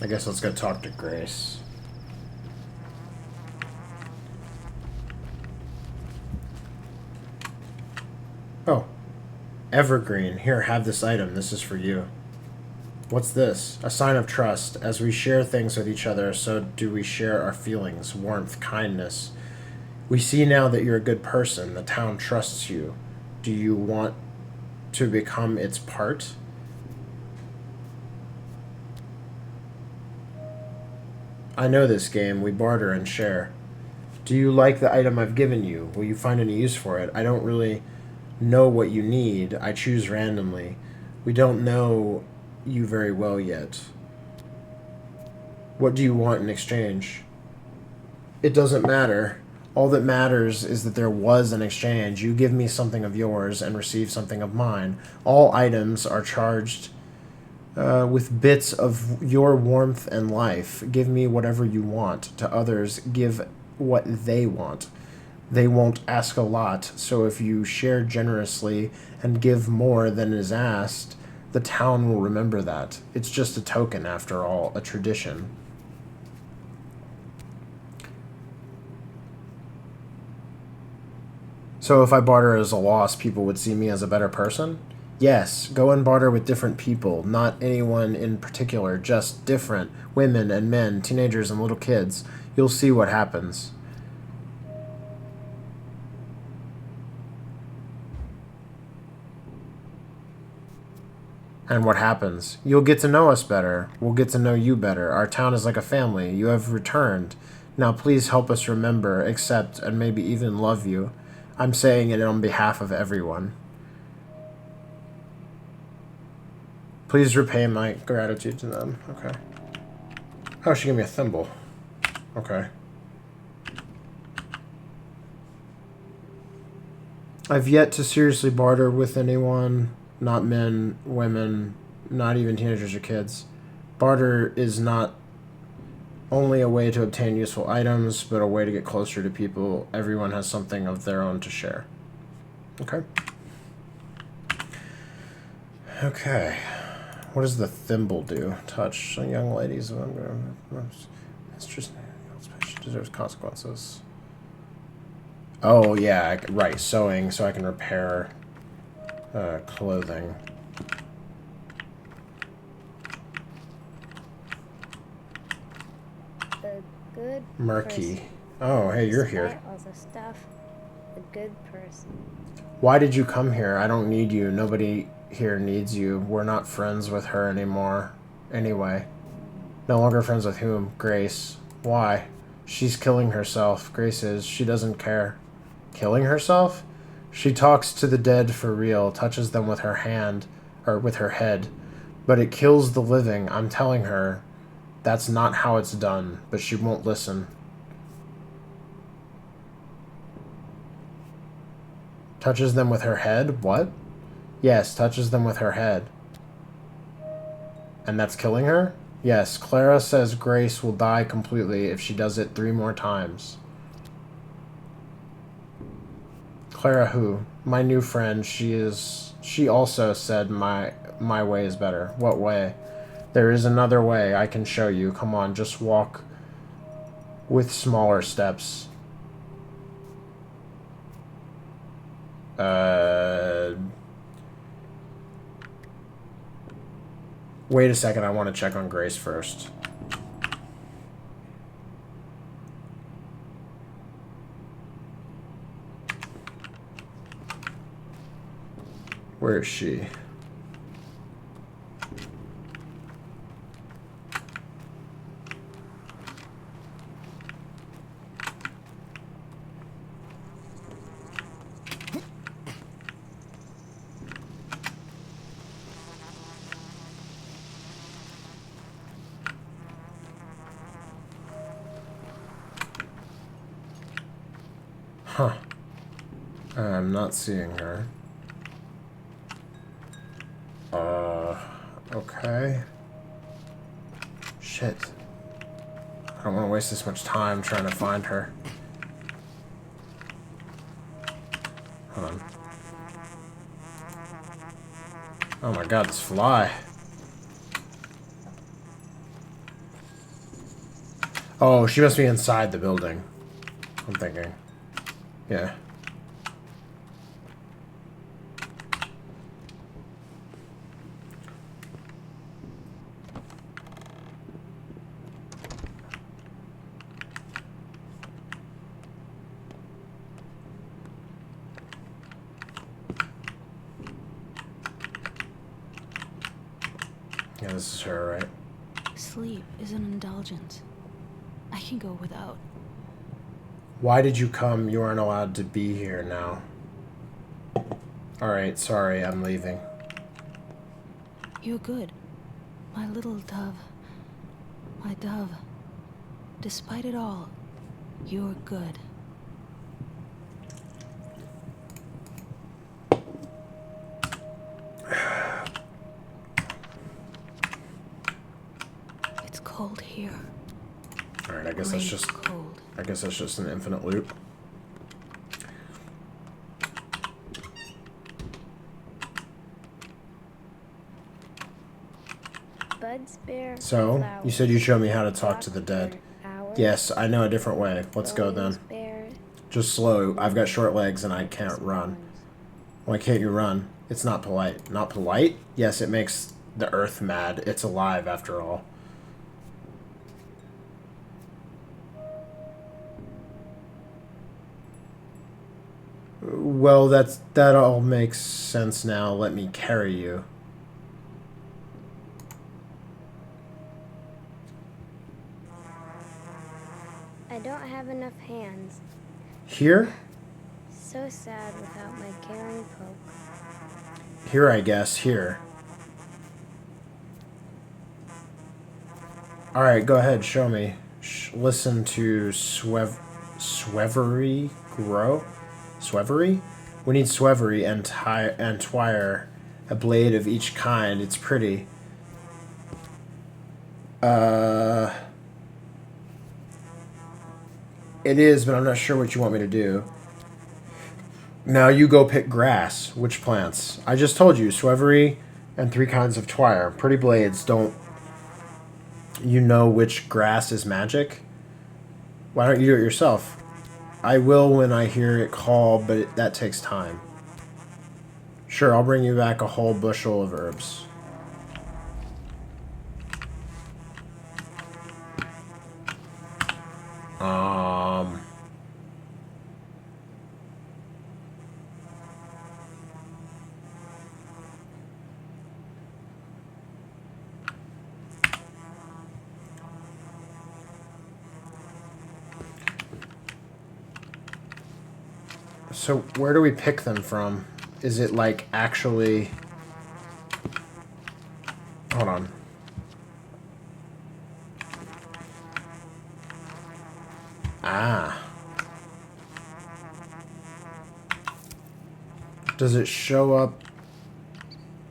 I guess let's go talk to Grace. Oh. Evergreen. Here, have this item. This is for you. What's this? A sign of trust. As we share things with each other, so do we share our feelings, warmth, kindness. We see now that you're a good person. The town trusts you. Do you want to become its part? I know this game. We barter and share. Do you like the item I've given you? Will you find any use for it? I don't really know what you need. I choose randomly. We don't know you very well yet. What do you want in exchange? It doesn't matter. All that matters is that there was an exchange. You give me something of yours and receive something of mine. All items are charged with bits of your warmth and life. Give me whatever you want. To others, give what they want. They won't ask a lot, so if you share generously and give more than is asked, the town will remember that. It's just a token, after all, a tradition. So if I barter as a loss, people would see me as a better person? Yes, go and barter with different people, not anyone in particular, just different women and men, teenagers and little kids. You'll see what happens. And what happens? You'll get to know us better. We'll get to know you better. Our town is like a family. You have returned. Now please help us remember, accept, and maybe even love you. I'm saying it on behalf of everyone. Please repay my gratitude to them. Okay. Oh, she gave me a thimble. Okay. I've yet to seriously barter with anyone. Not men, women, not even teenagers or kids. Barter is not only a way to obtain useful items, but a way to get closer to people. Everyone has something of their own to share. Okay. Okay. What does the thimble do? Touch some young ladies. It's just she deserves consequences. Oh yeah, right. Sewing, so I can repair clothing. The good Murky. person. Oh, hey, you're here. Despite all the stuff, the good person. Why did you come here? I don't need you. Nobody here needs you. We're not friends with her anymore. Anyway. No longer friends with whom? Grace. Why? She's killing herself. Grace is. She doesn't care. Killing herself? She talks to the dead for real, touches them with her hand, or with her head. But it kills the living. I'm telling her that's not how it's done, but she won't listen. Touches them with her head? What? Yes, touches them with her head. And that's killing her? Yes, Clara says Grace will die completely if she does it 3 more times. Clara who? My new friend. She also said my way is better. What way? There is another way. I can show you. Come on, just walk with smaller steps. Wait a second, I want to check on Grace first. Where is she? Huh. I'm not seeing her. Okay. Shit. I don't want to waste this much time trying to find her. Hold on. Oh my god, this fly. Oh, she must be inside the building. I'm thinking. Yeah. Yeah, this is her, right? Sleep is an indulgence. I can go without. Why did you come? You aren't allowed to be here now. Alright, sorry, I'm leaving. You're good. My little dove. My dove. Despite it all, you're good. It's cold here. Alright, I guess that's just cold. I guess that's just an infinite loop. Buds bear So, flowers. you said you'd show me how to talk to the dead. Hours. Yes, I know a different way. Let's go then. Bear Just slow. I've got short legs and I can't run. spawns. Why can't you run? It's not polite. Not polite? Yes, it makes the earth mad. It's alive after all. Well, that all makes sense now. Let me carry you. I don't have enough hands. Here? So sad without my caring poke. Here, I guess. Here. Alright, go ahead. Show me. Listen to Swevery grow? Swevery? We need Swevery and Twire. A blade of each kind. It's pretty. It is, but I'm not sure what you want me to do. Now you go pick grass. Which plants? I just told you. Swevery and 3 kinds of Twire. Pretty blades. Don't you know which grass is magic? Why don't you do it yourself? I will when I hear it call, but that takes time. Sure, I'll bring you back a whole bushel of herbs. So where do we pick them from? Is it like actually... Hold on. Ah. Does it show up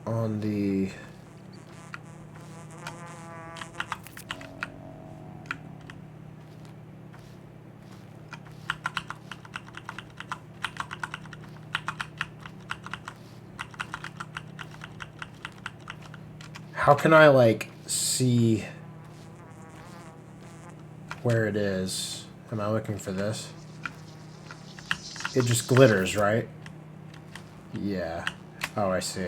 on the... How can I, like, see where it is? Am I looking for this? It just glitters, right? Yeah. Oh, I see.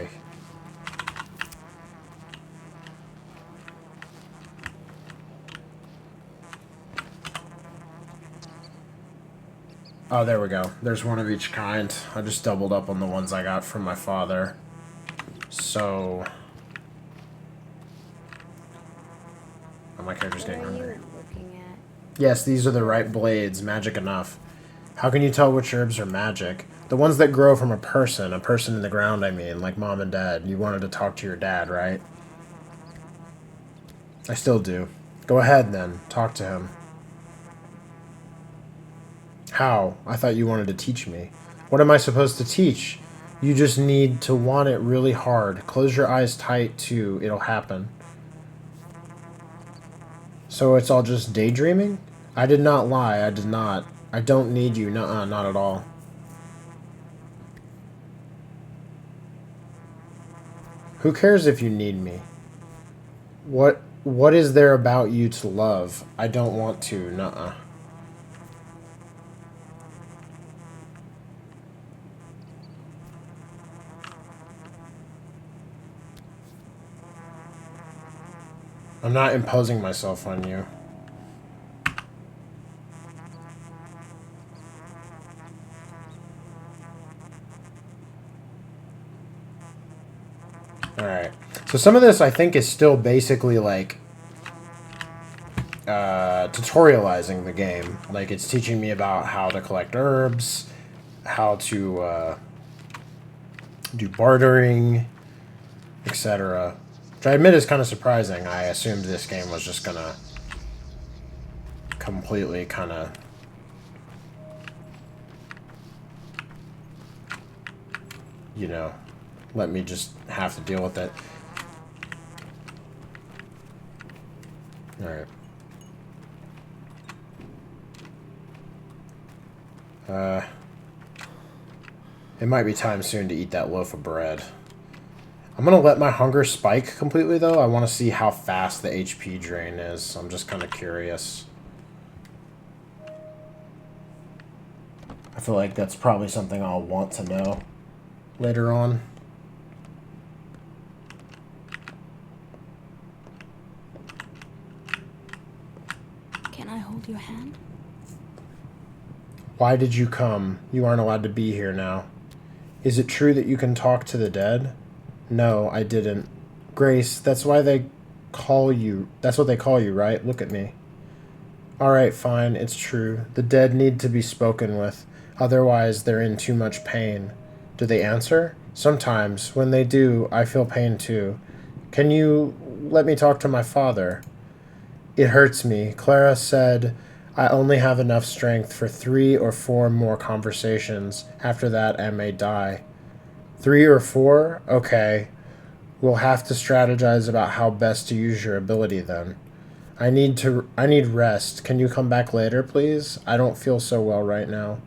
Oh, there we go. There's one of each kind. I just doubled up on the ones I got from my father. So... my character's getting hungry. Looking at? Yes, these are the right blades. Magic enough. How can you tell which herbs are magic? The ones that grow from a person in the ground, I mean, like mom and dad. You wanted to talk to your dad, right? I still do. Go ahead, then. Talk to him. How? I thought you wanted to teach me. What am I supposed to teach? You just need to want it really hard. Close your eyes tight, too. It'll happen. So it's all just daydreaming? I did not lie. I did not. I don't need you. Nuh-uh, not at all. Who cares if you need me? What What is there about you to love? I don't want to. Nuh-uh. I'm not imposing myself on you. Alright. So some of this I think is still basically like tutorializing the game. Like it's teaching me about how to collect herbs, how to do bartering, etc. Which I admit is kind of surprising. I assumed this game was just gonna completely kind of you know, let me just have to deal with it. Alright. It might be time soon to eat that loaf of bread. I'm gonna let my hunger spike completely, though. I want to see how fast the HP drain is. I'm just kind of curious. I feel like that's probably something I'll want to know later on. Can I hold your hand? Why did you come? You aren't allowed to be here now. Is it true that you can talk to the dead? No, I didn't. Grace, that's why they call you... That's what they call you, right? Look at me. Alright, fine, it's true. The dead need to be spoken with. Otherwise, they're in too much pain. Do they answer? Sometimes. When they do, I feel pain too. Can you let me talk to my father? It hurts me. Clara said I only have enough strength for 3 or 4 more conversations. After that, I may die. 3 or 4? Okay. We'll have to strategize about how best to use your ability then. I need rest. Can you come back later, please? I don't feel so well right now.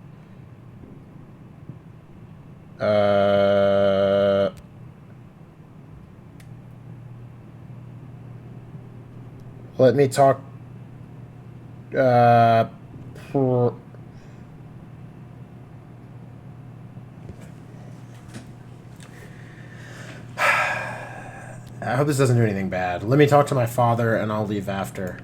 Let me talk. I hope this doesn't do anything bad. Let me talk to my father and I'll leave after.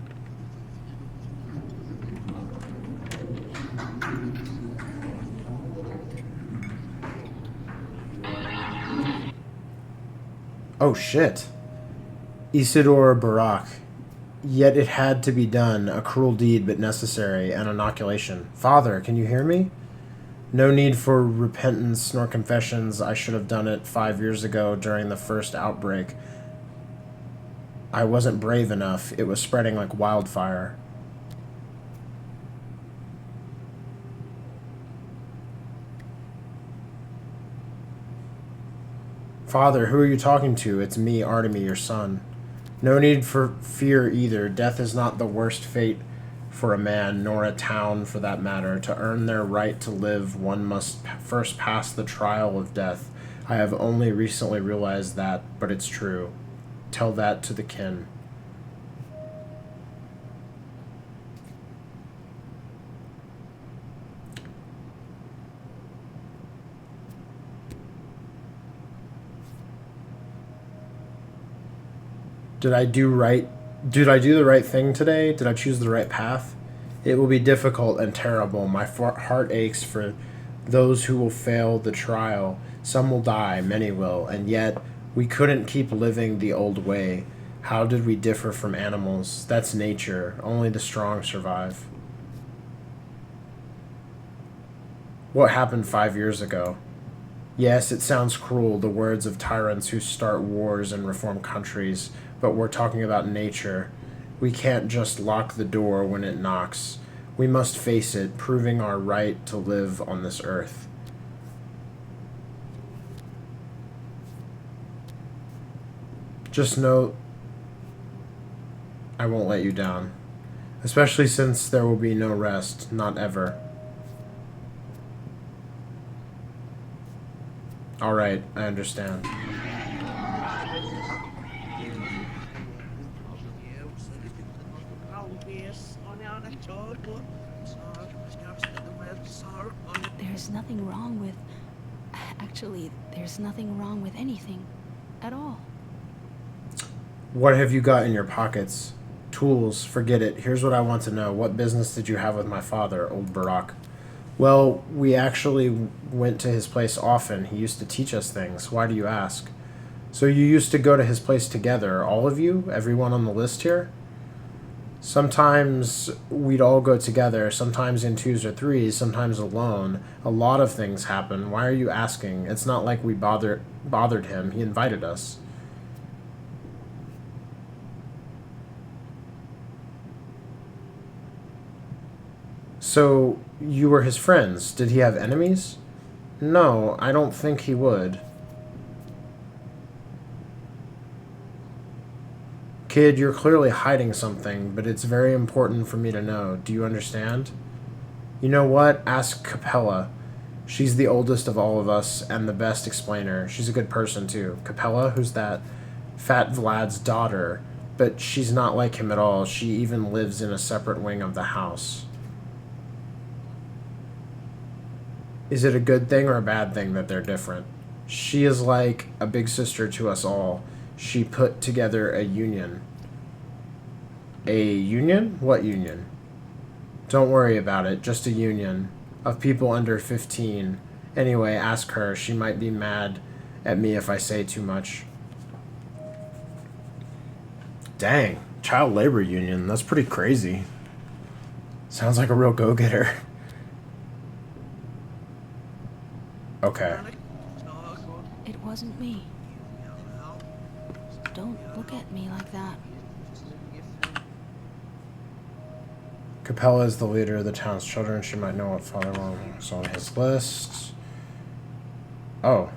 Oh shit. Isidore Barak. Yet it had to be done, a cruel deed but necessary, an inoculation. Father, can you hear me? No need for repentance nor confessions. I should have done it 5 years ago during the first outbreak. I wasn't brave enough. It was spreading like wildfire. Father, who are you talking to? It's me, Artemy, your son. No need for fear either. Death is not the worst fate for a man, nor a town for that matter. To earn their right to live, one must first pass the trial of death. I have only recently realized that, but it's true. Tell that to the kin. Did I do the right thing today? Did I choose the right path? It will be difficult and terrible. My heart aches for those who will fail the trial. Some will die, many will, and yet we couldn't keep living the old way. How did we differ from animals? That's nature. Only the strong survive. What happened 5 years ago? Yes, it sounds cruel, the words of tyrants who start wars and reform countries, but we're talking about nature. We can't just lock the door when it knocks. We must face it, proving our right to live on this earth. Just know I won't let you down, especially since there will be no rest, not ever. All right, I understand. There's nothing wrong with... Actually, there's nothing wrong with anything. At all. What have you got in your pockets? Tools, forget it. Here's what I want to know. What business did you have with my father, old Barak? Well, we actually went to his place often. He used to teach us things. Why do you ask? So you used to go to his place together, all of you? Everyone on the list here? Sometimes we'd all go together, sometimes in twos or threes, sometimes alone. A lot of things happen. Why are you asking? It's not like we bothered him. He invited us. So, you were his friends. Did he have enemies? No, I don't think he would. Kid, you're clearly hiding something, but it's very important for me to know. Do you understand? You know what? Ask Capella. She's the oldest of all of us and the best explainer. She's a good person, too. Capella? Who's that? Fat Vlad's daughter. But she's not like him at all. She even lives in a separate wing of the house. Is it a good thing or a bad thing that they're different? She is like a big sister to us all. She put together a union. A union? What union? Don't worry about it. Just a union. Of people under 15. Anyway, ask her. She might be mad at me if I say too much. Dang. Child labor union. That's pretty crazy. Sounds like a real go-getter. Okay. It wasn't me. Don't look at me like that. Capella is the leader of the town's children. She might know what Father was on his list. Oh.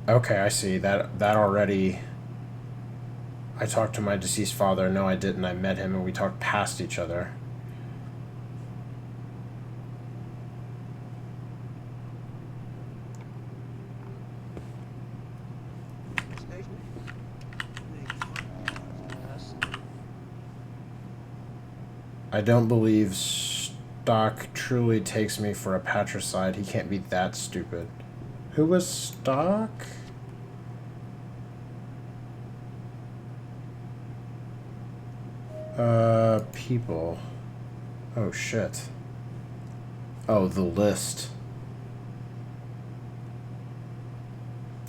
Okay, I see. That already... I talked to my deceased father. No, I didn't. I met him and we talked past each other. I don't believe Stock truly takes me for a patricide. He can't be that stupid. Who was Stock? People. Oh, shit. Oh, the list.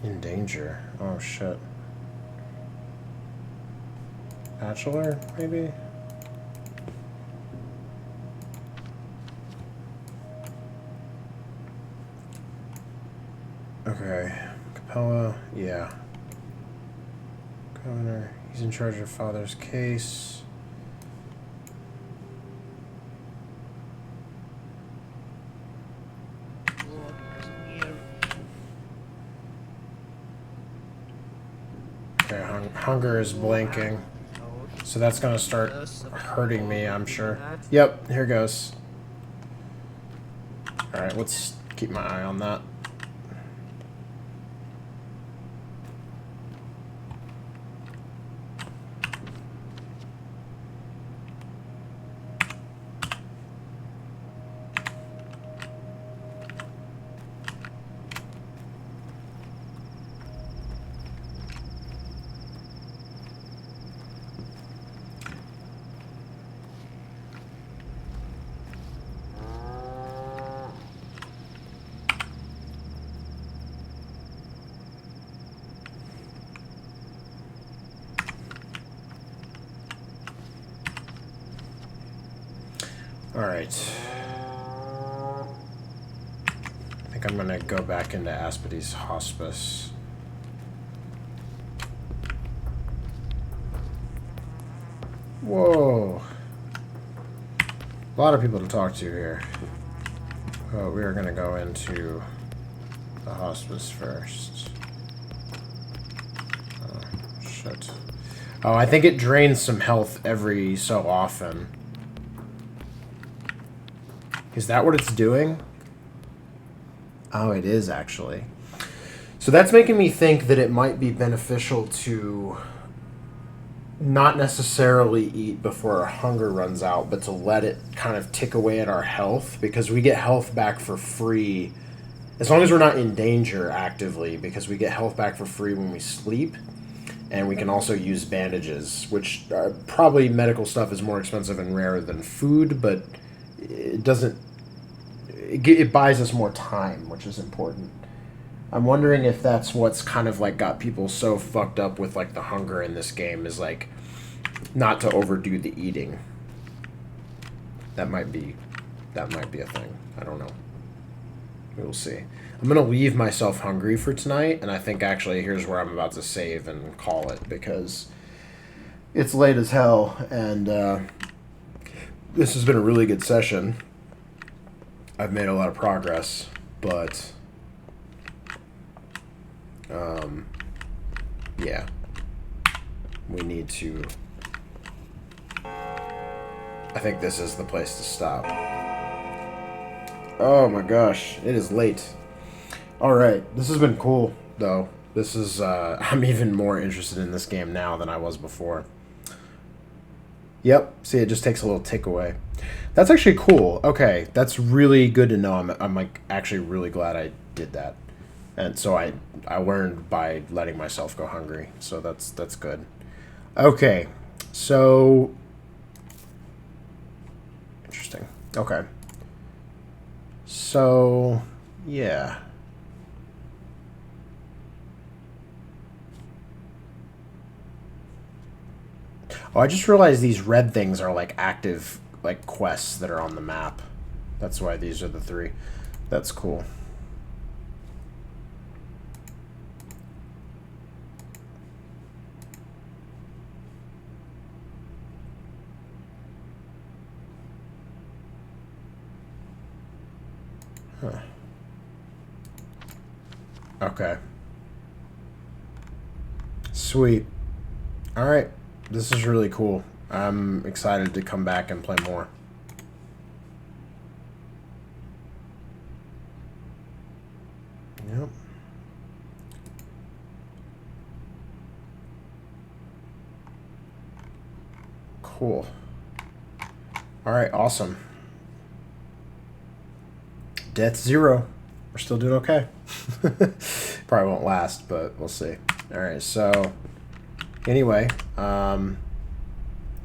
In danger. Oh, shit. Bachelor, maybe? Okay, Capella, yeah. Governor, he's in charge of father's case. Okay, hunger is blinking. So that's gonna start hurting me, I'm sure. Yep, here goes. Alright, let's keep my eye on that. Alright. I think I'm gonna go back into Aspides Hospice. Whoa. A lot of people to talk to here. Oh, we are gonna go into the hospice first. Oh, shit. Oh, I think it drains some health every so often. Is that what it's doing? Oh, it is actually. So that's making me think that it might be beneficial to not necessarily eat before our hunger runs out, but to let it kind of tick away at our health, because we get health back for free as long as we're not in danger actively, because we get health back for free when we sleep. And we can also use bandages, which probably medical stuff is more expensive and rare than food, but it doesn't. It buys us more time, which is important. I'm wondering if that's what's kind of like got people so fucked up with like the hunger in this game, is like not to overdo the eating. That might be a thing. I don't know. We'll see. I'm going to leave myself hungry for tonight, and I think actually here's where I'm about to save and call it, because it's late as hell, and this has been a really good session. I've made a lot of progress, but yeah, we need to. I think this is the place to stop. Oh my gosh, it is late. Alright, this has been cool, though. This is, I'm even more interested in this game now than I was before. Yep, see, it just takes a little tick away. That's actually cool. Okay, that's really good to know. I'm like, actually really glad I did that. And so I learned by letting myself go hungry, so that's good. Okay, so... Interesting. Okay. So, yeah. Oh, I just realized these red things are like active, like quests that are on the map. That's why these are the 3. That's cool. Huh. Okay. Sweet. All right. This is really cool. I'm excited to come back and play more. Yep. Cool. All right, awesome. Death 0. We're still doing okay. Probably won't last, but we'll see. All right, so anyway,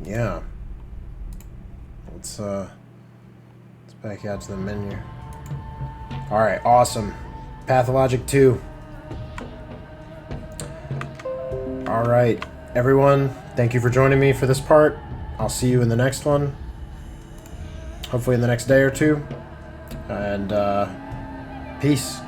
yeah. Let's back out to the menu. All right, awesome. Pathologic 2. All right, everyone, thank you for joining me for this part. I'll see you in the next one. Hopefully in the next day or two. And peace.